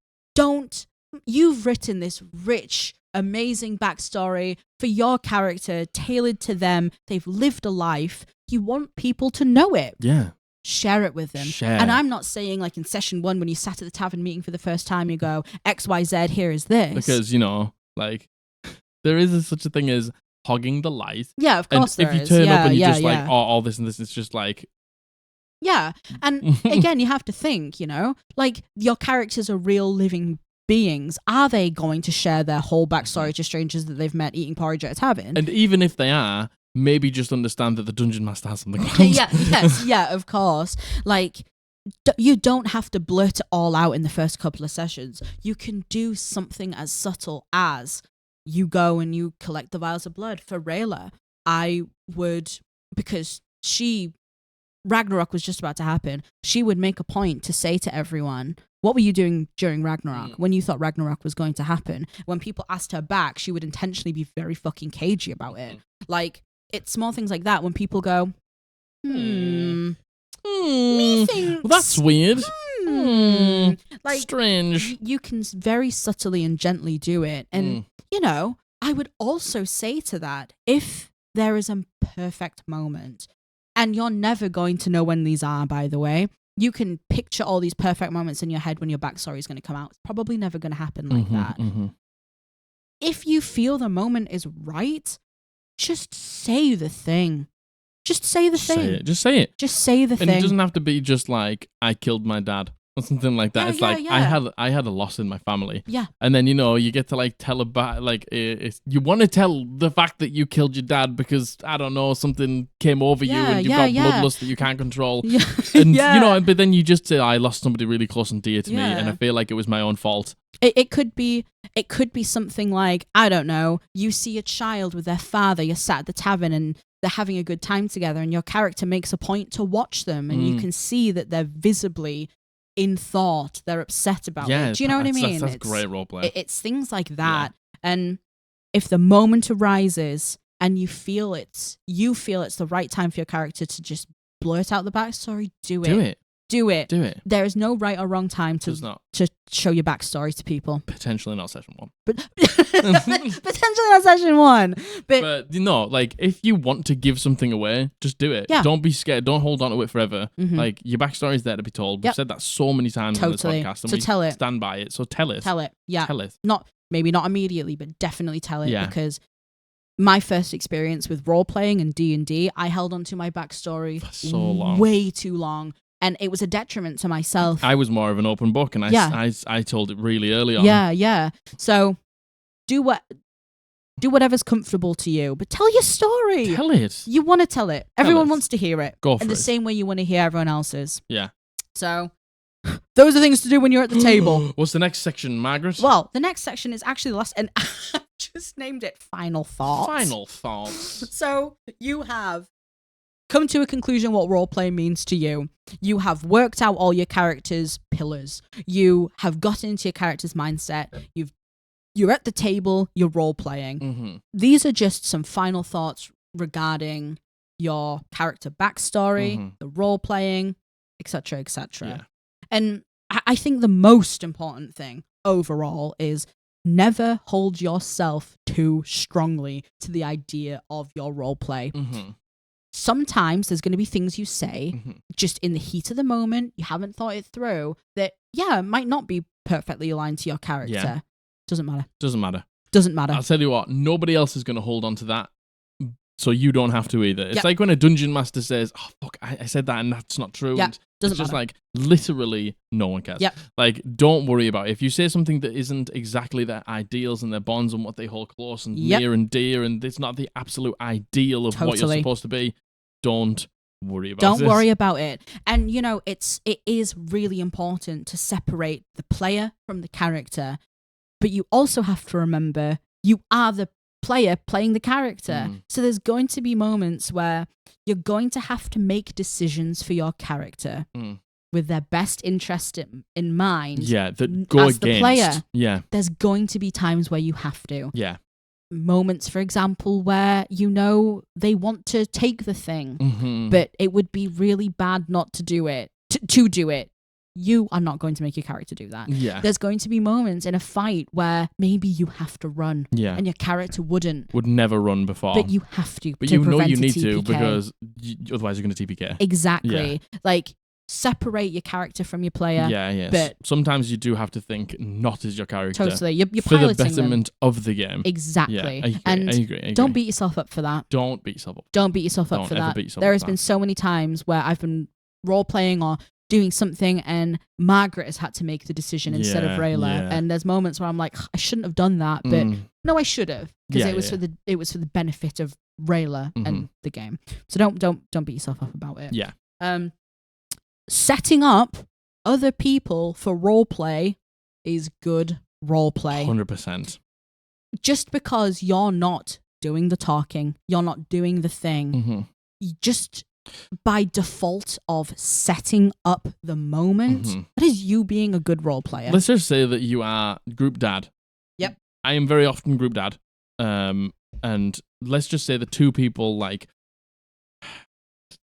[SPEAKER 1] you've written this rich, amazing backstory for your character, tailored to them. They've lived a life. You want people to know it.
[SPEAKER 2] Yeah.
[SPEAKER 1] Share it with them.
[SPEAKER 2] Share.
[SPEAKER 1] And I'm not saying like in session 1 when you sat at the tavern meeting for the first time, you go, XYZ, here is this.
[SPEAKER 2] Because, like, there is such a thing as hogging the light.
[SPEAKER 1] Yeah, of course
[SPEAKER 2] and
[SPEAKER 1] there
[SPEAKER 2] is.
[SPEAKER 1] If
[SPEAKER 2] you turn up and you're just like, oh, all this and this, it's just like...
[SPEAKER 1] Yeah, and again, you have to think, like, your characters are real living beings, are they going to share their whole backstory to strangers that they've met eating porridge at a tavern?
[SPEAKER 2] And even if they are, maybe just understand that the dungeon master has something else.
[SPEAKER 1] Yeah, of course. Like, you don't have to blurt it all out in the first couple of sessions. You can do something as subtle as you go and you collect the vials of blood. For Rayla, I would, because Ragnarok was just about to happen, she would make a point to say to everyone, what were you doing during Ragnarok when you thought Ragnarok was going to happen? When people asked her back, she would intentionally be very fucking cagey about it. Like, it's small things like that when people go, me thinks,
[SPEAKER 2] well, that's weird.
[SPEAKER 1] Like,
[SPEAKER 2] strange.
[SPEAKER 1] You can very subtly and gently do it. And, you know, I would also say to that, if there is a perfect moment, and you're never going to know when these are, by the way, you can picture all these perfect moments in your head when your backstory is going to come out. It's probably never going to happen like that. If you feel the moment is right, just say the thing. Just say the thing.
[SPEAKER 2] Just say it.
[SPEAKER 1] Just say the thing.
[SPEAKER 2] And it doesn't have to be just like, I killed my dad. Or something like that. It's like I had a loss in my family.
[SPEAKER 1] Yeah.
[SPEAKER 2] And then, you know, you get to like tell about like you want to tell the fact that you killed your dad because I don't know, something came over you and you've got bloodlust that you can't control. And you know, but then you just say, I lost somebody really close and dear to me and I feel like it was my own fault.
[SPEAKER 1] It could be something like, I don't know, you see a child with their father, you're sat at the tavern and they're having a good time together and your character makes a point to watch them and you can see that they're visibly in thought, they're upset about it. Do you know what I mean?
[SPEAKER 2] That's great roleplay.
[SPEAKER 1] It's things like that. Yeah. And if the moment arises and you feel it's the right time for your character to just blurt out the backstory, do it. Do it. There is no right or wrong time to show your backstory to people.
[SPEAKER 2] Potentially not session 1.
[SPEAKER 1] But potentially not session 1.
[SPEAKER 2] But you know, like if you want to give something away, just do it. Yeah. Don't be scared. Don't hold on to it forever. Like your backstory is there to be told. We've said that so many times on this podcast, and we tell it. Stand by it. So tell it.
[SPEAKER 1] Tell it. Yeah.
[SPEAKER 2] Tell it.
[SPEAKER 1] Maybe not immediately, but definitely tell it because my first experience with role playing and D&D, I held onto my backstory
[SPEAKER 2] for so long,
[SPEAKER 1] way too long. And it was a detriment to myself.
[SPEAKER 2] I was more of an open book, and I told it really early on.
[SPEAKER 1] Yeah. So do whatever's comfortable to you, but tell your story.
[SPEAKER 2] Tell it.
[SPEAKER 1] You want to tell it. Everyone wants to hear it.
[SPEAKER 2] Go for it.
[SPEAKER 1] In the same way you want to hear everyone else's.
[SPEAKER 2] Yeah.
[SPEAKER 1] So those are things to do when you're at the table.
[SPEAKER 2] What's the next section, Margaret?
[SPEAKER 1] Well, the next section is actually the last, and I just named it Final Thoughts.
[SPEAKER 2] Final Thoughts.
[SPEAKER 1] So you have come to a conclusion what roleplay means to you. You have worked out all your characters' pillars. You have gotten into your character's mindset. You're at the table, you're role-playing. These are just some final thoughts regarding your character backstory, the role-playing, etc., etc. Yeah. And I think the most important thing overall is never hold yourself too strongly to the idea of your roleplay. Sometimes there's going to be things you say just in the heat of the moment, you haven't thought it through, that, might not be perfectly aligned to your character. Yeah. Doesn't matter.
[SPEAKER 2] I'll tell you what, nobody else is going to hold on to that, so you don't have to either. It's like when a dungeon master says, oh, fuck, I said that and that's not true.
[SPEAKER 1] Yeah.
[SPEAKER 2] It's just like, literally, no one cares. Yep. Like, don't worry about it. If you say something that isn't exactly their ideals and their bonds and what they hold close and near and dear, and it's not the absolute ideal of what you're supposed to be, don't worry about it.
[SPEAKER 1] Don't worry about it. And, you know, it is really important to separate the player from the character, but you also have to remember you are the player playing the character. So there's going to be moments where you're going to have to make decisions for your character with their best interest in mind.
[SPEAKER 2] Yeah, that go
[SPEAKER 1] as
[SPEAKER 2] against
[SPEAKER 1] the player.
[SPEAKER 2] Yeah.
[SPEAKER 1] There's going to be times where you have to.
[SPEAKER 2] Yeah.
[SPEAKER 1] Moments, for example, where you know they want to take the thing, but it would be really bad not to do it. To do it. You are not going to make your character do that.
[SPEAKER 2] Yeah.
[SPEAKER 1] There's going to be moments in a fight where maybe you have to run. Yeah. And your character would never run before. But you have to.
[SPEAKER 2] But you know you need to because otherwise you're going to TPK.
[SPEAKER 1] Exactly. Yeah. Like, separate your character from your player.
[SPEAKER 2] Yeah. But sometimes you do have to think not as your character.
[SPEAKER 1] Totally. You're
[SPEAKER 2] for
[SPEAKER 1] piloting
[SPEAKER 2] the betterment of the game.
[SPEAKER 1] Exactly.
[SPEAKER 2] Yeah, I agree.
[SPEAKER 1] Don't beat yourself up for that.
[SPEAKER 2] Don't beat yourself up.
[SPEAKER 1] Don't beat yourself up for that. There has been so many times where I've been role-playing or doing something and Margaret has had to make the decision instead of Rayla. And there's moments where I'm like, I shouldn't have done that, but no, I should have, because it was for the benefit of Rayla and the game. So don't beat yourself up about it.
[SPEAKER 2] Yeah.
[SPEAKER 1] Setting up other people for roleplay is good roleplay.
[SPEAKER 2] 100%.
[SPEAKER 1] Just because you're not doing the talking, you're not doing the thing, you just by default of setting up the moment, that is you being a good role player.
[SPEAKER 2] Let's just say that you are group dad.
[SPEAKER 1] Yep.
[SPEAKER 2] I am very often group dad. And let's just say the two people, like,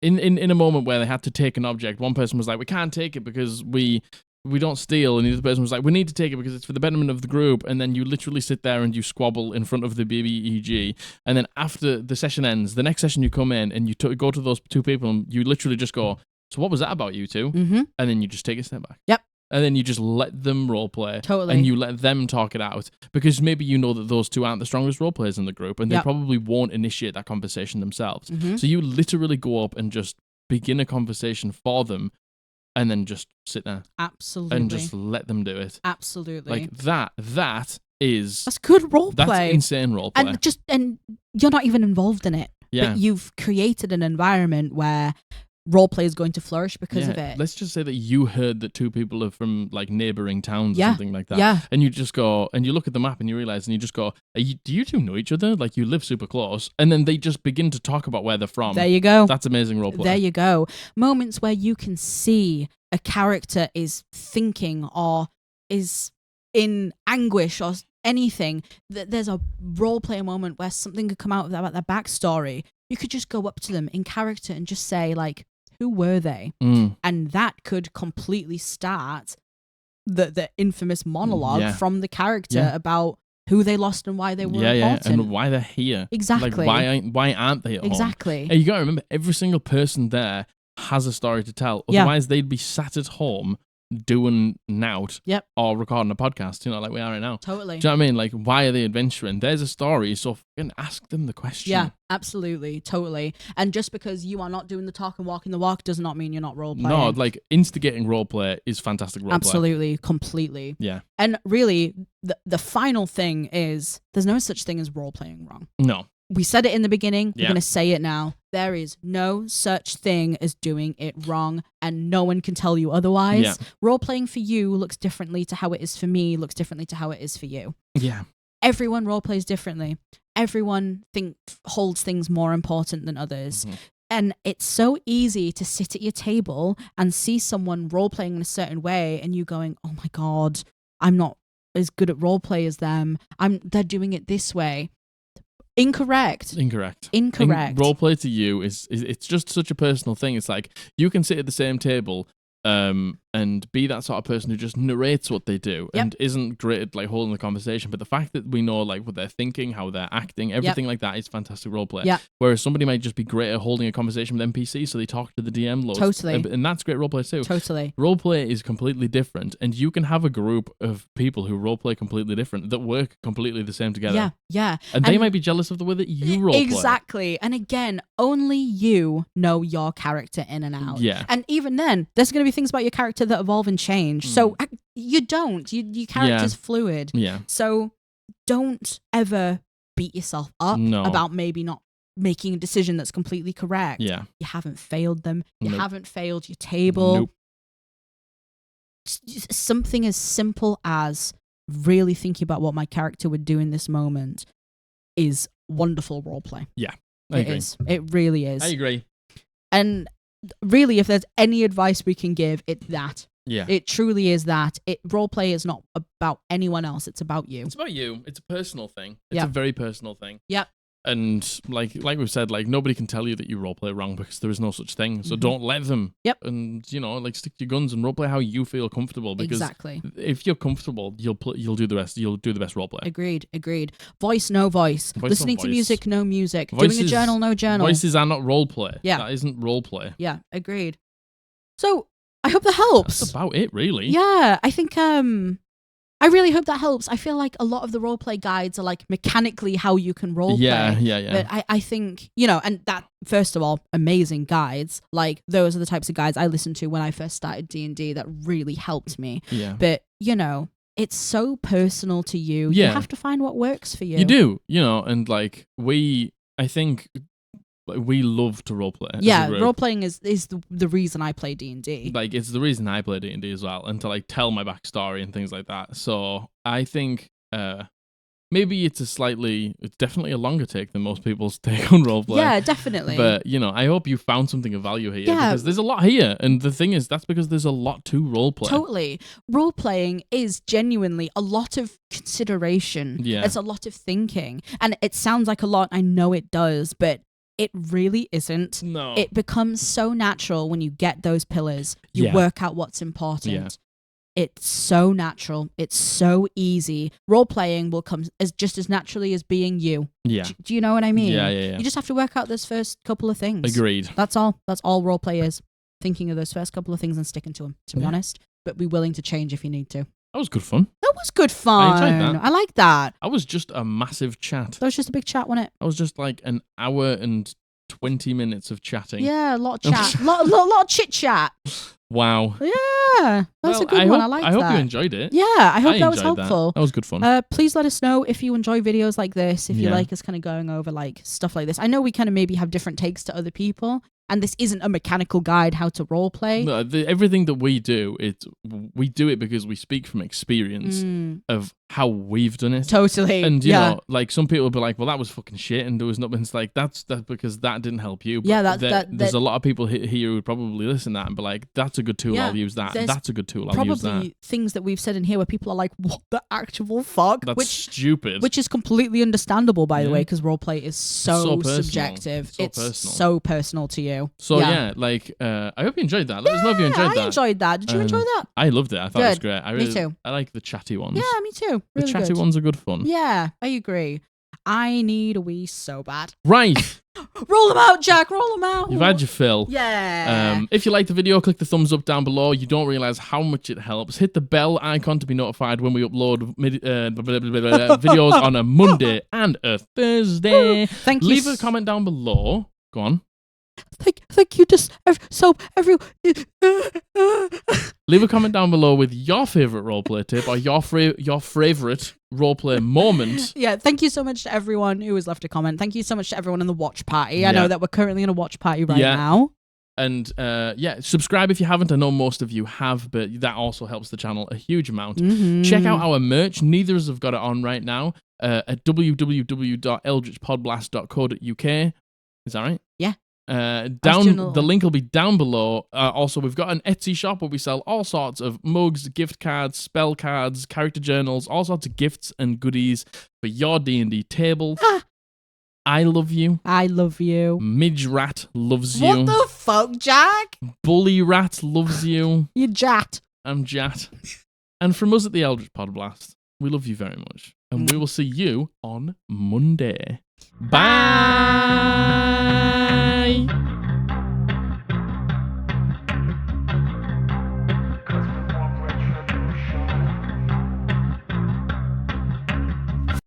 [SPEAKER 2] in a moment where they had to take an object, one person was like, we can't take it because we don't steal, and the other person was like, we need to take it because it's for the betterment of the group, and then you literally sit there and you squabble in front of the BBEG, and then after the session ends, the next session you come in and you go to those two people and you literally just go, so what was that about, you two? And then you just take a step back.
[SPEAKER 1] Yep.
[SPEAKER 2] And then you just let them roleplay.
[SPEAKER 1] Totally.
[SPEAKER 2] And you let them talk it out. Because maybe you know that those two aren't the strongest roleplayers in the group, and they probably won't initiate that conversation themselves. So you literally go up and just begin a conversation for them, and then just sit there.
[SPEAKER 1] Absolutely.
[SPEAKER 2] And just let them do it.
[SPEAKER 1] Absolutely.
[SPEAKER 2] Like that's
[SPEAKER 1] good roleplay.
[SPEAKER 2] That's insane roleplay.
[SPEAKER 1] And you're not even involved in it.
[SPEAKER 2] Yeah.
[SPEAKER 1] But you've created an environment where roleplay is going to flourish because of it.
[SPEAKER 2] Let's just say that you heard that two people are from like neighboring towns or something like that.
[SPEAKER 1] Yeah.
[SPEAKER 2] And you just go and you look at the map and you realize and you just go, do you two know each other? Like, you live super close. And then they just begin to talk about where they're from.
[SPEAKER 1] There you go.
[SPEAKER 2] That's amazing roleplay.
[SPEAKER 1] There you go. Moments where you can see a character is thinking or is in anguish or anything. There's a roleplay moment where something could come out about their backstory. You could just go up to them in character and just say, like, who were they? And that could completely start the infamous monologue from the character about who they lost and why they were important.
[SPEAKER 2] And why they're here.
[SPEAKER 1] Exactly.
[SPEAKER 2] Like, why aren't they at home?
[SPEAKER 1] Exactly.
[SPEAKER 2] And you got to remember, every single person there has a story to tell. Otherwise, they'd be sat at home doing nout or recording a podcast, like we are right now.
[SPEAKER 1] Totally.
[SPEAKER 2] Do you know what I mean? Like, why are they adventuring? There's a story, so fucking ask them the question.
[SPEAKER 1] Yeah, absolutely. Totally. And just because you are not doing the talk and walking the walk does not mean you're not role playing.
[SPEAKER 2] No, like, instigating roleplay is fantastic roleplay.
[SPEAKER 1] Absolutely. Completely.
[SPEAKER 2] Yeah.
[SPEAKER 1] And really, the final thing is there's no such thing as role playing wrong.
[SPEAKER 2] No.
[SPEAKER 1] We said it in the beginning. We're going to say it now. There is no such thing as doing it wrong, and no one can tell you otherwise.
[SPEAKER 2] Yeah.
[SPEAKER 1] Role-playing for you looks differently to how it is for me, looks differently to how it is for you.
[SPEAKER 2] Yeah.
[SPEAKER 1] Everyone role-plays differently. Everyone holds things more important than others. And it's so easy to sit at your table and see someone role-playing in a certain way, and you going, oh my God, I'm not as good at role-play as them. They're doing it this way. Incorrect.
[SPEAKER 2] Roleplay to you it's just such a personal thing. It's like you can sit at the same table and be that sort of person who just narrates what they do and isn't great at like holding the conversation. But the fact that we know like what they're thinking, how they're acting, everything like that is fantastic roleplay.
[SPEAKER 1] Yeah.
[SPEAKER 2] Whereas somebody might just be great at holding a conversation with NPCs, so they talk to the DM loads.
[SPEAKER 1] Totally.
[SPEAKER 2] And that's great roleplay too.
[SPEAKER 1] Totally.
[SPEAKER 2] Roleplay is completely different, and you can have a group of people who roleplay completely different that work completely the same together.
[SPEAKER 1] Yeah, yeah.
[SPEAKER 2] And they might be jealous of the way that you roleplay.
[SPEAKER 1] Exactly. And again, only you know your character in and out.
[SPEAKER 2] Yeah.
[SPEAKER 1] And even then, there's going to be things about your character that evolve and change. So you don't. Your character's fluid.
[SPEAKER 2] Yeah.
[SPEAKER 1] So don't ever beat yourself up about maybe not making a decision that's completely correct.
[SPEAKER 2] Yeah.
[SPEAKER 1] You haven't failed them. You haven't failed your table.
[SPEAKER 2] Nope.
[SPEAKER 1] Something as simple as really thinking about what my character would do in this moment is wonderful roleplay.
[SPEAKER 2] Yeah. I agree.
[SPEAKER 1] It is. It really is.
[SPEAKER 2] I agree.
[SPEAKER 1] And really, if there's any advice we can give, it's that.
[SPEAKER 2] Yeah.
[SPEAKER 1] It truly is that. Roleplay is not about anyone else. It's about you.
[SPEAKER 2] It's about you. It's a personal thing. It's a very personal thing.
[SPEAKER 1] Yeah.
[SPEAKER 2] And like we've said, like nobody can tell you that you roleplay wrong because there is no such thing. So don't let them.
[SPEAKER 1] Yep.
[SPEAKER 2] And like stick to your guns and roleplay how you feel comfortable. Because if you're comfortable, you'll do the rest. You'll do the best roleplay.
[SPEAKER 1] Agreed. Voice, no voice. Listening to music, no music. Doing a journal, no journal.
[SPEAKER 2] Voices are not roleplay.
[SPEAKER 1] Yeah.
[SPEAKER 2] That isn't roleplay.
[SPEAKER 1] Yeah. Agreed. So I hope that helps.
[SPEAKER 2] That's about it, really.
[SPEAKER 1] Yeah. I think I really hope that helps. I feel like a lot of the roleplay guides are like mechanically how you can roleplay.
[SPEAKER 2] Yeah.
[SPEAKER 1] But I think, and that, first of all, amazing guides. Like, those are the types of guides I listened to when I first started D&D that really helped me.
[SPEAKER 2] Yeah.
[SPEAKER 1] But, it's so personal to you.
[SPEAKER 2] Yeah.
[SPEAKER 1] You have to find what works for you.
[SPEAKER 2] You do, and like I think we love to roleplay.
[SPEAKER 1] Yeah, roleplaying is the reason I play D&D.
[SPEAKER 2] Like, it's the reason I play D&D as well, and to like tell my backstory and things like that. So I think maybe it's definitely a longer take than most people's take on roleplay.
[SPEAKER 1] Yeah, definitely.
[SPEAKER 2] But, I hope you found something of value here, because there's a lot here. And the thing is, that's because there's a lot to roleplay.
[SPEAKER 1] Totally. Roleplaying is genuinely a lot of consideration.
[SPEAKER 2] Yeah.
[SPEAKER 1] It's a lot of thinking. And it sounds like a lot. I know it does, but it really isn't.
[SPEAKER 2] No.
[SPEAKER 1] It becomes so natural when you get those pillars. You work out what's important.
[SPEAKER 2] Yeah.
[SPEAKER 1] It's so natural. It's so easy. Role-playing will come just as naturally as being you.
[SPEAKER 2] Yeah.
[SPEAKER 1] Do you know what I mean?
[SPEAKER 2] Yeah.
[SPEAKER 1] You just have to work out those first couple of things.
[SPEAKER 2] Agreed.
[SPEAKER 1] That's all. That's all role-play is. Thinking of those first couple of things and sticking to them, to be honest. But be willing to change if you need to.
[SPEAKER 2] That was good fun.
[SPEAKER 1] That was good fun.
[SPEAKER 2] I enjoyed that.
[SPEAKER 1] I like that.
[SPEAKER 2] That was just a massive chat.
[SPEAKER 1] That was just a big chat, wasn't it?
[SPEAKER 2] That was just like an hour and 20 minutes of chatting.
[SPEAKER 1] Yeah, a lot of chat. lot of chit-chat.
[SPEAKER 2] Wow.
[SPEAKER 1] Yeah, that's a good one. I like that.
[SPEAKER 2] I hope you enjoyed it.
[SPEAKER 1] Yeah, I hope that was helpful.
[SPEAKER 2] That was good fun.
[SPEAKER 1] Please let us know if you enjoy videos like this, if you like us kind of going over like stuff like this. I know we kind of maybe have different takes to other people, and this isn't a mechanical guide how to role play.
[SPEAKER 2] No, everything that we do, we do it because we speak from experience of how we've done it.
[SPEAKER 1] Totally.
[SPEAKER 2] And you know, like some people will be like, "Well, that was fucking shit," and there was nothing. It's like that's because that didn't help you. But there's a lot of people here who would probably listen to that and be like, "That's a good tool. I'll use that. That's a good tool. I'll use that."
[SPEAKER 1] Probably things that we've said in here where people are like, "What the actual fuck?"
[SPEAKER 2] That's stupid.
[SPEAKER 1] Which is completely understandable, by the way, because roleplay is so subjective. It's so personal to you.
[SPEAKER 2] So yeah, like I hope you enjoyed that. Let us know if you enjoyed that.
[SPEAKER 1] I enjoyed that. Did you enjoy that?
[SPEAKER 2] I loved it. I thought it was great.
[SPEAKER 1] Me too.
[SPEAKER 2] I like the chatty ones.
[SPEAKER 1] Yeah, me too.
[SPEAKER 2] The
[SPEAKER 1] Really
[SPEAKER 2] chatty ones are good fun.
[SPEAKER 1] Yeah, I agree. I need a wee so bad.
[SPEAKER 2] Right.
[SPEAKER 1] Roll them out, Jack. Roll them out.
[SPEAKER 2] You've had your fill.
[SPEAKER 1] Yeah.
[SPEAKER 2] If you like the video, click the thumbs up down below. You don't realize how much it helps. Hit the bell icon to be notified when we upload videos on a Monday and a Thursday.
[SPEAKER 1] Thank you.
[SPEAKER 2] Leave a comment down below. Go on.
[SPEAKER 1] Thank you.
[SPEAKER 2] Leave a comment down below with your favorite roleplay tip or your favorite roleplay moment.
[SPEAKER 1] Yeah, thank you so much to everyone who has left a comment. Thank you so much to everyone in the watch party. I know that we're currently in a watch party right now.
[SPEAKER 2] And subscribe if you haven't. I know most of you have, but that also helps the channel a huge amount.
[SPEAKER 1] Mm-hmm.
[SPEAKER 2] Check out our merch. Neither of us have got it on right now at www.eldritchpodblast.co.uk. Is that right?
[SPEAKER 1] Yeah.
[SPEAKER 2] The link will be down below. Also, we've got an Etsy shop where we sell all sorts of mugs, gift cards, spell cards, character journals, all sorts of gifts and goodies for your D&D table. I love you.
[SPEAKER 1] I love you.
[SPEAKER 2] Midge Rat loves you.
[SPEAKER 1] What the fuck, Jack?
[SPEAKER 2] Bully Rat loves you.
[SPEAKER 1] You Jat.
[SPEAKER 2] I'm Jat. And from us at the Eldritch Podblast, we love you very much. And we will see you on Monday. Bye.